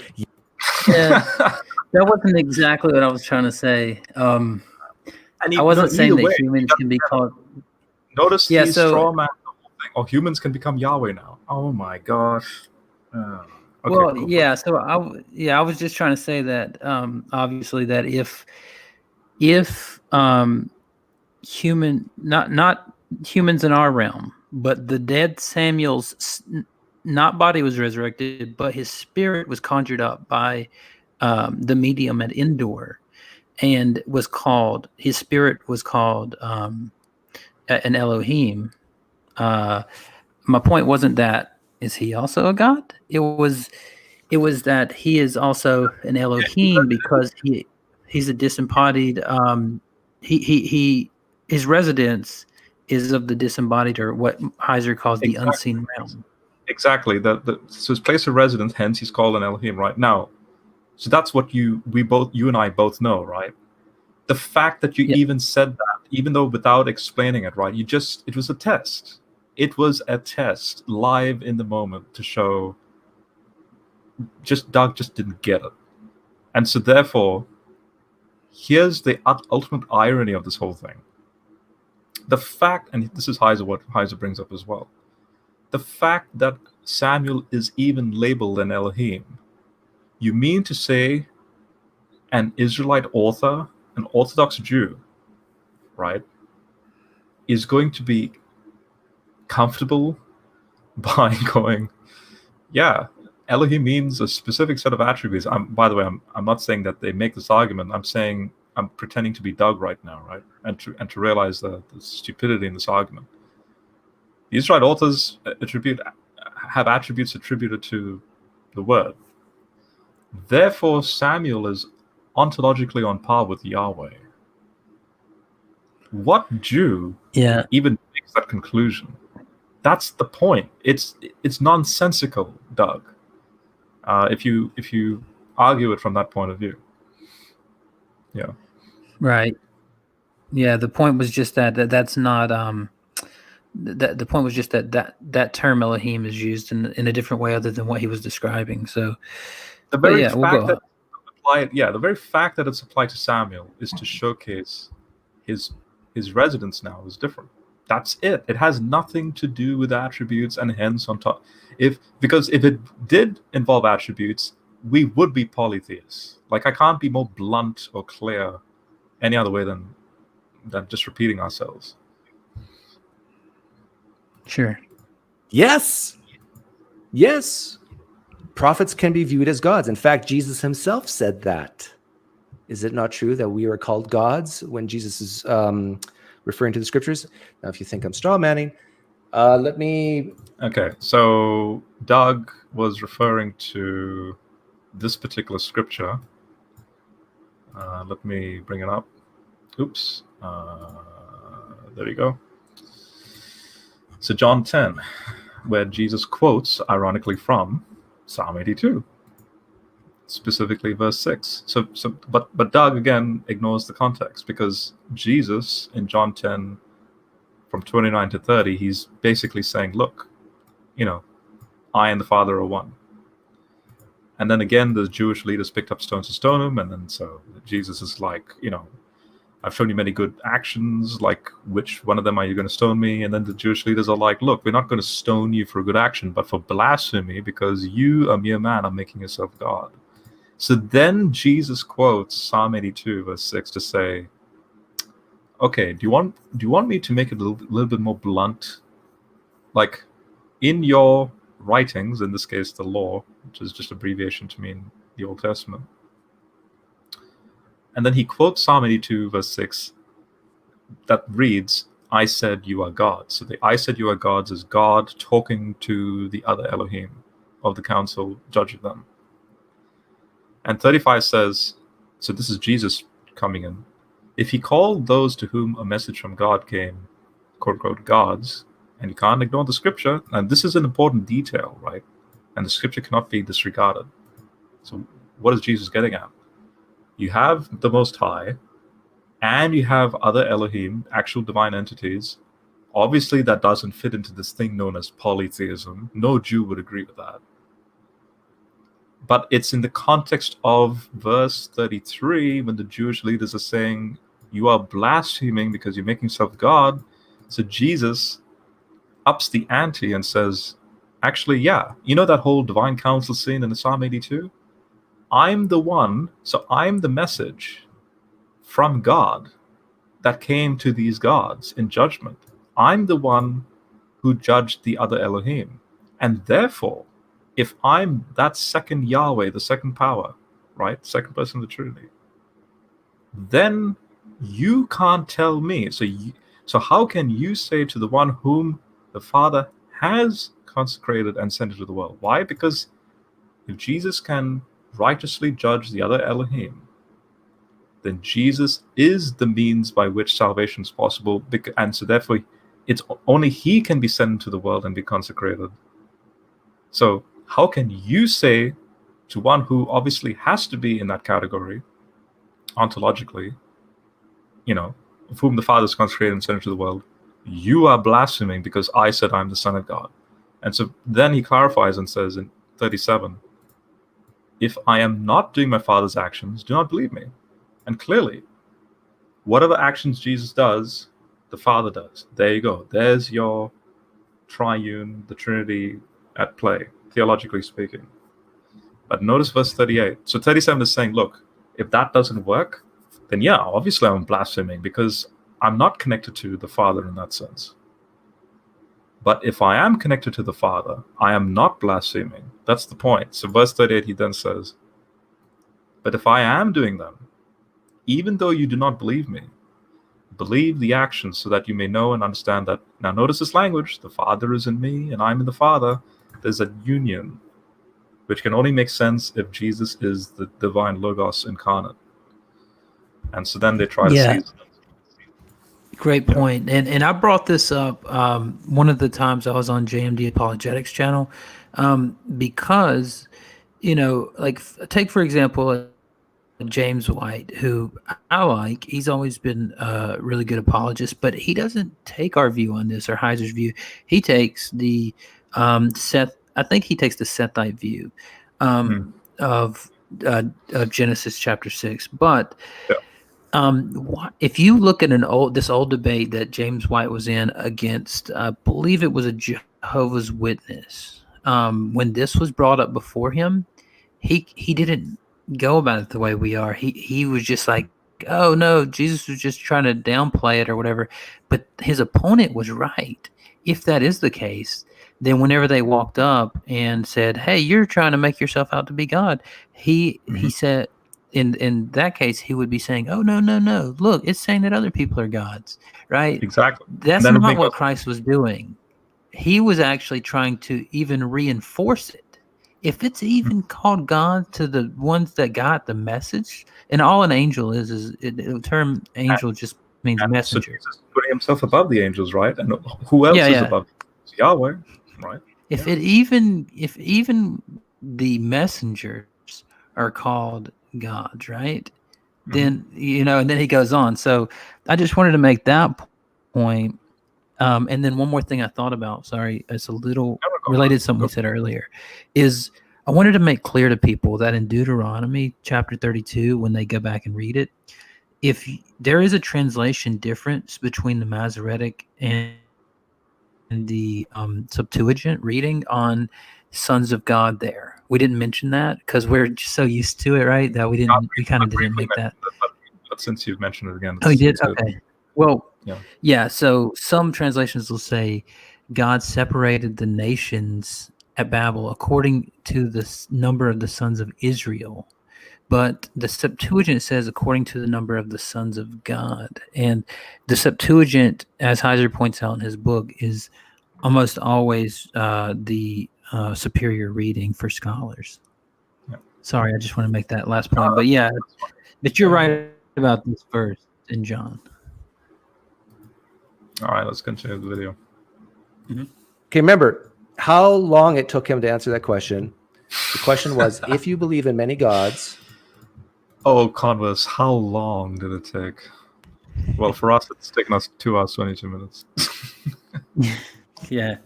Speaker 7: Yeah, that wasn't exactly what I was trying to say. I wasn't saying that humans can be called.
Speaker 1: Notice
Speaker 7: Yeah,
Speaker 1: the
Speaker 7: so-
Speaker 1: straw man the whole thing. Oh, humans can become Yahweh now. Oh my gosh. Okay,
Speaker 7: Well,
Speaker 1: cool.
Speaker 7: yeah. So I was just trying to say that obviously that if human not humans in our realm, but the dead Samuel's not body was resurrected, but his spirit was conjured up by the medium at Endor, and his spirit was called an Elohim. My point wasn't that is he also a god? It was that he is also an Elohim because he's a disembodied. His residence is of the disembodied, or what Heiser calls the unseen realm.
Speaker 1: Exactly. So his place of residence, hence he's called an Elohim, right? Now, so that's what you and I both know, right? The fact that you even said that, even though without explaining it, right? It was a test. It was a test live in the moment to show Doug just didn't get it. And so therefore, here's the ultimate irony of this whole thing. The fact, and this is what Heiser brings up as well, the fact that Samuel is even labeled an Elohim, you mean to say an Israelite author, an Orthodox Jew, right, is going to be comfortable by going, yeah, Elohim means a specific set of attributes. By the way, I'm not saying that they make this argument. I'm saying I'm pretending to be Doug right now, right, and to realize the stupidity in this argument. The Israelite authors have attributes attributed to the word. Therefore, Samuel is ontologically on par with Yahweh. What Jew even makes that conclusion? That's the point. It's nonsensical, Doug. If you argue it from that point of view. Yeah.
Speaker 7: Right. Yeah. The point was just that's not the point was just that term Elohim is used in a different way other than what he was describing. So
Speaker 1: The very
Speaker 7: yeah, we'll
Speaker 1: fact
Speaker 7: go.
Speaker 1: that the very fact that it's applied to Samuel is to showcase his residence now is different. That's it. It has nothing to do with attributes, and hence on top. Because if it did involve attributes, we would be polytheists. Like, I can't be more blunt or clear any other way than just repeating ourselves.
Speaker 7: Sure.
Speaker 3: Yes. Yes. Prophets can be viewed as gods. In fact, Jesus himself said that. Is it not true that we are called gods when Jesus is referring to the scriptures? Now, if you think I'm straw manning, let me...
Speaker 1: Okay, so Doug was referring to this particular scripture. Let me bring it up. Oops. There we go. So John 10, where Jesus quotes, ironically, from Psalm 82. Specifically verse 6. But Doug again ignores the context, because Jesus in John 10 from 29 to 30, he's basically saying, look, I and the Father are one. And then again, the Jewish leaders picked up stones to stone him, and then so Jesus is like, I've shown you many good actions, like which one of them are you going to stone me? And then the Jewish leaders are like, look, we're not going to stone you for a good action, but for blasphemy, because you, a mere man, are making yourself God. So then Jesus quotes Psalm 82, verse 6 to say, okay, do you want me to make it a little bit more blunt? Like, in your writings, in this case the law, which is just abbreviation to mean the Old Testament. And then he quotes Psalm 82, verse 6, that reads, I said you are God. So the I said you are gods is God talking to the other Elohim of the council, judging them. And 35 says, so this is Jesus coming in. If he called those to whom a message from God came, quote unquote, gods, and you can't ignore the scripture, and this is an important detail, right? And the scripture cannot be disregarded. So what is Jesus getting at? You have the Most High, and you have other Elohim, actual divine entities. Obviously, that doesn't fit into this thing known as polytheism. No Jew would agree with that. But it's in the context of verse 33, when the Jewish leaders are saying, you are blaspheming because you're making yourself God. So Jesus ups the ante and says, actually, yeah, that whole divine council scene in the Psalm 82? I'm the one, so I'm the message from God that came to these gods in judgment. I'm the one who judged the other Elohim. And therefore, if I'm that second Yahweh, the second power, right, second person of the Trinity, then you can't tell me. So how can you say to the one whom the Father has consecrated and sent into the world? Why? Because if Jesus can righteously judge the other Elohim, then Jesus is the means by which salvation is possible, and so therefore it's only he can be sent into the world and be consecrated. So how can you say to one who obviously has to be in that category ontologically, of whom the Father is consecrated and sent into the world, you are blaspheming because I said I'm the Son of God? And so then he clarifies and says in 37, if I am not doing my Father's actions, do not believe me. And clearly, whatever actions Jesus does, the Father does. There you go. There's your triune, the Trinity at play, theologically speaking. But notice verse 38. So 37 is saying, look, if that doesn't work, then yeah, obviously I'm blaspheming because I'm not connected to the Father in that sense. But if I am connected to the Father, I am not blaspheming. That's the point. So verse 38, he then says, but if I am doing them, even though you do not believe me, believe the actions so that you may know and understand that. Now notice this language, the Father is in me and I'm in the Father. There's a union, which can only make sense if Jesus is the divine Logos incarnate. And so then they try to seize.
Speaker 7: Great point. And I brought this up one of the times I was on JMD Apologetics channel because, like take, for example, James White, who I like. He's always been a really good apologist, but he doesn't take our view on this or Heiser's view. He takes the I think he takes the Sethite view. of Genesis chapter 6. But
Speaker 1: Yeah.
Speaker 7: if you look at this old debate that James White was in against, I believe it was a Jehovah's Witness, when this was brought up before him, he didn't go about it the way we are. He was just like, oh no, Jesus was just trying to downplay it or whatever. But his opponent was right. If that is the case, then whenever they walked up and said, hey, you're trying to make yourself out to be God, he said, in that case, he would be saying, oh, no. Look, it's saying that other people are gods, right?
Speaker 1: Exactly.
Speaker 7: That's not what Christ was doing. He was actually trying to even reinforce it. If it's even called God to the ones that got the message, and all an angel is the term angel just means messenger.
Speaker 1: So Jesus put himself above the angels, right? And who else is above Yahweh, right?
Speaker 7: If even the messengers are called gods, right? Then and then he goes on. So I just wanted to make that point. And then one more thing I thought about, sorry, it's a little related to something we said earlier, is I wanted to make clear to people that in Deuteronomy chapter 32, when they go back and read it, if there is a translation difference between the Masoretic and the Septuagint reading on sons of God there. We didn't mention that because we're just so used to it, right? That we kind of didn't make that.
Speaker 1: But since you've mentioned it again.
Speaker 7: Oh, you did? Okay. Well, yeah. So some translations will say God separated the nations at Babel according to the number of the sons of Israel. But the Septuagint says according to the number of the sons of God. And the Septuagint, as Heiser points out in his book, is almost always the superior reading for scholars. Yeah. Sorry, I just want to make that last point. But yeah, but you're right about this verse in John.
Speaker 1: All right, let's continue the video.
Speaker 3: Okay, remember how long it took him to answer that question. The question was, if you believe in many gods.
Speaker 1: Oh, Converse, how long did it take? Well, for us, it's taken us 2 hours, 22 minutes.
Speaker 7: Yeah.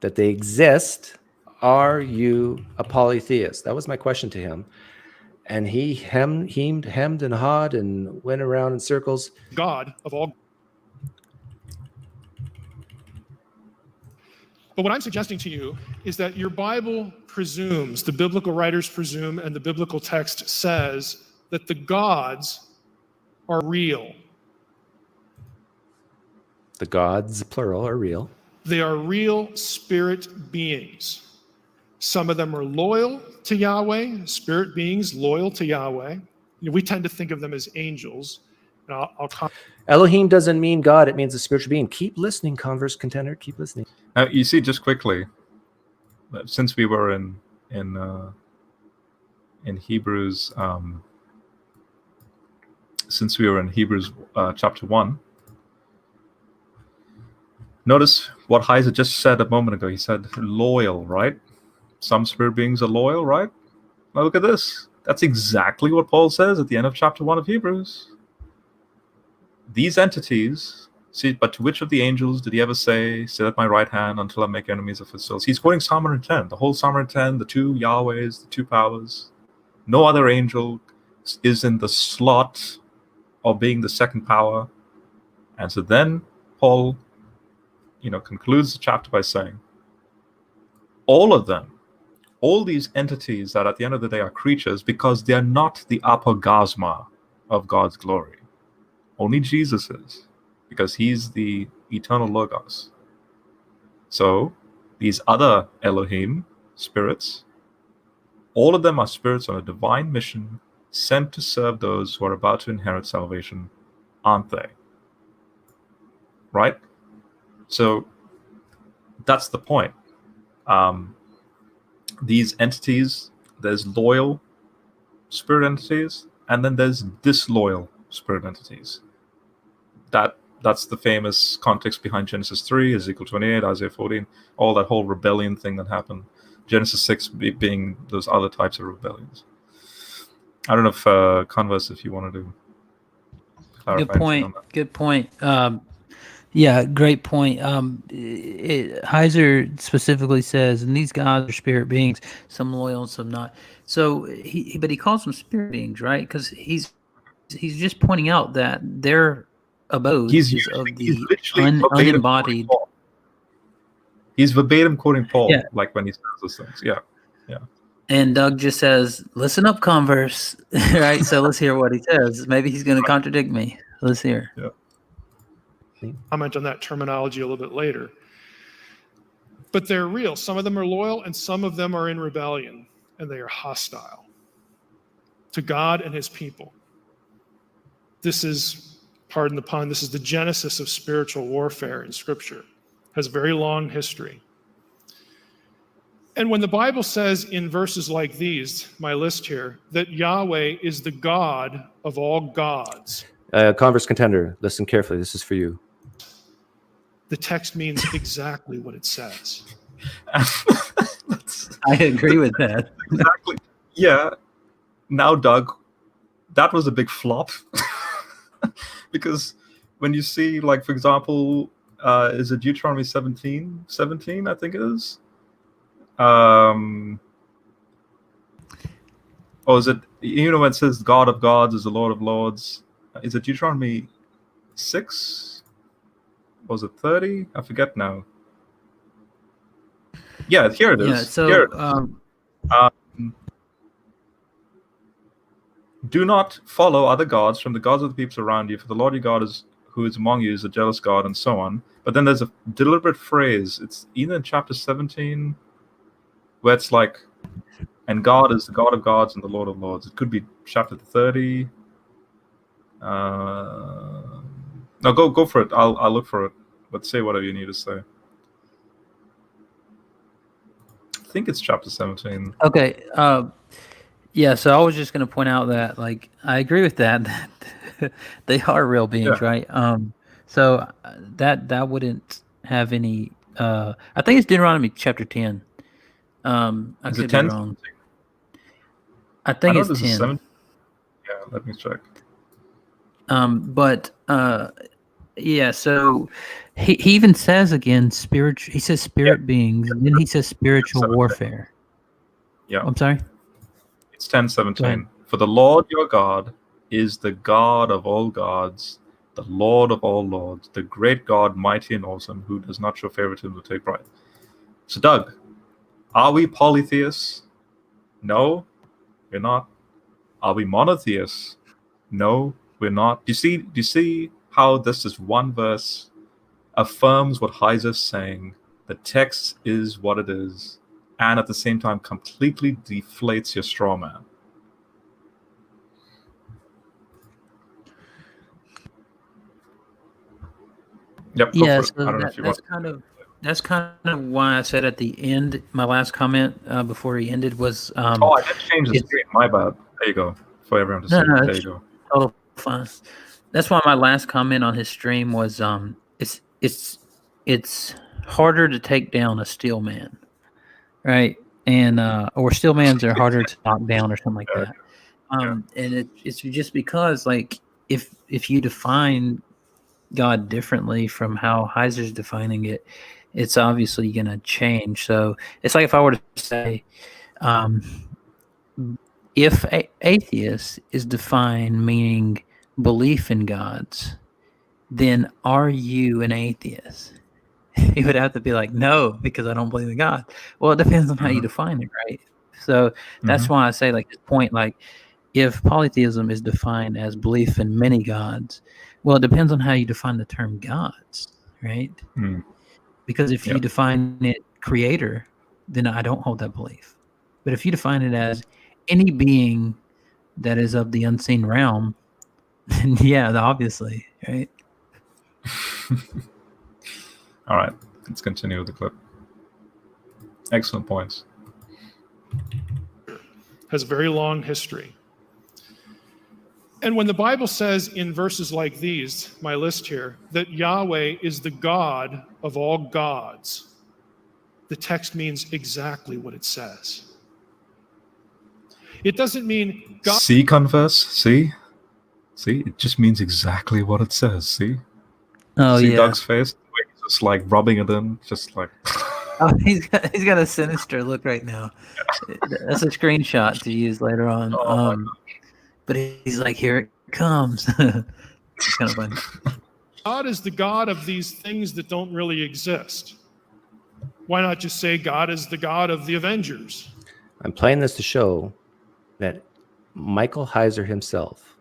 Speaker 3: That they exist. Are you a polytheist? That was my question to him. And he hemmed and hawed and went around in circles.
Speaker 8: God of all. But what I'm suggesting to you is that your Bible presumes, the biblical writers presume, and the biblical text says that the gods are real.
Speaker 3: The gods, plural, are real.
Speaker 8: They are real spirit beings. Some of them are loyal to Yahweh, spirit beings loyal to Yahweh. We tend to think of them as angels. And
Speaker 3: Elohim doesn't mean God, it means a spiritual being. Keep listening, Converse Contender, keep listening.
Speaker 1: Now, you see, just quickly, since we were in Hebrews, chapter 1, notice what Heiser just said a moment ago. He said loyal, right? Some spirit beings are loyal, right? Now look at this. That's exactly what Paul says at the end of chapter 1 of Hebrews. These entities, see, but to which of the angels did he ever say, sit at my right hand until I make enemies of his foes? He's quoting Psalm 110, the whole Psalm 110, the two Yahwehs, the two powers. No other angel is in the slot of being the second power. And so then Paul, concludes the chapter by saying, all of them, all these entities that at the end of the day are creatures, because they're not the apogasma of God's glory. Only Jesus is, because he's the eternal Logos. So these other Elohim spirits, all of them are spirits on a divine mission sent to serve those who are about to inherit salvation, aren't they? Right? So that's the point. These entities, there's loyal spirit entities, and then there's disloyal spirit entities. That's the famous context behind Genesis 3, Ezekiel 28, Isaiah 14, all that whole rebellion thing that happened. Genesis 6 being those other types of rebellions. I don't know if Converse, if you wanted to clarify.
Speaker 7: Good point. Yeah, great point. Heiser specifically says, and these gods are spirit beings, some loyal and some not. So but he calls them spirit beings, right? Because he's just pointing out that their abode
Speaker 1: He's
Speaker 7: is of
Speaker 1: he's
Speaker 7: the
Speaker 1: literally verbatim quoting
Speaker 7: unembodied.
Speaker 1: Paul. He's verbatim quoting Paul,
Speaker 7: Yeah.
Speaker 1: like when he says those things. Yeah.
Speaker 7: And Doug just says, "Listen up, Converse." Right. So let's hear what he says. Maybe he's going to contradict me. Let's hear.
Speaker 1: Yeah.
Speaker 8: Comment on that terminology a little bit later. But they're real. Some of them are loyal and some of them are in rebellion, and they are hostile to God and his people. This is, pardon the pun, this is the genesis of spiritual warfare in Scripture. It has a very long history. And when the Bible says in verses like these, my list here, that Yahweh is the God of all gods.
Speaker 3: Converse contender, listen carefully. This is for you.
Speaker 8: The text means exactly what it says.
Speaker 7: I agree with that.
Speaker 1: Exactly. Yeah. Now, Doug, that was a big flop. Because when you see, like, for example, is it Deuteronomy 17, I think it is? Or is it, when it says God of gods is the Lord of lords? Is it Deuteronomy 6? Was it 30? I forget now. Yeah, here it is.
Speaker 7: Yeah, so
Speaker 1: Here it is. Do not follow other gods from the gods of the peoples around you, for the Lord your God who is among you is a jealous God, and so on. But then there's a deliberate phrase. It's either in chapter 17, where it's like, and God is the God of gods and the Lord of lords. It could be chapter 30. No, go for it. I'll look for it. But say whatever you need to say. I think it's chapter 17.
Speaker 7: Okay. Yeah, so I was just going to point out that, like, I agree with that they are real beings,
Speaker 1: Yeah.
Speaker 7: right? So that wouldn't have any. I think it's Deuteronomy chapter 10. I
Speaker 1: Is
Speaker 7: could
Speaker 1: it 10?
Speaker 7: be wrong. I think it's 10.
Speaker 1: 7. Yeah, let me check.
Speaker 7: Yeah, so he even says again spiritual. He says spirit beings, and then he says spiritual
Speaker 1: 17.
Speaker 7: warfare.
Speaker 1: Yeah.
Speaker 7: I'm sorry.
Speaker 1: It's
Speaker 7: Go ahead.
Speaker 1: 10:17. For the Lord your God is the God of all gods, the Lord of all lords, the great God, mighty and awesome, who does not show favoritism or take pride. So, Doug, are we polytheists? No, we're not. Are we monotheists? No, we're not. Do you see how this one verse affirms what Heiser's saying? The text is what it is, and at the same time completely deflates your straw man. Yep. Go
Speaker 7: Yeah,
Speaker 1: for it. I don't know if you want.
Speaker 7: that's kind of why I said at the end, my last comment before he ended was.
Speaker 1: I did change the screen. My bad. There you go. For everyone to see.
Speaker 7: No,
Speaker 1: There you go.
Speaker 7: total fine. That's why my last comment on his stream was it's harder to take down a steel man, right? And or steel mans are harder to knock down or something like that. And it's just because, like, if you define God differently from how Heiser's defining it, it's obviously going to change. So it's like if I were to say, if atheist is defined meaning belief in gods, then are you an atheist? He would have to be like, no, because I don't believe in God. Well, it depends on how you define it, right? So that's why I say, like, this point, like, if polytheism is defined as belief in many gods, well, it depends on how you define the term gods, right? Because if you define it creator, then I don't hold that belief. But if you define it as any being that is of the unseen realm, then yeah, obviously, right?
Speaker 1: All right, let's continue with the clip. Excellent points.
Speaker 8: Has a very long history. And when the Bible says in verses like these, my list here, that Yahweh is the God of all gods, the text means exactly what it says. It doesn't mean God.
Speaker 1: See, Converse? See? It just means exactly what it says. See?
Speaker 7: Oh
Speaker 1: See
Speaker 7: yeah.
Speaker 1: Doug's face? He's just like rubbing it in, just like.
Speaker 7: Oh, he's got a sinister look right now. That's a screenshot to use later on.
Speaker 1: Oh my
Speaker 7: But he's like, here it comes. It's kind of funny.
Speaker 8: God is the God of these things that don't really exist. Why not just say God is the God of the Avengers?
Speaker 3: I'm playing this to show that Michael Heiser himself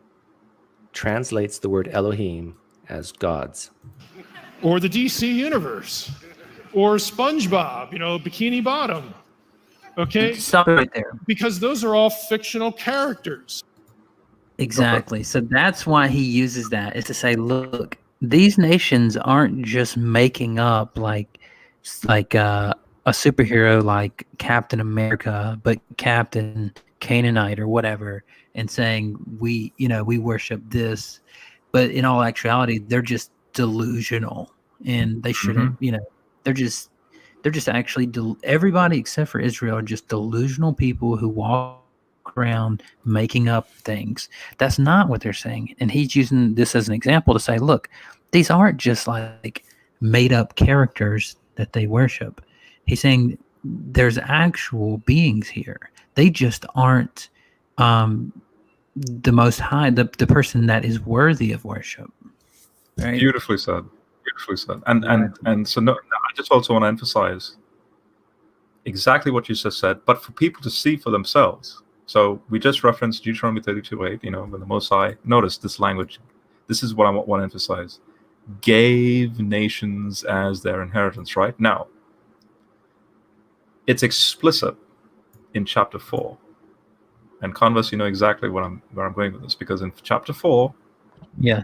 Speaker 3: translates the word Elohim as gods.
Speaker 8: Or the DC universe? Or SpongeBob, Bikini Bottom? Okay?
Speaker 7: Stop it right there.
Speaker 8: Because those are all fictional characters.
Speaker 7: Exactly. So that's why he uses that, is to say, look, these nations aren't just making up like a superhero like Captain America, but Captain Canaanite or whatever, and saying we worship this, but in all actuality, they're just delusional, and they shouldn't. They're just actually everybody except for Israel are just delusional people who walk around making up things. That's not what they're saying, and he's using this as an example to say, look, these aren't just like made up characters that they worship. He's saying there's actual beings here. They just aren't the Most High, the person that is worthy of worship. Right?
Speaker 1: Beautifully said. Beautifully said. And so I just also want to emphasize exactly what you just said, but for people to see for themselves. So we just referenced Deuteronomy 32:8, when the Most High, notice this language, this is what I want to emphasize, gave nations as their inheritance, right? Now, it's explicit in chapter 4. And Converse, you know exactly where I'm going with this, because in chapter 4,
Speaker 7: yeah,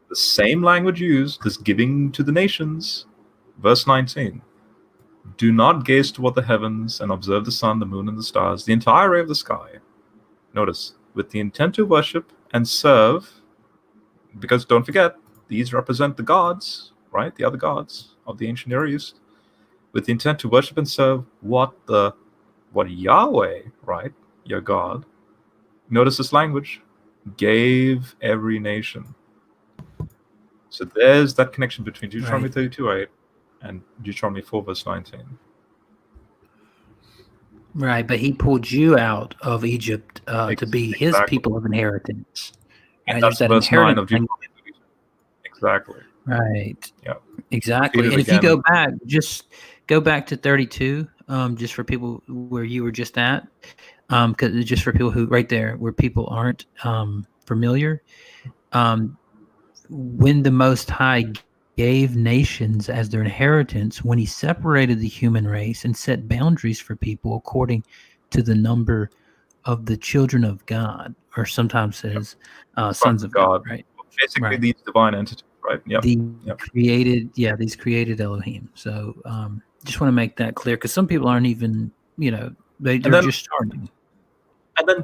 Speaker 1: the same language used, this giving to the nations, verse 19. Do not gaze toward the heavens and observe the sun, the moon, and the stars, the entire array of the sky. Notice, with the intent to worship and serve, because don't forget, these represent the gods, right? The other gods of the ancient Near East, with the intent to worship and serve what Yahweh, right, your God, notice this language, gave every nation. So there's that connection between Deuteronomy 32:8 and Deuteronomy 4 verse 19.
Speaker 7: Right, but he pulled you out of Egypt to be his people of inheritance.
Speaker 1: And
Speaker 7: right?
Speaker 1: that's verse 9 of Deuteronomy 32. Exactly.
Speaker 7: Right.
Speaker 1: Yeah.
Speaker 7: Exactly. And if you go back, just go back to 32, just for people where you were just at, because just for people who right there where people aren't familiar, when the Most High gave nations as their inheritance, when he separated the human race and set boundaries for people according to the number of the children of God, or sometimes says sons of God, right?
Speaker 1: Basically, these divine entities, right? Yep.
Speaker 7: These created Elohim. So just want to make that clear, because some people aren't even, they're just starting.
Speaker 1: And then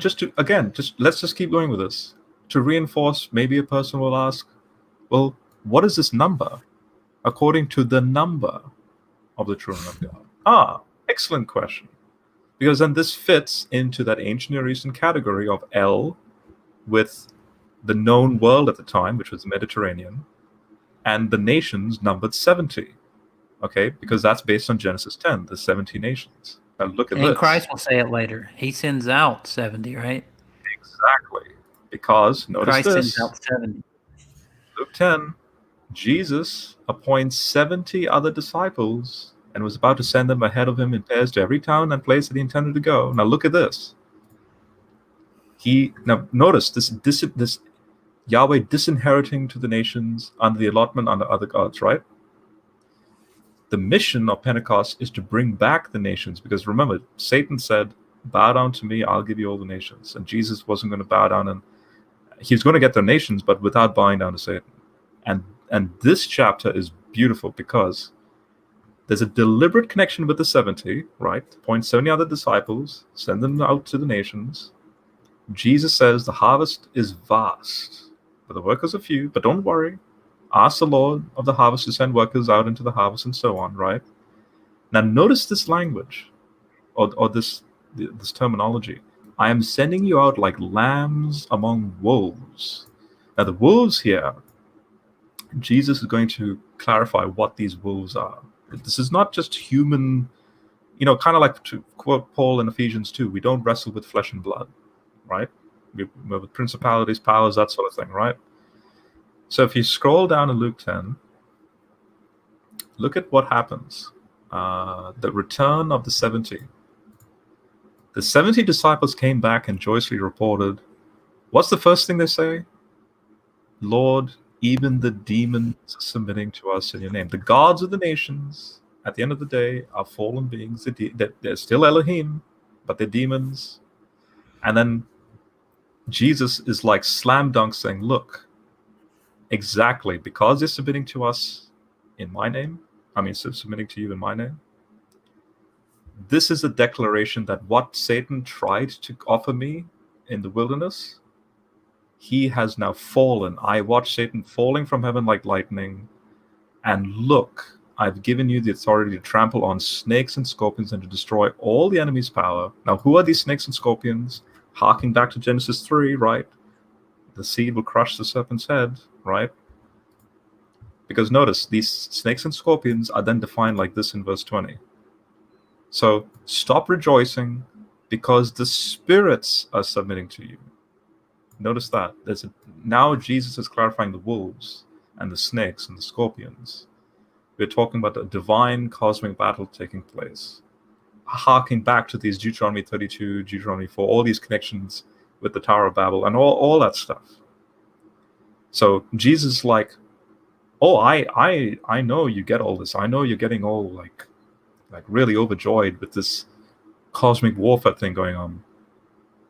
Speaker 1: let's just keep going with this. To reinforce, maybe a person will ask, well, what is this number? According to the number of the children of God. Excellent question. Because then this fits into that ancient Near Eastern category of El with the known world at the time, which was the Mediterranean, and the nations numbered 70. Okay, because that's based on Genesis 10, the 70 nations. Now look at this.
Speaker 7: And Christ will say it later. He sends out 70, right?
Speaker 1: Exactly. Because notice
Speaker 7: Christ
Speaker 1: this.
Speaker 7: Sends out 70.
Speaker 1: Luke 10, Jesus appoints 70 other disciples and was about to send them ahead of him in pairs to every town and place that he intended to go. Now look at this. Now notice this Yahweh disinheriting to the nations under the allotment under other gods, right? The mission of Pentecost is to bring back the nations, because remember, Satan said, bow down to me, I'll give you all the nations. And Jesus wasn't going to bow down, and he was going to get the nations, but without bowing down to Satan. And this chapter is beautiful because there's a deliberate connection with the 70, right? Appoint 70 other disciples, send them out to the nations. Jesus says the harvest is vast, but the workers are few. But don't worry. Ask the Lord of the harvest to send workers out into the harvest, and so on, right? Now notice this language, or this terminology. I am sending you out like lambs among wolves. Now the wolves here, Jesus is going to clarify what these wolves are. This is not just human, kind of like to quote Paul in Ephesians 2, we don't wrestle with flesh and blood, right? We're with principalities, powers, that sort of thing, right? So if you scroll down in Luke 10, look at what happens. The return of the 70. The 70 disciples came back and joyously reported. What's the first thing they say? Lord, even the demons are submitting to us in your name. The gods of the nations, at the end of the day, are fallen beings. They're still Elohim, but they're demons. And then Jesus is like slam dunk saying, look, exactly, because they're submitting to us in my name, submitting to you in my name, this is a declaration that what Satan tried to offer me in the wilderness, he has now fallen. I watched Satan falling from heaven like lightning. And look, I've given you the authority to trample on snakes and scorpions and to destroy all the enemy's power. Now, who are these snakes and scorpions? Harking back to Genesis 3, right? The seed will crush the serpent's head, right? Because notice, these snakes and scorpions are then defined like this in verse 20. So stop rejoicing because the spirits are submitting to you. Notice that. Now Jesus is clarifying the wolves and the snakes and the scorpions. We're talking about a divine cosmic battle taking place. Harking back to these Deuteronomy 32, Deuteronomy 4, all these connections with the Tower of Babel and all that stuff. So Jesus is like, oh, I know you get all this. I know you're getting all like really overjoyed with this cosmic warfare thing going on.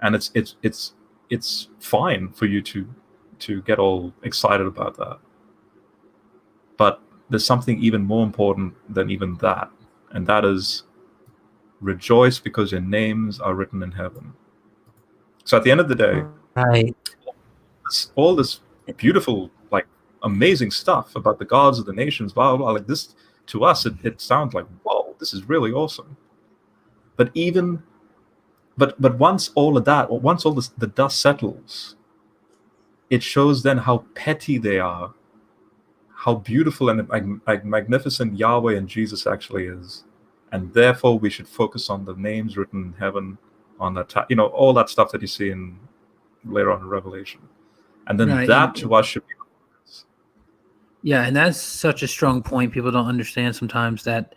Speaker 1: And it's fine for you to get all excited about that. But there's something even more important than even that, and that is rejoice because your names are written in heaven. So at the end of the day,
Speaker 7: right,
Speaker 1: all this beautiful, like amazing stuff about the gods of the nations, blah blah blah, like this to us, it sounds like, whoa, this is really awesome. But once all of that, or once all this, the dust settles, it shows then how petty they are, how beautiful and magnificent Yahweh and Jesus actually is. And therefore we should focus on the names written in heaven, on that, all that stuff that you see in later on in Revelation. And then that to us should be.
Speaker 7: Yeah, and that's such a strong point. People don't understand sometimes that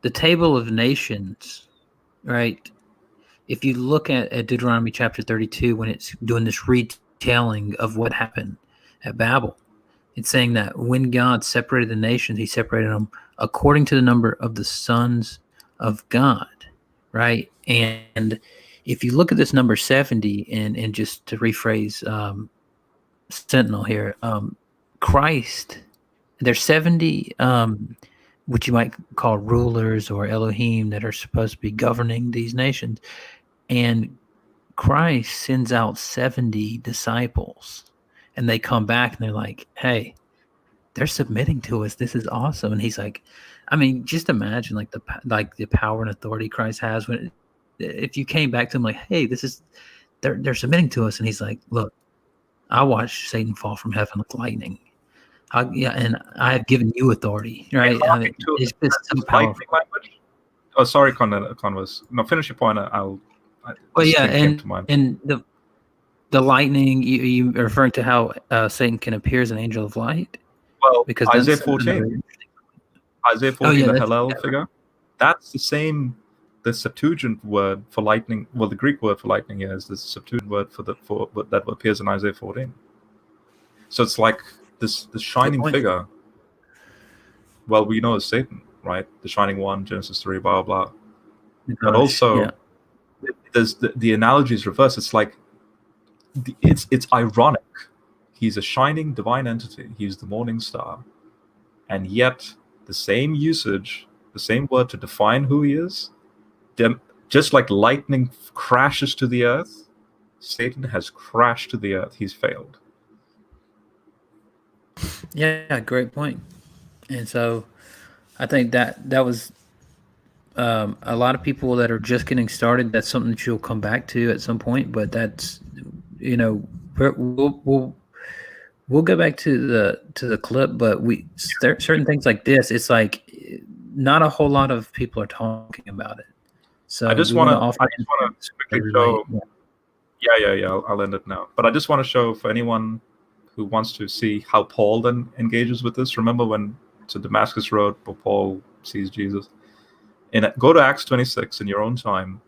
Speaker 7: the table of nations, right? If you look at Deuteronomy chapter 32, when it's doing this retelling of what happened at Babel, it's saying that when God separated the nations, he separated them according to the number of the sons of God, right? And if you look at this number 70, and just to rephrase Sentinel here, Christ, there's 70 what you might call rulers or Elohim that are supposed to be governing these nations. And Christ sends out 70 disciples, and they come back and they're like, hey, they're submitting to us. This is awesome. And he's like, just imagine like the power and authority Christ has if you came back to him like, hey, they're submitting to us. And he's like, look, I watched Satan fall from heaven like lightning. And I have given you authority, right? It's just so powerful.
Speaker 1: Language? Oh, sorry, Converse. No, finish your point.
Speaker 7: Well, yeah, and the lightning, you referring to how Satan can appear as an angel of light?
Speaker 1: Well,
Speaker 7: because
Speaker 1: Isaiah 14, the Hallel figure, that's the same. The Septuagint word for lightning, well, the Greek word for lightning is the Septuagint word for that appears in Isaiah 14. So it's like this shining figure. Well, we know it's Satan, right? The shining one, Genesis 3, blah blah. But also, there's the analogy is reversed. It's like it's ironic. He's a shining divine entity. He's the morning star, and yet the same usage, the same word to define who he is, just like lightning crashes to the earth, Satan has crashed to the earth. He's failed.
Speaker 7: Yeah, great point. And so I think that was a lot of people that are just getting started. That's something that you'll come back to at some point, but that's, we'll go back to the clip, but certain things like this, it's like not a whole lot of people are talking about it. So
Speaker 1: I just want to quickly show. Yeah. I'll end it now. But I just want to show for anyone who wants to see how Paul then engages with this. Remember when to Damascus Road, Paul sees Jesus. Go to Acts 26 in your own time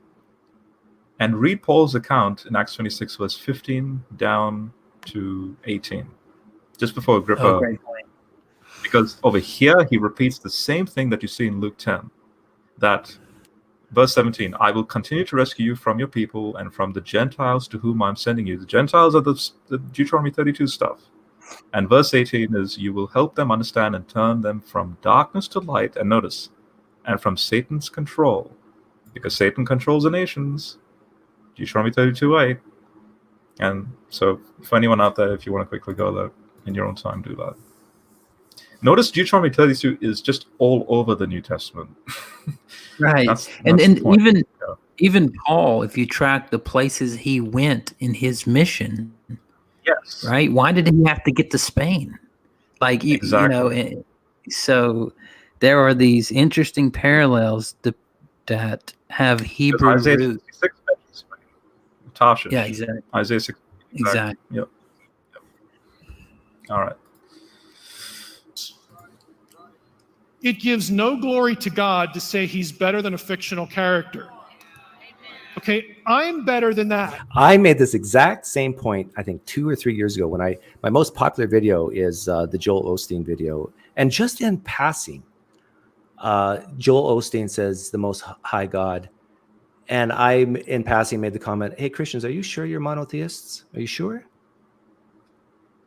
Speaker 1: and read Paul's account in Acts 26, verse 15 down to 18, just before Agrippa.
Speaker 7: Oh, great point.
Speaker 1: Because over here, he repeats the same thing that you see in Luke 10, that verse 17, I will continue to rescue you from your people and from the Gentiles to whom I'm sending you. The Gentiles are the Deuteronomy 32 stuff. And verse 18 is, you will help them understand and turn them from darkness to light. And notice, and from Satan's control, because Satan controls the nations. Deuteronomy 32:8. And so for anyone out there, if you want to quickly go there in your own time, do that. Notice Deuteronomy 32 is just all over the New Testament.
Speaker 7: Right.
Speaker 1: That's
Speaker 7: and
Speaker 1: yeah.
Speaker 7: even Paul, if you track the places he went in his mission,
Speaker 1: Yes.
Speaker 7: right? Why did he have to get to Spain? Like,
Speaker 1: Exactly.
Speaker 7: So there are these interesting parallels that have Hebrew
Speaker 1: Isaiah
Speaker 7: roots.
Speaker 1: 66 mentions Spain. Tarshish.
Speaker 7: Yeah, exactly.
Speaker 1: Isaiah 6.
Speaker 7: Exactly.
Speaker 1: Yep. All right.
Speaker 8: It gives no glory to God to say he's better than a fictional character. Okay, I'm better than that.
Speaker 3: I made this exact same point, I think 2 or 3 years ago, when my most popular video is the Joel Osteen video. And just in passing, Joel Osteen says the Most High God. And I, in passing, made the comment, hey, Christians, are you sure you're monotheists? Are you sure?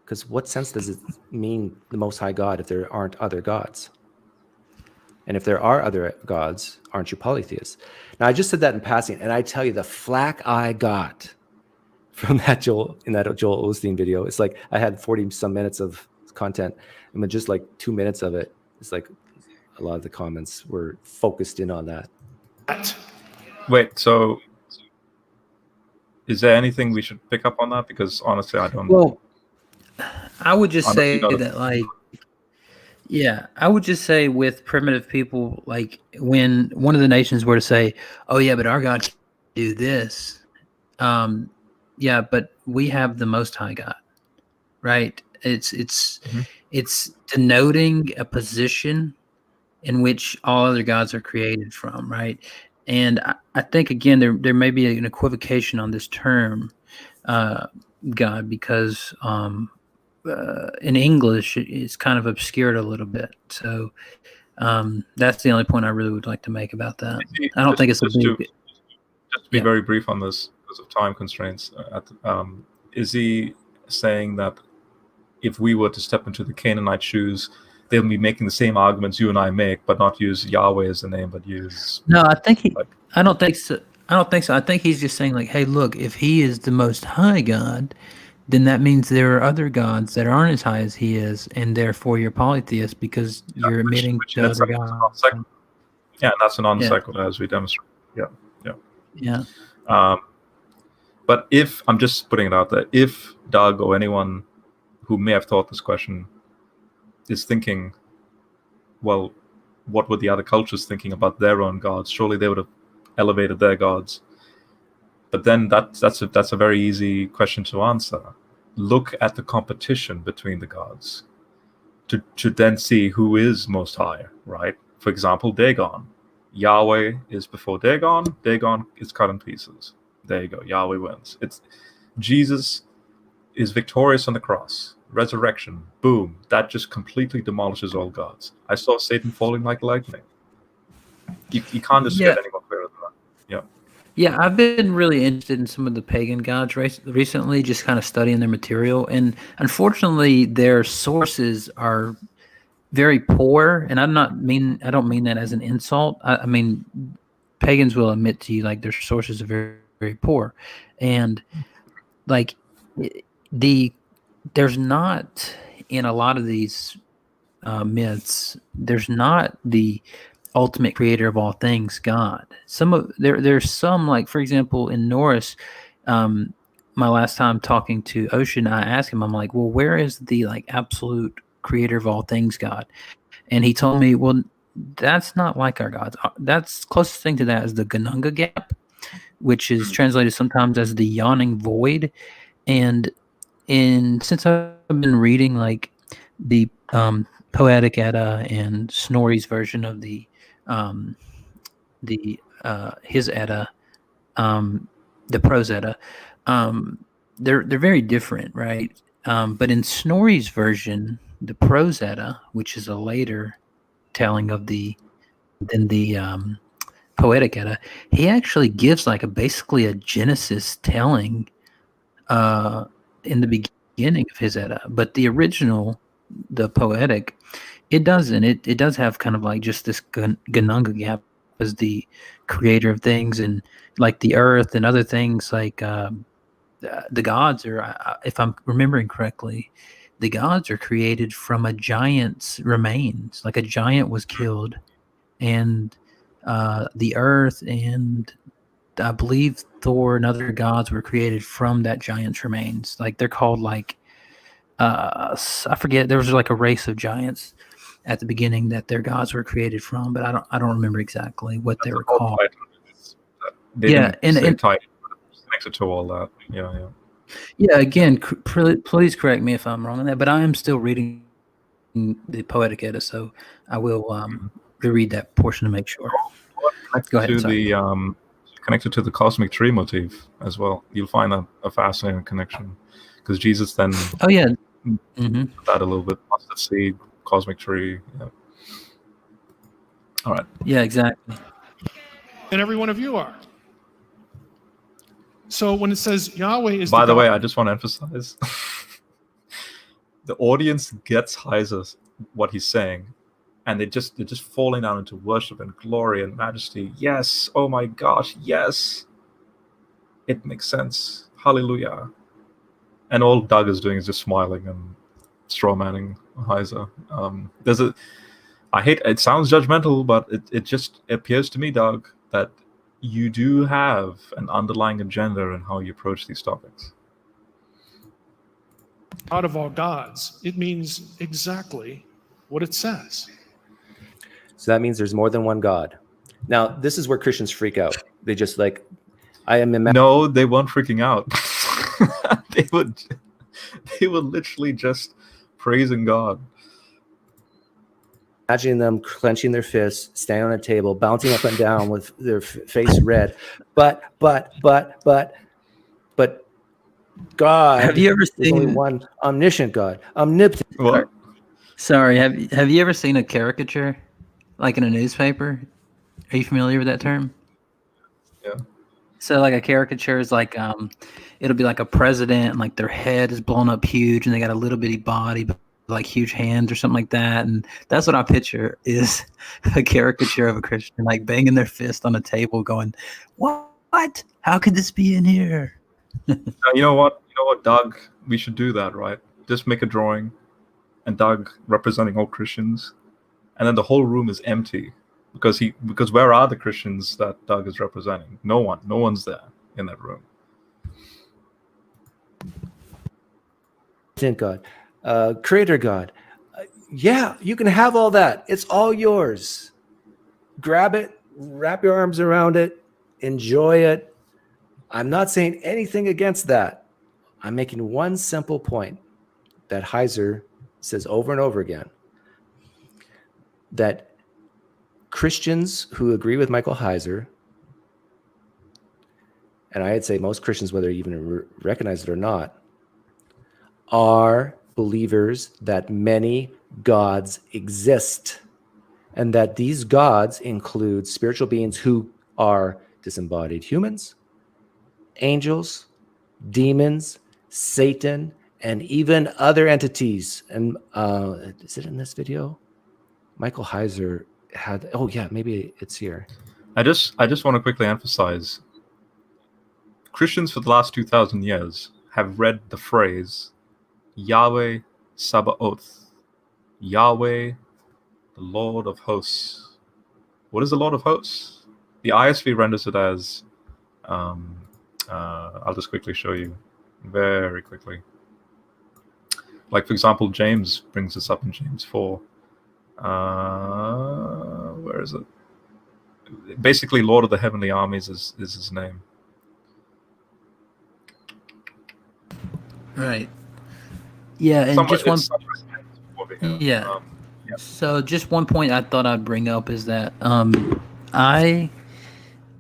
Speaker 3: Because what sense does it mean the Most High God if there aren't other gods? And if there are other gods, aren't you polytheists? Now, I just said that in passing, and I tell you, the flack I got from that Joel Osteen video, it's like I had 40 some minutes of content, and with just like 2 minutes of it, it's like a lot of the comments were focused in on that.
Speaker 1: Wait, so is there anything we should pick up on that? Because honestly, I don't.
Speaker 7: Well, I would just say that, like, yeah, I would just say with primitive people, like when one of the nations were to say, "Oh yeah, but our God can do this," yeah, but we have the Most High God, right? It's denoting a position in which all other gods are created from, right? And I think again there may be an equivocation on this term, God, because in English it's kind of obscured a little bit. So that's the only point I really would like to make about that. I don't think it's just to
Speaker 1: be very brief on this because of time constraints. Is he saying that if we were to step into the Canaanite shoes, they'll be making the same arguments you and I make, but not use Yahweh as the name, but use...
Speaker 7: No, I don't think so. I think he's just saying, like, hey, look, if he is the Most High God, then that means there are other gods that aren't as high as he is, and therefore you're polytheist because you're admitting to other gods.
Speaker 1: Yeah, and that's a non sequitur, as we demonstrate. Yeah. But if, I'm just putting it out there, if Doug or anyone who may have thought this question is thinking, well, what were the other cultures thinking about their own gods? Surely they would have elevated their gods. But then that's a very easy question to answer. Look at the competition between the gods to then see who is most high, right? For example, Dagon. Yahweh is before Dagon. Dagon is cut in pieces. There you go. Yahweh wins. Jesus is victorious on the cross. Resurrection. Boom. That just completely demolishes all gods. I saw Satan falling like lightning. You can't just get any more clearer than that. Yeah.
Speaker 7: Yeah, I've been really interested in some of the pagan gods recently, just kind of studying their material. And unfortunately, their sources are very poor. And I don't mean that as an insult. I mean, pagans will admit to you, like, their sources are very, very poor. And, like, there's not, in a lot of these myths, there's not the ultimate creator of all things, God. There's some, like, for example, in Norse, my last time talking to Ocean, I asked him, I'm like, well, where is the like absolute creator of all things God? And he told me, well, that's not like our gods. That's closest thing to that is the Gununga gap, which is translated sometimes as the yawning void. And since I've been reading like the Poetic Edda and Snorri's version of his Edda, the prose Edda, they're very different, right? But in Snorri's version, the prose Edda, which is a later telling of the Poetic Edda, he actually gives like basically a Genesis telling in the beginning of his Edda. But the original, the Poetic, it doesn't. It does have kind of like just this Gununga gap as the creator of things, and like the earth and other things like the gods are, if I'm remembering correctly, the gods are created from a giant's remains. Like a giant was killed, and the earth and I believe Thor and other gods were created from that giant's remains. Like they're called like I forget. There was like a race of giants at the beginning that their gods were created from, but I don't remember exactly what they were called.
Speaker 1: They
Speaker 7: Yeah,
Speaker 1: didn't say
Speaker 7: and
Speaker 1: title, but it's connected to all that. Yeah.
Speaker 7: yeah. Again, please correct me if I'm wrong on that, but I am still reading the Poetic Edda, so I will reread that portion to make sure. Go ahead.
Speaker 1: Connected to the cosmic tree motif as well. You'll find a fascinating connection because Jesus then
Speaker 7: Oh yeah.
Speaker 1: that a little bit, mustard seed, cosmic tree. Yeah. All right.
Speaker 7: Yeah, exactly.
Speaker 8: And every one of you are. So when it says Yahweh is
Speaker 1: By the way,
Speaker 8: God,
Speaker 1: I just want to emphasize the audience gets Heiser what he's saying, and they're just falling down into worship and glory and majesty. Yes, oh my gosh, yes, it makes sense. Hallelujah. And all Doug is doing is just smiling and strawmanning Heiser. I hate it. Sounds judgmental, but it just appears to me, Doug, that you do have an underlying agenda in how you approach these topics.
Speaker 8: out of all gods, it means exactly what it says.
Speaker 3: So that means there's more than one God. Now, this is where Christians freak out. They just like, I am
Speaker 1: No, they weren't freaking out. they were literally just praising God.
Speaker 3: imagining them clenching their fists, standing on a table, bouncing up and down with their face red. But God.
Speaker 7: Have you ever
Speaker 3: There's only
Speaker 7: seen
Speaker 3: one omniscient God, omnipotent.
Speaker 1: What?
Speaker 7: Sorry, have you ever seen a caricature, like in a newspaper? Are you familiar with that term?
Speaker 1: Yeah.
Speaker 7: So like a caricature is like it'll be like a president and like their head is blown up huge and they got a little bitty body but like huge hands or something like that. And that's what I picture is a caricature of a Christian like banging their fist on a table going, "What? How could this be in here?"
Speaker 1: You know what, Doug? We should do that, right? Just make a drawing, and Doug representing all Christians, and then the whole room is empty because where are the Christians that Doug is representing? No one's there in that room.
Speaker 3: God, creator God. Yeah, you can have all that. It's all yours. Grab it, wrap your arms around it, enjoy it. I'm not saying anything against that. I'm making one simple point that Heiser says over and over again, that Christians who agree with Michael Heiser, and I'd say most Christians, whether you even recognize it or not, are believers that many gods exist, and that these gods include spiritual beings who are disembodied humans, angels, demons, Satan, and even other entities. And is it in this video? Michael Heiser had, oh yeah, maybe it's here.
Speaker 1: I just want to quickly emphasize, Christians for the last 2,000 years have read the phrase Yahweh Sabaoth, Yahweh, the Lord of hosts. What is the Lord of hosts? The ISV renders it as, I'll just quickly show you. very quickly. Like, for example, James brings this up in James 4. Where is it? Basically, Lord of the Heavenly Armies is his name.
Speaker 7: Right. Yeah, and
Speaker 1: Somewhat,
Speaker 7: just one.
Speaker 1: over here.
Speaker 7: Yeah.
Speaker 1: Yeah.
Speaker 7: So just one point I thought I'd bring up is that I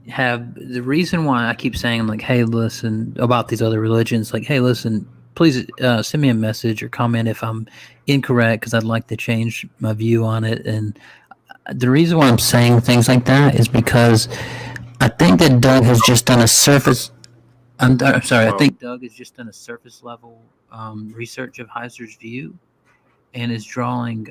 Speaker 7: have the reason why I keep saying like, hey, listen about these other religions, like, hey, listen, please send me a message or comment if I'm incorrect because I'd like to change my view on it. And the reason why I'm saying things like that is because I think that Doug has just done a surface. I'm sorry. I think Doug has just done a surface level research of Heiser's view and is drawing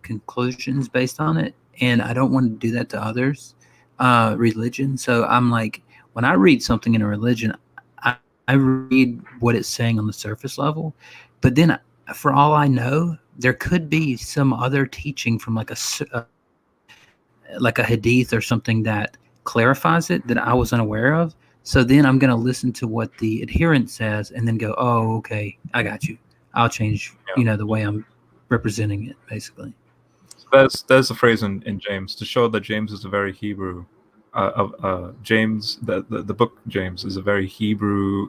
Speaker 7: conclusions based on it. And I don't want to do that to others. Religion. So I'm like, when I read something in a religion, I read what it's saying on the surface level, but then for all I know, there could be some other teaching from like a hadith or something that clarifies it that I was unaware of. So then I'm going to listen to what the adherent says and then go, oh, okay, I got you. I'll change, the way I'm representing it, basically.
Speaker 1: There's a phrase in James to show that James is a very Hebrew. James, the book James is a very Hebrew.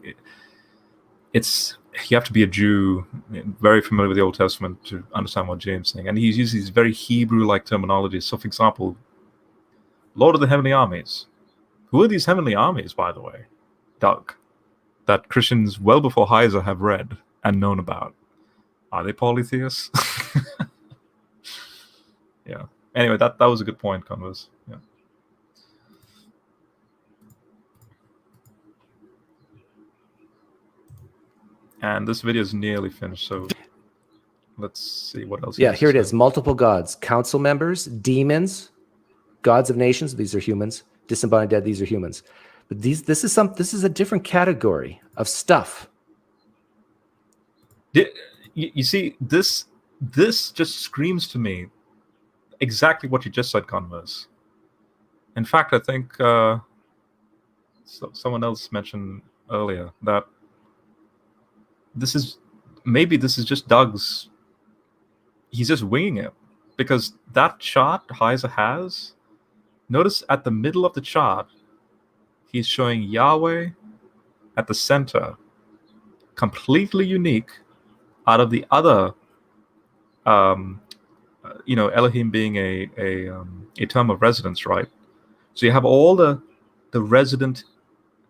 Speaker 1: It's you have to be a Jew, very familiar with the Old Testament to understand what James is saying, and he uses these very Hebrew-like terminology. So, for example, Lord of the Heavenly Armies. Who are these heavenly armies, by the way, Doug? That Christians well before Heiser have read and known about. Are they polytheists? Yeah. Anyway, that was a good point, Converse. Yeah. And this video is nearly finished, so let's see what else.
Speaker 3: Yeah, here it is. Multiple gods, council members, demons, gods of nations. These are humans. Disembodied dead. These are humans. But this is a different category of stuff.
Speaker 1: You see, this just screams to me exactly what you just said, Converse. In fact, I think someone else mentioned earlier that this is just Doug's. He's just winging it, because that chart Heiser has. Notice at the middle of the chart, he's showing Yahweh at the center, completely unique out of the other. Elohim being a term of residence, right? So you have all the resident,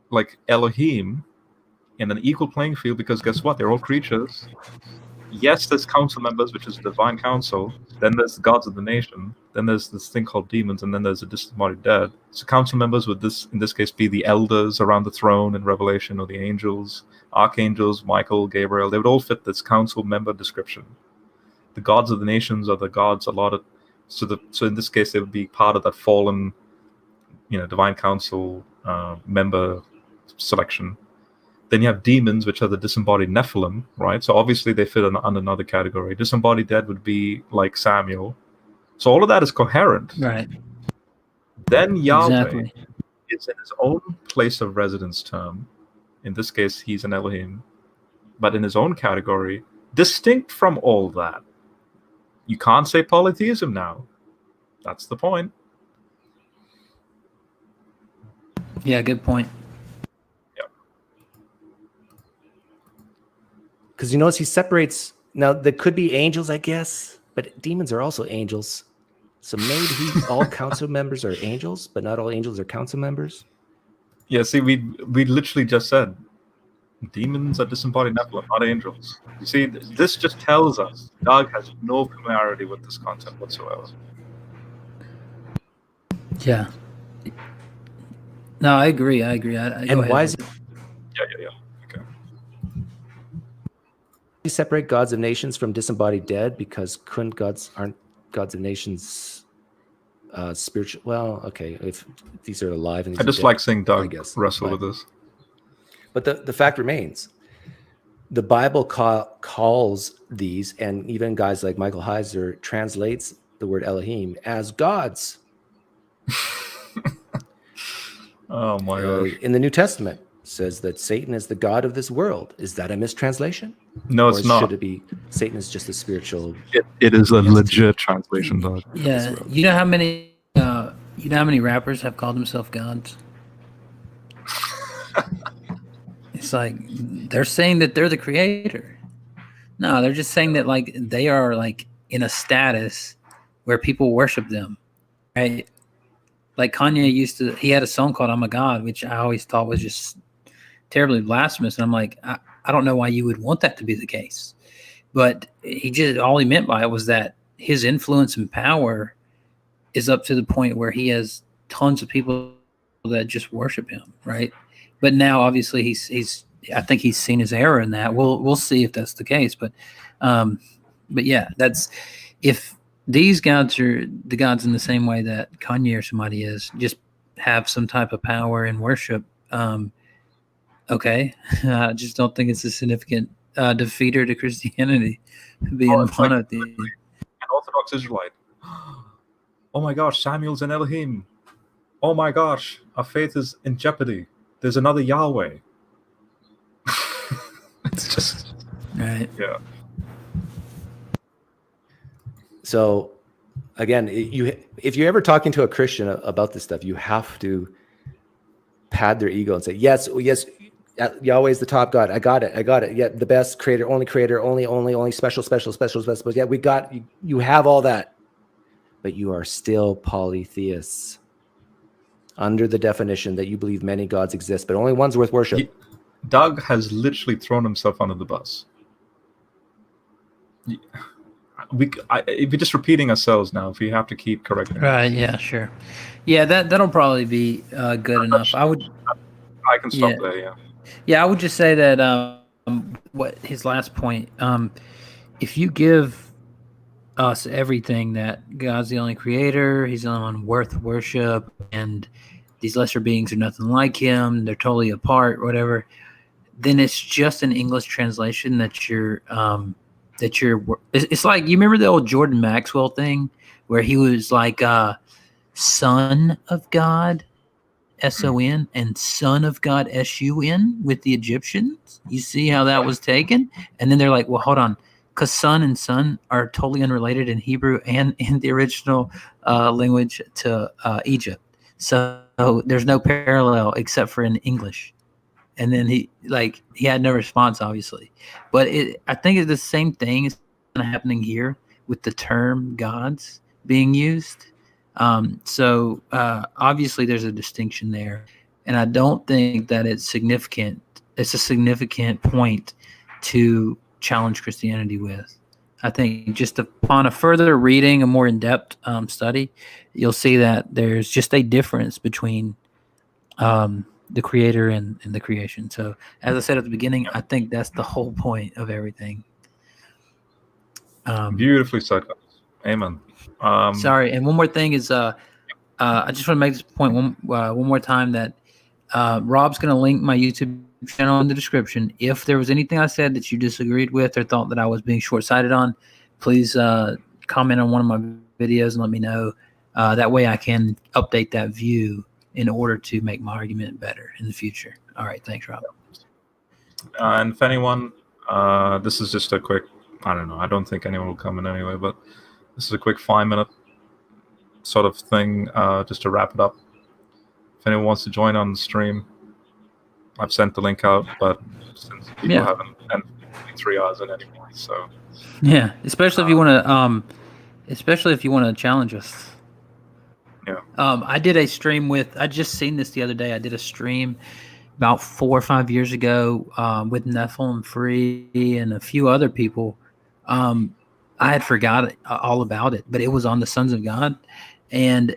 Speaker 1: like Elohim, in an equal playing field, because guess what? They're all creatures. Yes, there's council members, which is the divine council. Then there's the gods of the nation. Then there's this thing called demons, and then there's the disembodied dead. So council members would in this case be the elders around the throne in Revelation, or the angels, archangels, Michael, Gabriel. They would all fit this council member description. The gods of the nations are the gods allotted. So in this case, they would be part of that fallen, divine council member selection. Then you have demons, which are the disembodied Nephilim, right? So obviously they fit under another category. Disembodied dead would be like Samuel. So all of that is coherent.
Speaker 7: Right.
Speaker 1: Then Yahweh
Speaker 7: Exactly.
Speaker 1: is in his own place of residence term. In this case, he's an Elohim, but in his own category, distinct from all that. You can't say polytheism now. That's the point.
Speaker 7: Yeah, good point.
Speaker 3: Because you notice he separates. Now, there could be angels, I guess, but demons are also angels. So maybe all council members are angels, but not all angels are council members.
Speaker 1: Yeah, see, we literally just said demons are disembodied Nephilim, not angels. You see, this just tells us Doug has no familiarity with this concept whatsoever.
Speaker 7: Yeah. No, I agree.
Speaker 3: And why is
Speaker 1: Yeah. Okay.
Speaker 3: he separate gods of nations from disembodied dead? Because aren't gods of nations spiritual? Well, okay, if these are alive and
Speaker 1: I just like seeing Doug wrestle with this.
Speaker 3: But the fact remains, the Bible calls these, and even guys like Michael Heiser translates the word Elohim as gods.
Speaker 1: Oh my gosh.
Speaker 3: In the New Testament. says that Satan is the god of this world. Is that a mistranslation?
Speaker 1: No,
Speaker 3: Or
Speaker 1: it's not.
Speaker 3: should it be Satan is just a spiritual?
Speaker 1: It is a
Speaker 3: entity?
Speaker 1: legit translation, dog.
Speaker 7: Yeah, you know how many rappers have called themselves gods? It's like they're saying that they're the creator. No, they're just saying that like they are like in a status where people worship them, right? Like Kanye he had a song called "I'm a God," which I always thought was just terribly blasphemous, and I'm like, I don't know why you would want that to be the case, but all he meant by it was that his influence and power is up to the point where he has tons of people that just worship him, right? But now, obviously, I think he's seen his error in that. We'll see if that's the case. But yeah, that's if these gods are the gods in the same way that Kanye or somebody is, just have some type of power and worship. Okay, I just don't think it's a significant defeater to Christianity being monotheistic.
Speaker 1: Like an Orthodox Israelite. Oh my gosh, Samuel's an Elohim. Oh my gosh, our faith is in jeopardy. There's another Yahweh. It's just
Speaker 7: right.
Speaker 1: Yeah.
Speaker 3: So again, if you're ever talking to a Christian about this stuff, you have to pad their ego and say, yes, Yahweh is the top God. I got it. Yeah, the best creator, only special. Yeah, you have all that, but you are still polytheists under the definition that you believe many gods exist, but only one's worth worship.
Speaker 1: Doug has literally thrown himself under the bus. We're just repeating ourselves now. If we have to keep correcting.
Speaker 7: Right. Yeah. Sure. Yeah. That'll probably be good enough. I can
Speaker 1: stop there. Yeah.
Speaker 7: Yeah. I would just say that what his last point. If you give us everything that God's the only creator, he's the only one worth worship, and these lesser beings are nothing like him, they're totally apart, whatever, then it's just an English translation that you're it's like, you remember the old Jordan Maxwell thing where he was like son of God, S-O-N, and son of God, S-U-N, with the Egyptians. You see how that was taken? And then they're like, well, hold on, because son and son are totally unrelated in Hebrew and in the original language to Egypt. So there's no parallel except for in English. And then he had no response, obviously. But I think it's the same thing is happening here with the term gods being used. So obviously there's a distinction there. And I don't think that it's significant. It's a significant point to challenge Christianity with. I think just upon a further reading, a more in-depth study, you'll see that there's just a difference between the creator and the creation. So as I said at the beginning, I think that's the whole point of everything.
Speaker 1: Beautifully said. Amen.
Speaker 7: Sorry, and one more thing is I just want to make this point one more time that Rob's going to link my YouTube channel in the description. If there was anything I said that you disagreed with or thought that I was being short-sighted on, please comment on one of my videos and let me know. That way I can update that view in order to make my argument better in the future. All right. Thanks, Rob.
Speaker 1: And if anyone, this is just a quick, I don't know, I don't think anyone will come in anyway, but this is a quick 5-minute sort of thing just to wrap it up. If anyone wants to join on the stream, I've sent the link out, but since people haven't, and 3 hours in anymore, so.
Speaker 7: Yeah, especially if you want to challenge us.
Speaker 1: Yeah.
Speaker 7: I did a stream I just seen this the other day. I did a stream about 4 or 5 years ago with Nephilim Free and a few other people. I had forgot all about it, but it was on the Sons of God. And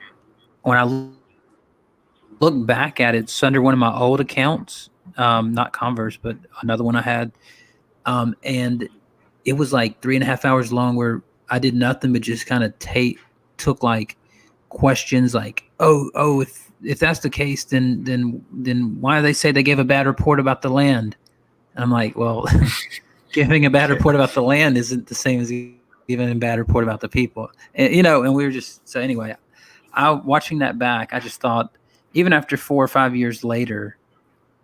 Speaker 7: when I look back at it, it's under one of my old accounts, not Converse, but another one I had. And it was like 3.5 hours long where I did nothing but just kind of took like questions like, if that's the case, then why do they say they gave a bad report about the land? And I'm like, well, giving a bad report about the land isn't the same as giving a bad report about the people. And, and we were just, so anyway, watching that back, I just thought, even after 4 or 5 years later,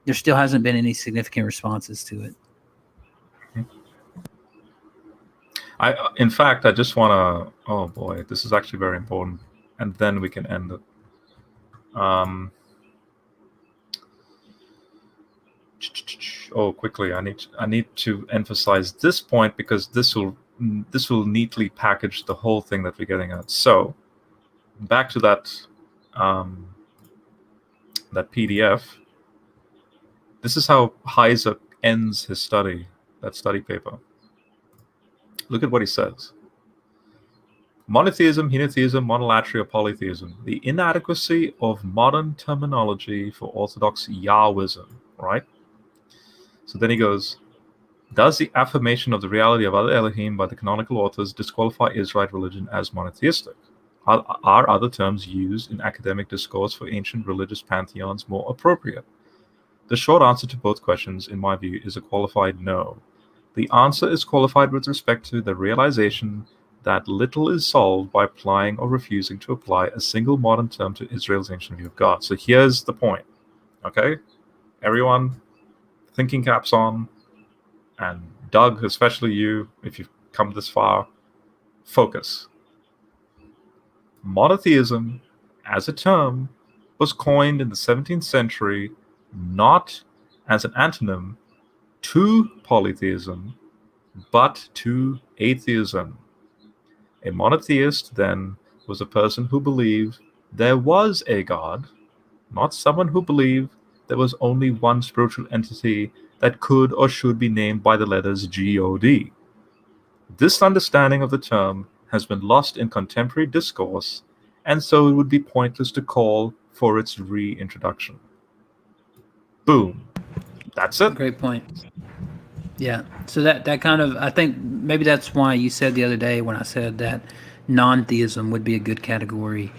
Speaker 7: there still hasn't been any significant responses to it.
Speaker 1: In fact, I just want to. Oh boy, this is actually very important, and then we can end it. Quickly, I need to emphasize this point because this will neatly package the whole thing that we're getting at. So, back to that that PDF. This is how Heiser ends his study, that study paper. Look at what he says. Monotheism, henotheism, monolatry, or polytheism. The inadequacy of modern terminology for Orthodox Yahwism, right? So then he goes, does the affirmation of the reality of other Elohim by the canonical authors disqualify Israelite religion as monotheistic? Are other terms used in academic discourse for ancient religious pantheons more appropriate? The short answer to both questions, in my view, is a qualified no. The answer is qualified with respect to the realization that little is solved by applying or refusing to apply a single modern term to Israel's ancient view of God. So here's the point, okay? Everyone, thinking caps on, and Doug, especially you, if you've come this far, focus. Monotheism, as a term, was coined in the 17th century not as an antonym to polytheism, but to atheism. A monotheist, then, was a person who believed there was a God, not someone who believed there was only one spiritual entity that could or should be named by the letters God. This understanding of the term has been lost in contemporary discourse, and so it would be pointless to call for its reintroduction. Boom. That's it.
Speaker 7: Great point. Yeah. So that kind of, I think maybe that's why you said the other day when I said that non-theism would be a good category.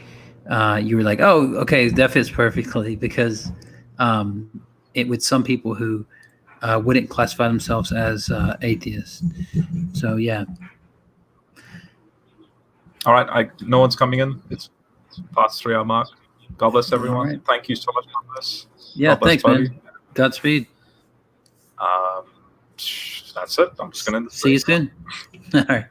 Speaker 7: You were like, oh, okay, that fits perfectly, because it with some people who wouldn't classify themselves as atheists. So yeah.
Speaker 1: All right, no one's coming in. It's past 3 hour mark. God bless everyone.
Speaker 7: All right.
Speaker 1: Thank you so much for this.
Speaker 7: Yeah,
Speaker 1: God bless,
Speaker 7: thanks,
Speaker 1: buddy.
Speaker 7: man. Godspeed.
Speaker 1: That's it. I'm just gonna end the
Speaker 7: See you
Speaker 1: stream.
Speaker 7: soon. All right.